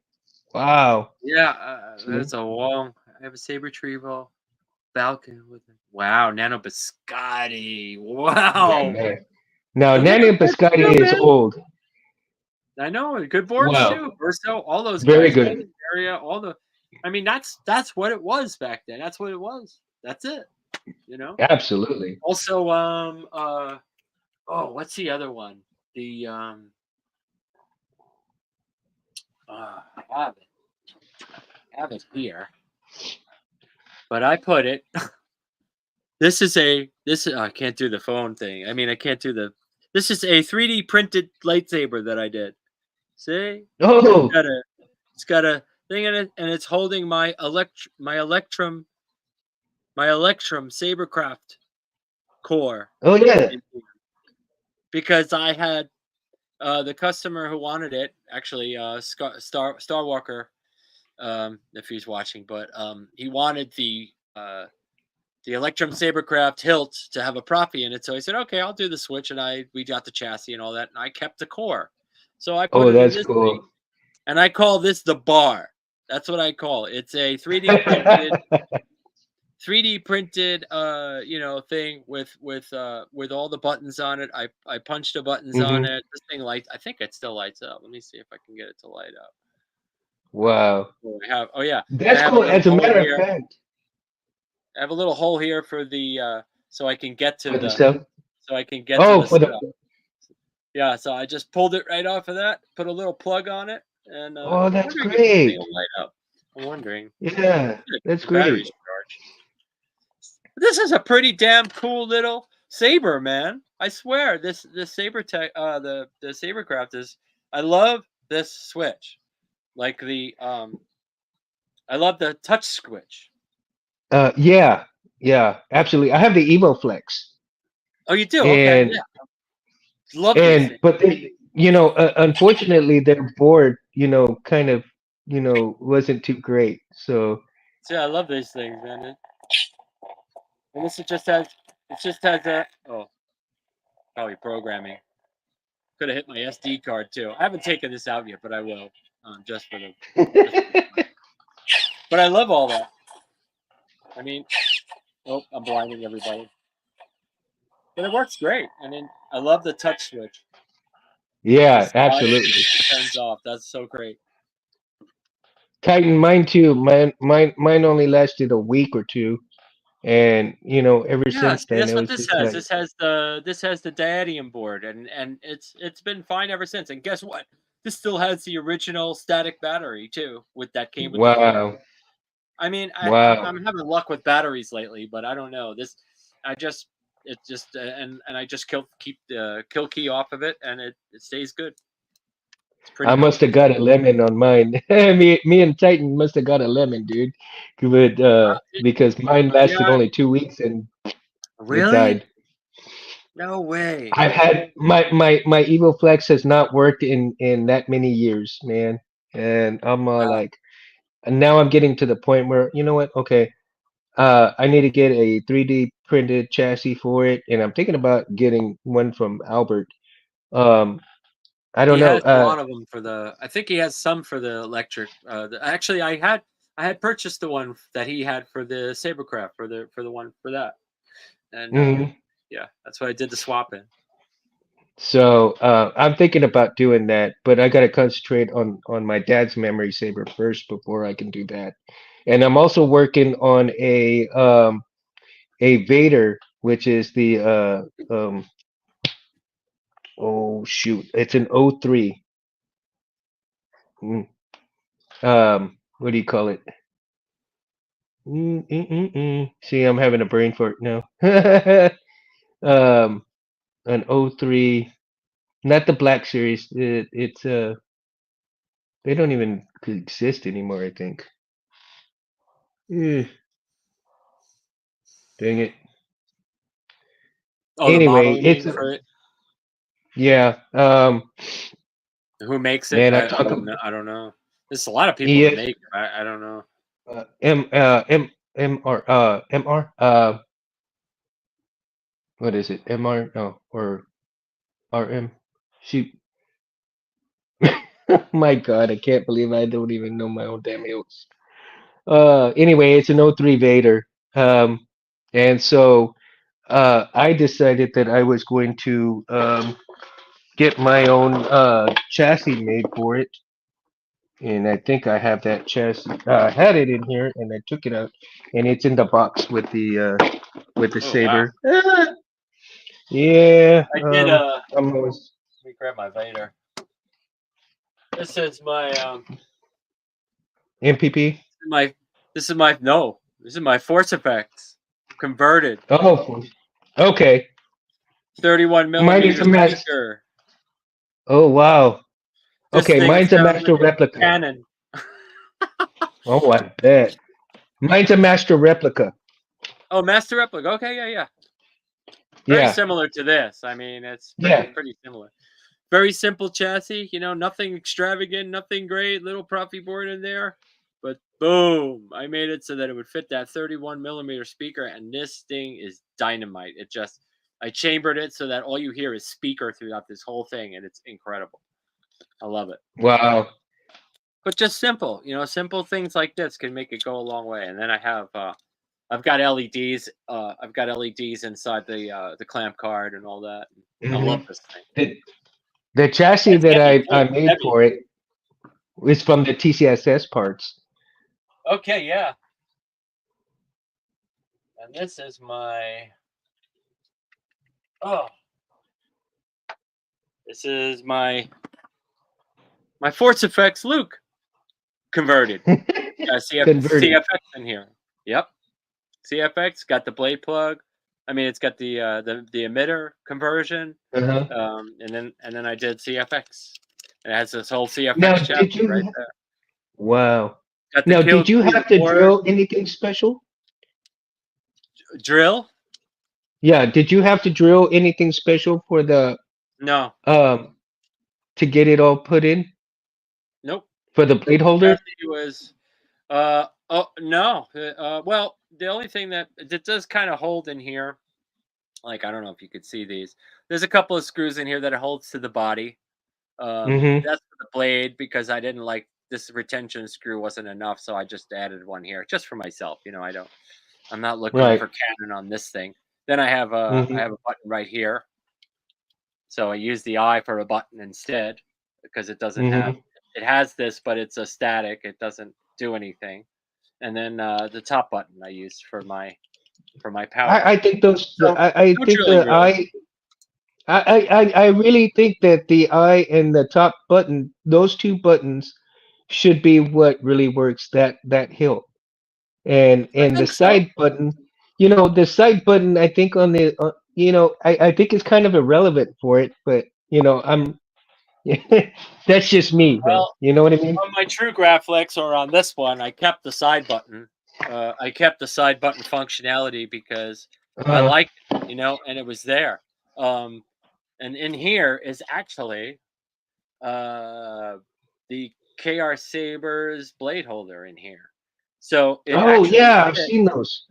Wow. Yeah, See? that's a wall. I have a saber retrieval falcon with it. Wow, Nano Biscotti. Yeah, Wow, man. Now, those are Nanny good and boards too, Biscotti is man. old. I know, good boards Wow. too. Verso, all those Very guys, good. Golden Area, all the. I mean, that's what it was back then. That's what it was. That's it. You know. Absolutely. Also, oh, what's the other one? The I have it here, but I put it. I can't do the phone thing. I mean, I can't do the. This is a 3D printed lightsaber that I did. See, it's Oh, got a it's got a thing in it, and it's holding my Electrum Sabercraft core oh yeah. in here. Because I had the customer who wanted it, actually Star Walker, if he's watching, but he wanted the Electrum Sabercraft hilt to have a Profi in it. So I said, okay, I'll do the switch, and we got the chassis and all that, and I kept the core. So I put Oh, it in that's this cool. thing, and I call this the bar. That's what I call it. It's a 3D printed 3D printed thing with all the buttons on it. I punched the buttons on Hmm. it. This thing lights. I think it still lights up. Let me see if I can get it to light up. Wow. Oh yeah, I That's have a cool. little As a hole matter of here. fact, I have a little hole here for the so I can get to for the the stuff. Oh, for the. stuff. Yeah, so I just pulled it right off of that, put a little plug on it, and Oh, I'm that's wondering if this thing great. will light up. I'm wondering. Yeah, Keep that's the batteries great. charged. This is a pretty damn cool little saber, man. I swear, this saber tech, the sabercraft is. I love this switch, like I love the touch switch. Yeah, yeah, absolutely. I have the Evo Flex, Oh, you do? Okay, and yeah, love these things. but they, unfortunately, their board, kind of, wasn't too great. So, So yeah, I love these things, man. And this it just has a probably programming. Could have hit my SD card too. I haven't taken this out yet, but I will, just for the. Just for the fun. But I love all that. I mean, oh, I'm blinding everybody. But it works great. I mean, I love the touch switch. You yeah, slide it, absolutely. it turns off. That's so great. Titan, mine too. Mine only lasted a week or two, and ever Yeah, since see, then that's it what was this just has. like, This has the diadium board, and it's been fine ever since. And guess what? This still has the original static battery too, with that came with the kit. wow, I mean, wow. I'm having luck with batteries lately, but I don't know this. I just it just and I just keep the kill key off of it, and it stays good. It's pretty I cool. must have got a lemon on mine. Me and Titan must have got a lemon, dude. Because mine lasted Yeah, only 2 weeks and it really? died. No way. I've had my Evo Flex has not worked in that many years, man. And I'm Wow. like, and now I'm getting to the point where, you know what? Okay, I need to get a 3D printed chassis for it, and I'm thinking about getting one from Albert. Um, I don't He know. has a lot of them for the. I think he has some for the electric. Actually, I had purchased the one that he had for the Sabercraft for the one for that, and Mhm. yeah, that's what I did the swap in. So I'm thinking about doing that, but I got to concentrate on my dad's memory saber first before I can do that. And I'm also working on a Vader, which is the oh shoot, it's an O3. Mm, what do you call it? See, I'm having a brain fart now. um, an O3, not the Black Series. It's they don't even exist anymore, I think. Eh, dang it. Oh, the model Anyway, you it's mean for it? yeah. Who makes it? Man, I I talk don't know. I don't know. There's a lot of people that ES make it. I don't know. MR what is it? MR no or RM. Shoot. My God, I can't believe I don't even know my own damn heels. Anyway, it's an O3 Vader. Um, and so I decided that I was going to get my own chassis made for it. And I think I have that chassis. I had it in here, and I took it out, and it's in the box with the Oh wow! saber. Yeah, I did. I'm always Let me grab my Vader. This is my MPP. my this is my no. This is my Force Effects converted Oh, okay. 31 Mine is millimeter a master. speaker. Oh wow. This Okay, thing mine's a sounds master like a replica. cannon. Oh, I bet. Mine's a master replica. Oh, Master Replica. Okay, yeah, yeah. Very Yeah, similar to this. I mean, it's pretty yeah. pretty similar. Very simple chassis. Nothing extravagant, nothing great. Little puffy board in there, but boom! I made it so that it would fit that 31 millimeter speaker, and this thing is dynamite. I chambered it so that all you hear is speaker throughout this whole thing, and it's incredible. I love it. Wow. But just simple, simple things like this can make it go a long way. And then I have I've got LEDs. I've got LEDs inside the clamp card and all that. I Hmm. love this thing. The, the chassis It's that heavy I too. made Heavy. for it is from the TCSS parts. Okay, yeah. And this is my oh, this is my Force Effects Luke converted. Converted. CFX in here. Yep, CFX got the blade plug. I mean, it's got the emitter conversion, Uh-huh. and then I did CFX. It has this whole CFX Now, chassis did you? right there. Wow. Got the Now, Kill did you 2 have to board drill anything special? drill. Yeah. Did you have to drill anything special for the No, um to get it all put in nope. for the blade The holder? chassis was oh no. Well, the only thing that does kind of hold in here, like I don't know if you could see these. There's a couple of screws in here that it holds to the body. Mm-hmm. That's for the blade because I didn't like this retention screw wasn't enough, so I just added one here just for myself. I'm not looking Right. for Canon on this thing. Then I Mm-hmm. have a button right here, so I use the eye for a button instead because it doesn't have Mm-hmm. it has this, but it's a static. It doesn't do anything. And then the top button I use for my power. I think those. So I no think drilling the really. I really think that the eye and the top button, those two buttons, should be what really works that hill. I And the think so. side button, the side button, I think on the, I think it's kind of irrelevant for it, but I'm that's just me though. Well, You know what I mean? on my True Graphics or on this one, I kept the side button. I kept the side button functionality because I Uh, liked it, and it was there. Um, and in here is actually uh, the KR Sabers blade holder in here. So it oh actually yeah, I've fit. seen those.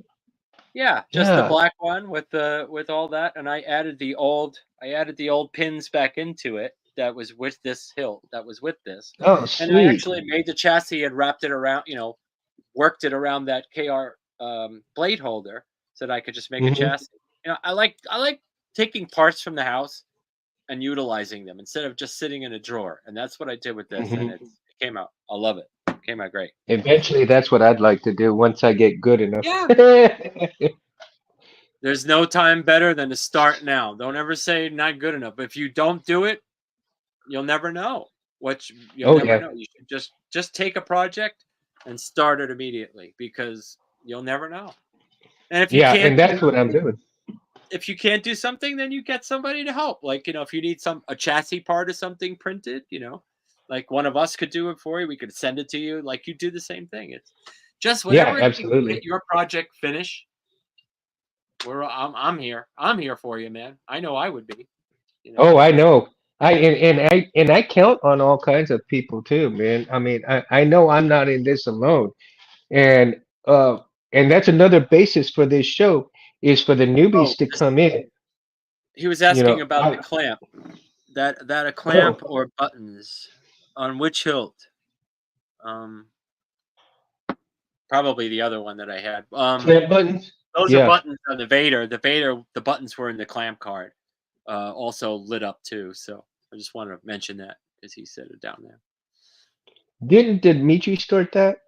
Yeah, just the Yeah. black one with all that, and I added the old pins back into it that was with this hilt that was with this, Oh and I sweet. actually made the chassis and wrapped it around, worked it around that KR blade holder so that I could just make a Hmm. chassis. I like taking parts from the house and utilizing them instead of just sitting in a drawer, and that's what I did with this, and Hmm. it came out. I love it. It came out great. Eventually, that's what I'd like to do once I get good enough. Yeah. There's no time better than to start now. Don't ever say not good enough. If you don't do it, you'll never know. You'll Oh never yeah. know. You should just take a project and start it immediately because you'll never know. And Yeah, and that's what I'm doing. if you can't do something, then you get somebody to help. Like, if you need a chassis part of something printed, like one of us could do it for you. We could send it to you. Like you do the same thing. It's just Yeah, whatever it takes to get absolutely. your project finished. I'm here. I'm here for you, man. I know I would be. You know. Oh, I know. I count on all kinds of people too, man. I mean, I know I'm not in this alone. And uh and that's another basis for this show is for the Oh, newbies to come in. he was You asking know, about the clamp. That a oh, clamp or buttons on which hilt? Um, Probably the other one that I had. clamp buttons? Those are Yeah. buttons on the Vader. The buttons were in the clamp card. Also lit up too. So I just wanted to mention that because he said it down there. Didn't Dimitri start that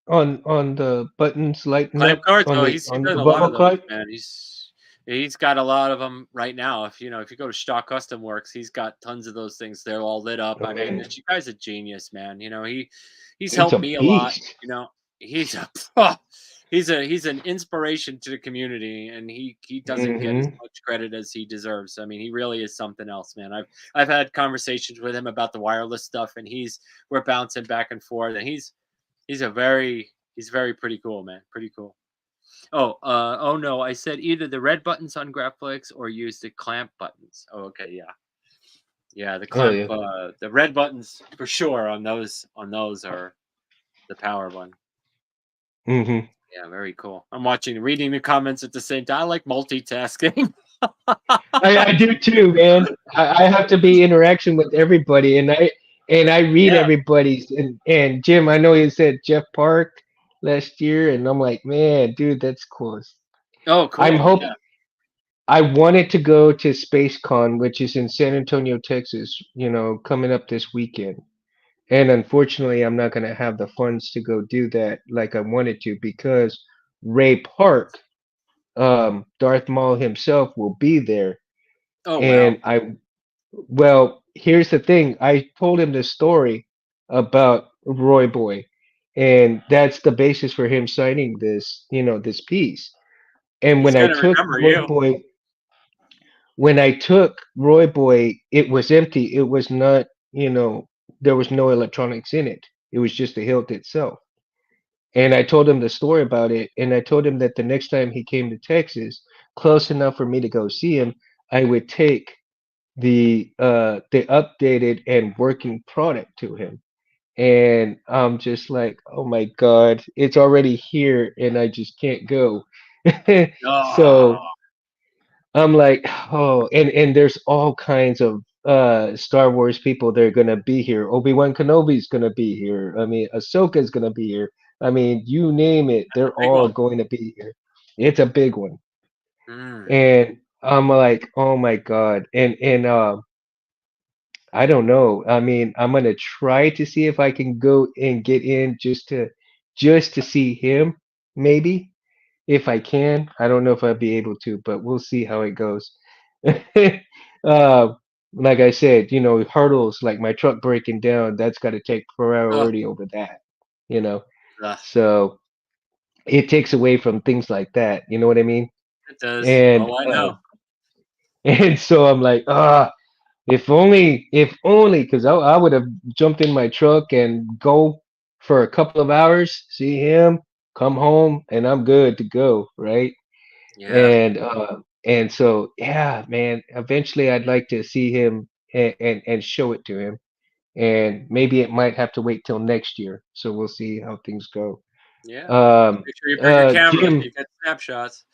on the buttons lighting Clamp up cards. on Oh, the he's on done the a lot of bubble those, card? man. He's got a lot of them right now. If you go to Stock Custom Works, he's got tons of those things. They're all lit up. Oh I mean, man, this guy's a genius, man. He's he's helped a me a lot. beast. He's a he's an inspiration to the community, and he doesn't get as Hmm. much credit as he deserves. I mean, he really is something else, man. I've had conversations with him about the wireless stuff, and we're bouncing back and forth, and he's very pretty cool, man. Pretty cool. Oh no, I said either the red buttons on Graphics or use the clamp buttons. Oh, okay, yeah. Yeah, Oh yeah. the red buttons for sure on those are the power one. Hmm. Yeah, very cool. I'm reading the comments at the same time. I like multitasking. I do too, man. I have to be interaction with everybody, and I read Yeah. everybody's. And Jim, I know you said Jeff Park last year, and I'm like, man, dude, that's cool. Oh, I'm cool. hope Yeah. I wanted to go to SpaceCon, which is in San Antonio, Texas, coming up this weekend. And unfortunately, I'm not going to have the funds to go do that like I wanted to because Ray Park, Darth Maul himself, will be there. Oh, wow. And well, here's the thing. I told him the story about Roy Boy, and that's the basis for him signing this piece. And He's gonna remember you. When I took Roy Boy, it was empty. It was not, there was no electronics in it. It was just the hilt itself. And I told him the story about it, and I told him that the next time he came to Texas, close enough for me to go see him, I would take the updated and working product to him. And I'm just like, oh my God, it's already here and I just can't go. Oh, So I'm like, oh, and there's all kinds of Star Wars people that are gonna be here. Obi-Wan Kenobi's gonna be here. I mean, Ahsoka's gonna be here. I mean, you name it, that's a they're big all one. going to be here. It's a big one. Mm. And I'm like, oh my God. And I don't know. I mean, I'm gonna try to see if I can go and get in just to see him, maybe if I can. I don't know if I'll be able to, but we'll see how it goes. uh, like I said, hurdles like my truck breaking down, that's got to take Oh, priority over that, you know. ugh, So it takes away from things like that. You know what I mean? it does. And Oh, I know. and so I'm like, if only, because I would have jumped in my truck and go for a couple of hours, see him, come home, and I'm good to go, right? Yeah. And so yeah, man, eventually I'd like to see him and show it to him. And maybe it might have to wait till next year. So we'll see how things go. Yeah. Um, Make sure you bring your camera so Jim, you get snapshots.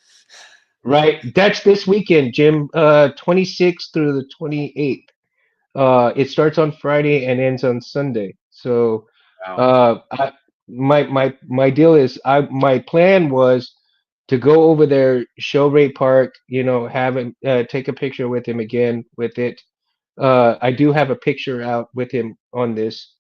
right? That's this weekend, Jim. 26th through the 28th. It starts on Friday and ends on Sunday. So, Wow. my deal is my plan was to go over there, show Ray Park, have him take a picture with him again with it. I do have a picture out with him on this,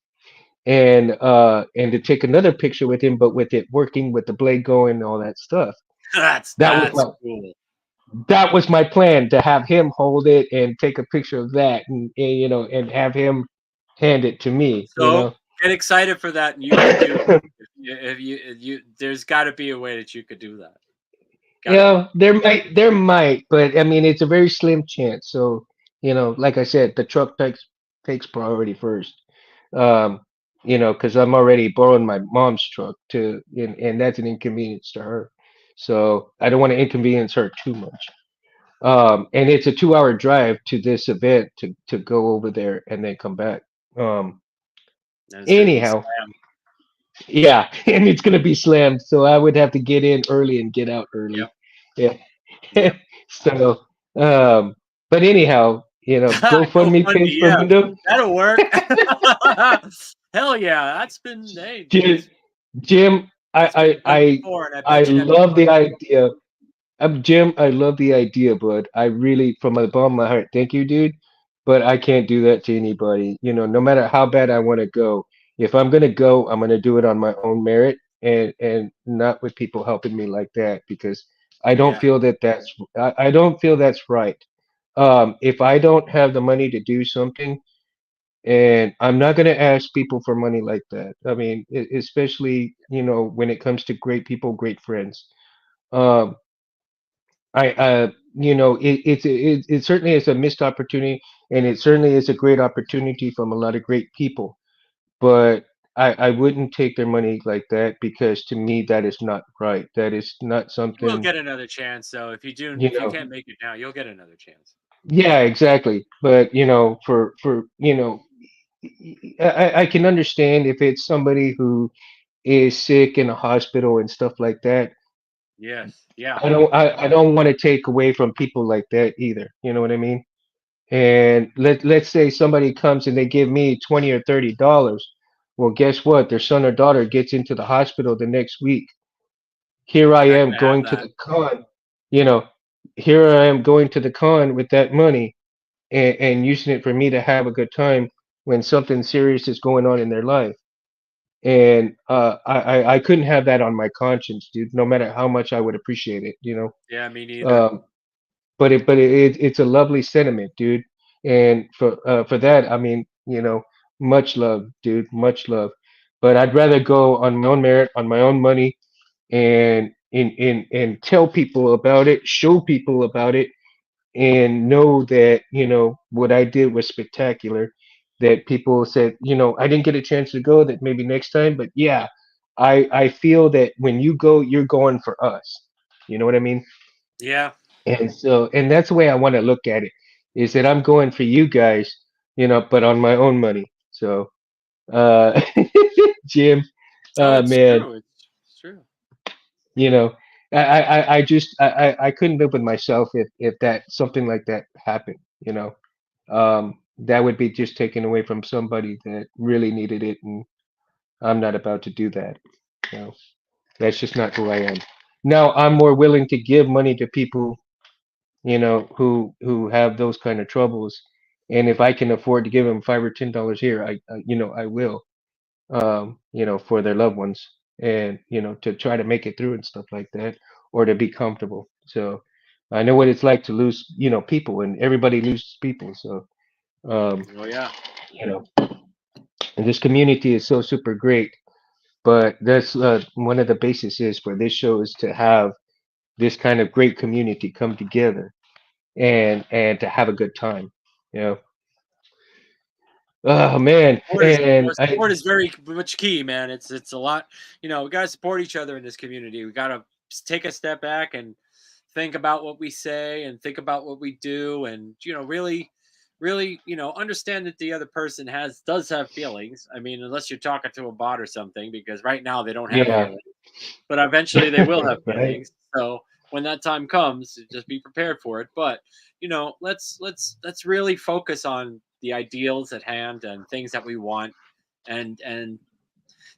and to take another picture with him, but with it working, with the blade going, and all that stuff. That's That was that's my cool. that was my plan, to have him hold it and take a picture of that, and have him hand it to me, So get excited for that, and you could do that. If you there's got to be a way that you could do that. Got to be. Yeah, there might, but I mean, it's a very slim chance. So, like I said, the truck takes priority first. Um, because I'm already borrowing my mom's truck and that's an inconvenience to her. So I don't want to inconvenience her too much. And it's a 2-hour drive to this event to go over there and then come back. Um, And it's gonna be anyhow, slam. yeah, and it's gonna be slammed, so I would have to get in early and get out early. Yep. Yeah. Yep. So, but anyhow, GoFundMe GoFundMe. page for Yeah, Window. that'll work. Hell yeah, that's been hey. Jim, Jim, It's been I I done I before, and I I bet you that'd be love fun. the idea. Jim, I love the idea, bud. I really, from the bottom of my heart, thank you, dude. But I can't do that to anybody. No matter how bad I want to go, if I'm gonna go, I'm gonna do it on my own merit and not with people helping me like that because I don't Yeah. feel I don't feel that's right. If I don't have the money to do something, and I'm not gonna ask people for money like that. I mean, especially when it comes to great people, great friends. Um, it certainly is a missed opportunity, and it certainly is a great opportunity from a lot of great people. But I wouldn't take their money like that because to me that is not right. That is not You will something, get another chance, though. If you do, you if you know. can't make it now, you'll get another chance. Yeah, exactly. But for I can understand if it's somebody who is sick in a hospital and stuff like that. Yes. Yeah. I don't want to take away from people like that either. You know what I mean? And let's say somebody comes and they give me 20 or $30. Well, guess what? Their son or daughter gets into the hospital the next week. Here I You're not am gonna have going to that. the con, you know, here I am going to the con with that money and using it for me to have a good time when something serious is going on in their life. And I couldn't have that on my conscience, dude, no matter how much I would appreciate it, you Yeah, me know. neither. It's a lovely sentiment, dude. And for that, I mean, much love, dude, much love. But I'd rather go on my own merit, on my own money, and tell people about it, show people about it, and know that what I did was spectacular. That people said, I didn't get a chance to go. That maybe next time, but yeah, I feel that when you go, you're going for us. You know what I mean? Yeah. And that's the way I want to look at it, is that I'm going for you guys, but on my own money. So, uh, Jim, No, it's man, true. It's true. you know, I just I couldn't live with myself if that something like that happened. That would be just taken away from somebody that really needed it, and I'm not about to do that. You know, that's just not who I am. Now, I'm more willing to give money to people who have those kind of troubles. And if I can afford to give them $5 or $10 here, I will, for their loved ones, and to try to make it through and stuff like that, or to be comfortable. So I know what it's like to lose, people, and everybody loses people. So um, Oh yeah. you know, and this community is so super great. But that's one of the bases is for this show is to have this kind of great community come together and to have a good time. You know. Oh man, and I Support is very much key, man. It's a lot. We gotta support each other in this community. We gotta take a step back and think about what we say and think about what we do, and really, understand that the other person does have feelings. I mean, unless you're talking to a bot or something, because right now they don't have yeah, feelings, but eventually they will have right, feelings. So when that time comes, just be prepared for it. But let's really focus on the ideals at hand and things that we want, and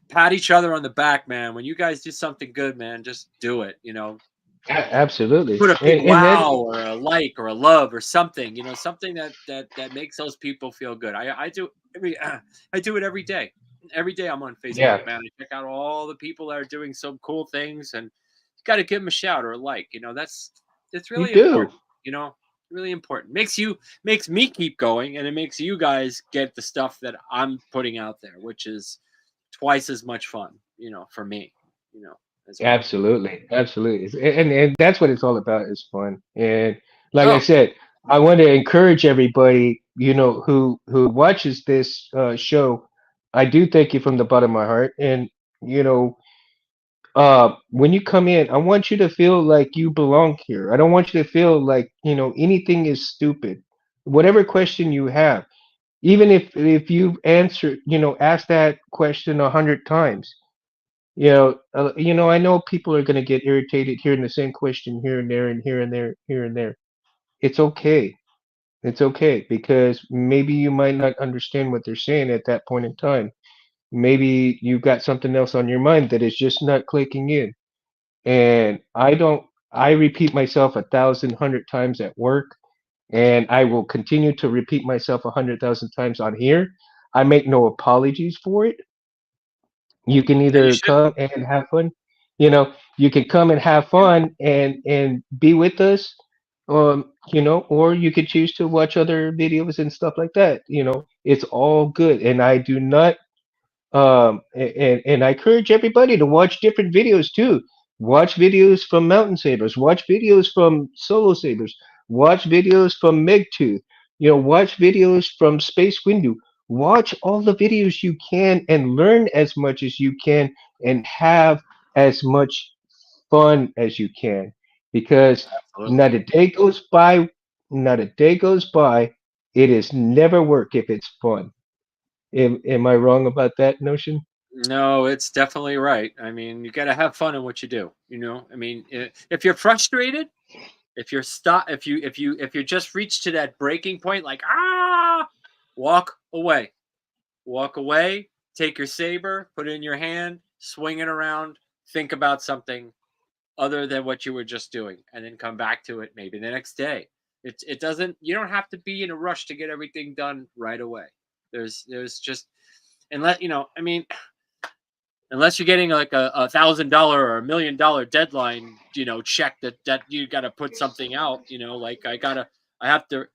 pat each other on the back, man. When you guys do something good, man, just do it. absolutely, Put a big and that wow or a like or a love or something. Something that makes those people feel good. I do every I do it every day. Every day I'm on Facebook, yeah, man. I check out all the people that are doing some cool things, and you got to give them a shout or a like. That's you really do. important. Really important. Makes me keep going, and it makes you guys get the stuff that I'm putting out there, which is twice as much fun. For me. As well. Absolutely, absolutely. And that's what it's all about is fun. And like I Oh, said, I want to encourage everybody, who watches this show. I do thank you from the bottom of my heart. And you know, when you come in, I want you to feel like you belong here. I don't want you to feel like, anything is stupid. Whatever question you have, even if you've answered, asked that question 100 times, I know people are going to get irritated hearing the same question here and there and here and there, here and there. It's okay. It's okay because maybe you might not understand what they're saying at that point in time. Maybe you've got something else on your mind that is just not clicking in. And I repeat myself 1,000 times at work, and I will continue to repeat myself 100,000 times on here. I make no apologies for it. You can and you either shouldn't. come and have fun, you can come and have Yeah. fun and be with us, or you could choose to watch other videos and stuff like that. It's all good, and I do not and I encourage everybody to watch different videos too. Watch videos from Mountain Sabers. Watch videos from Solo Sabers. Watch videos from Megtooth. Watch videos from Space Windu. Watch all the videos you can and learn as much as you can and have as much fun as you can. Because Absolutely. not a day goes by, not a day goes by, it is never work if it's fun. Am I wrong about that notion? No, it's definitely right. I mean, you got to have fun in what you do. I mean, if you're frustrated, if you're stop, if you just reach to that breaking point, like walk away, walk away, take your saber, put it in your hand, swing it around, think about something other than what you were just doing, and then come back to it maybe the next day. It doesn't. You don't have to be in a rush to get everything done right away. There's just unless I mean, unless you're getting like $1,000 or $1 million deadline, check that you got to put something out. Like I have to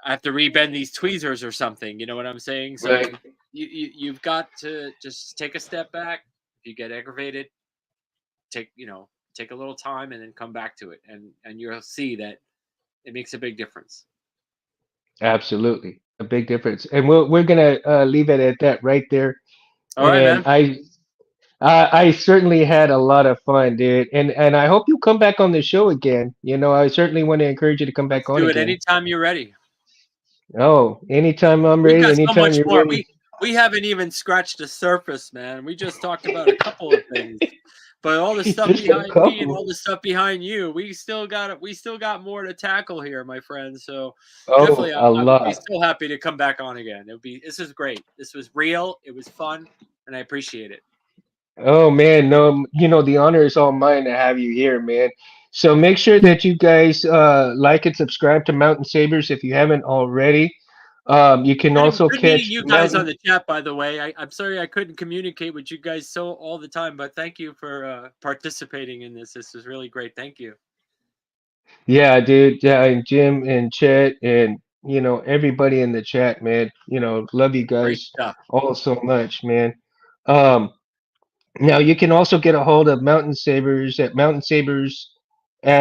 I have to rebend these tweezers or something. You know what I'm saying? So Right. you've got to just take a step back. If you get aggravated, take a little time and then come back to it, and you'll see that it makes a big difference. Absolutely. A big difference. And we're gonna leave it at that right there. All right, And man. I certainly had a lot of fun, dude. And I hope you come back on the show again. I certainly want to encourage you to come back Let's on do it again. anytime you're ready. Oh, anytime I'm We've ready, got so anytime much you're more. ready. We haven't even scratched the surface, man. We just talked about a couple of things. But all the stuff Just a behind me and all couple. the stuff behind you, we still got more to tackle here, my friend. So Oh, definitely, a I would be lot. so happy to come back on again. This is great. This was real. It was fun, and I appreciate it. Oh man, no, the honor is all mine to have you here, man. So make sure that you guys like and subscribe to Mountain Sabers if you haven't already. You can Good, also good meeting catch you guys on Mountain. the chat, by the way. I'm sorry I couldn't communicate with you guys so all the time, but thank you for participating in this. This was really great. Thank you. Yeah, dude. Yeah, and Jim and Chet and everybody in the chat, man. Love you Great guys stuff. all so much, man. Um, Now you can also get a hold of Mountain Sabers at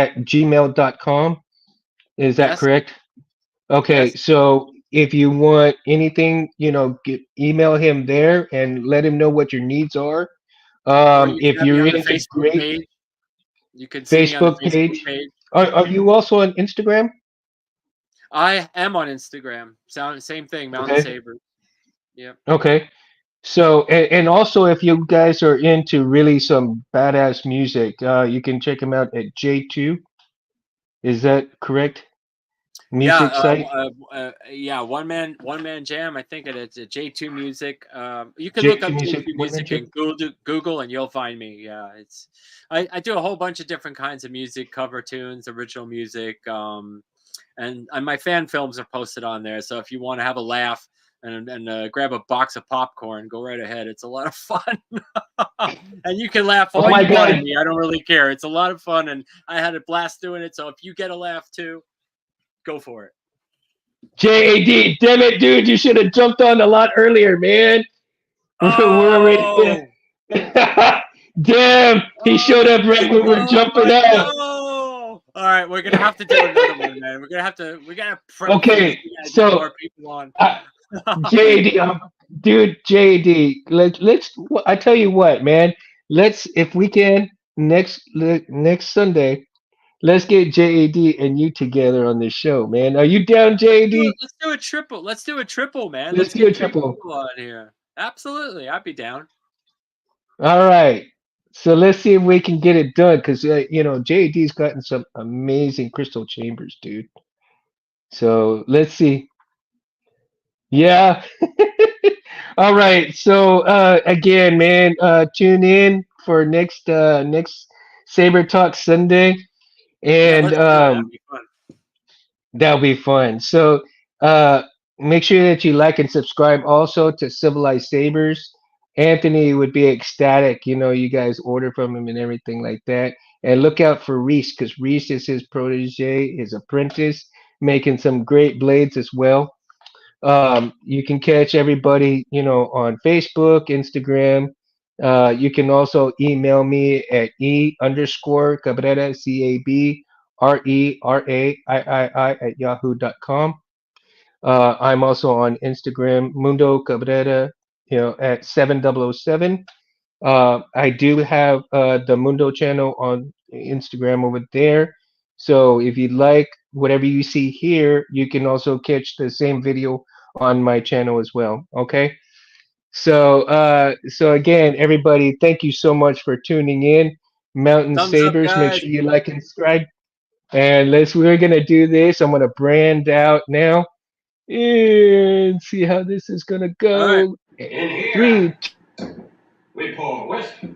mountainsabers@gmail.com. Is that Yes, correct? Okay, yes. so if you want anything, email him there and let him know what your needs are. Or you can If have me you're on the into Facebook great page. You can see me on the Facebook Facebook page, page. are you also on Instagram? I am on Instagram. Sound same thing, Mountain Okay, Sabers. Yep. okay. So, and also if you guys are into really some badass music, you can check him out at J2. Is that correct? Yeah, Music site? yeah. One man jam. I think it's a J2 Music. You can look J2 up Music J2 One Man Music Show? and Google, and you'll find me. Yeah, I do a whole bunch of different kinds of music, cover tunes, original music, and my fan films are posted on there. So if you want to have a laugh and grab a box of popcorn, go right ahead. It's a lot of fun, and you can laugh Oh all my you want at God, me. I don't really care. It's a lot of fun, and I had a blast doing it. So if you get a laugh too, go for it. JAD, damn it, dude, you should have jumped on a lot earlier, man. We're already. Oh, Damn, he showed up right when we're oh jumping my out. no! All right, we're gonna have to do another one, man. We gotta please, Okay, we gotta get so more people on. uh, JAD, dude, JAD, let's. I tell you what, man. Let's if we can next Sunday. Let's get JAD and you together on this show, man. Are you down, JAD? Let's do a triple. Let's do a triple, man. Let's Let's do a get three triple. people on here. Absolutely, I'd be down. All right. So let's see if we can get it done because JAD's gotten some amazing crystal chambers, dude. So let's see. Yeah. All right. So again, man, tune in for next Saber Talk Sunday, Yeah, and let's do it. That'd be fun. that'll be fun. So uh, make sure that you like and subscribe also to Civilized Sabers. Anthony would be ecstatic, you guys order from him and everything like that. And look out for Reese because Reese is his protege, his apprentice, making some great blades as well. You can catch everybody, on Facebook, Instagram. You can also email me at _Cabrera, CABRERAIII at yahoo.com. I'm also on Instagram, Mundo Cabrera, at 7007. I do have the Mundo channel on Instagram over there. So if you like whatever you see here, you can also catch the same video on my channel as well. Okay. So again, everybody, thank you so much for tuning in. Mountain Thumbs up, Sabers, make guys. sure you like and subscribe. And we're gonna do this. I'm gonna brand out now and see how this is gonna All right. go. 3, 2, We pour whiskey.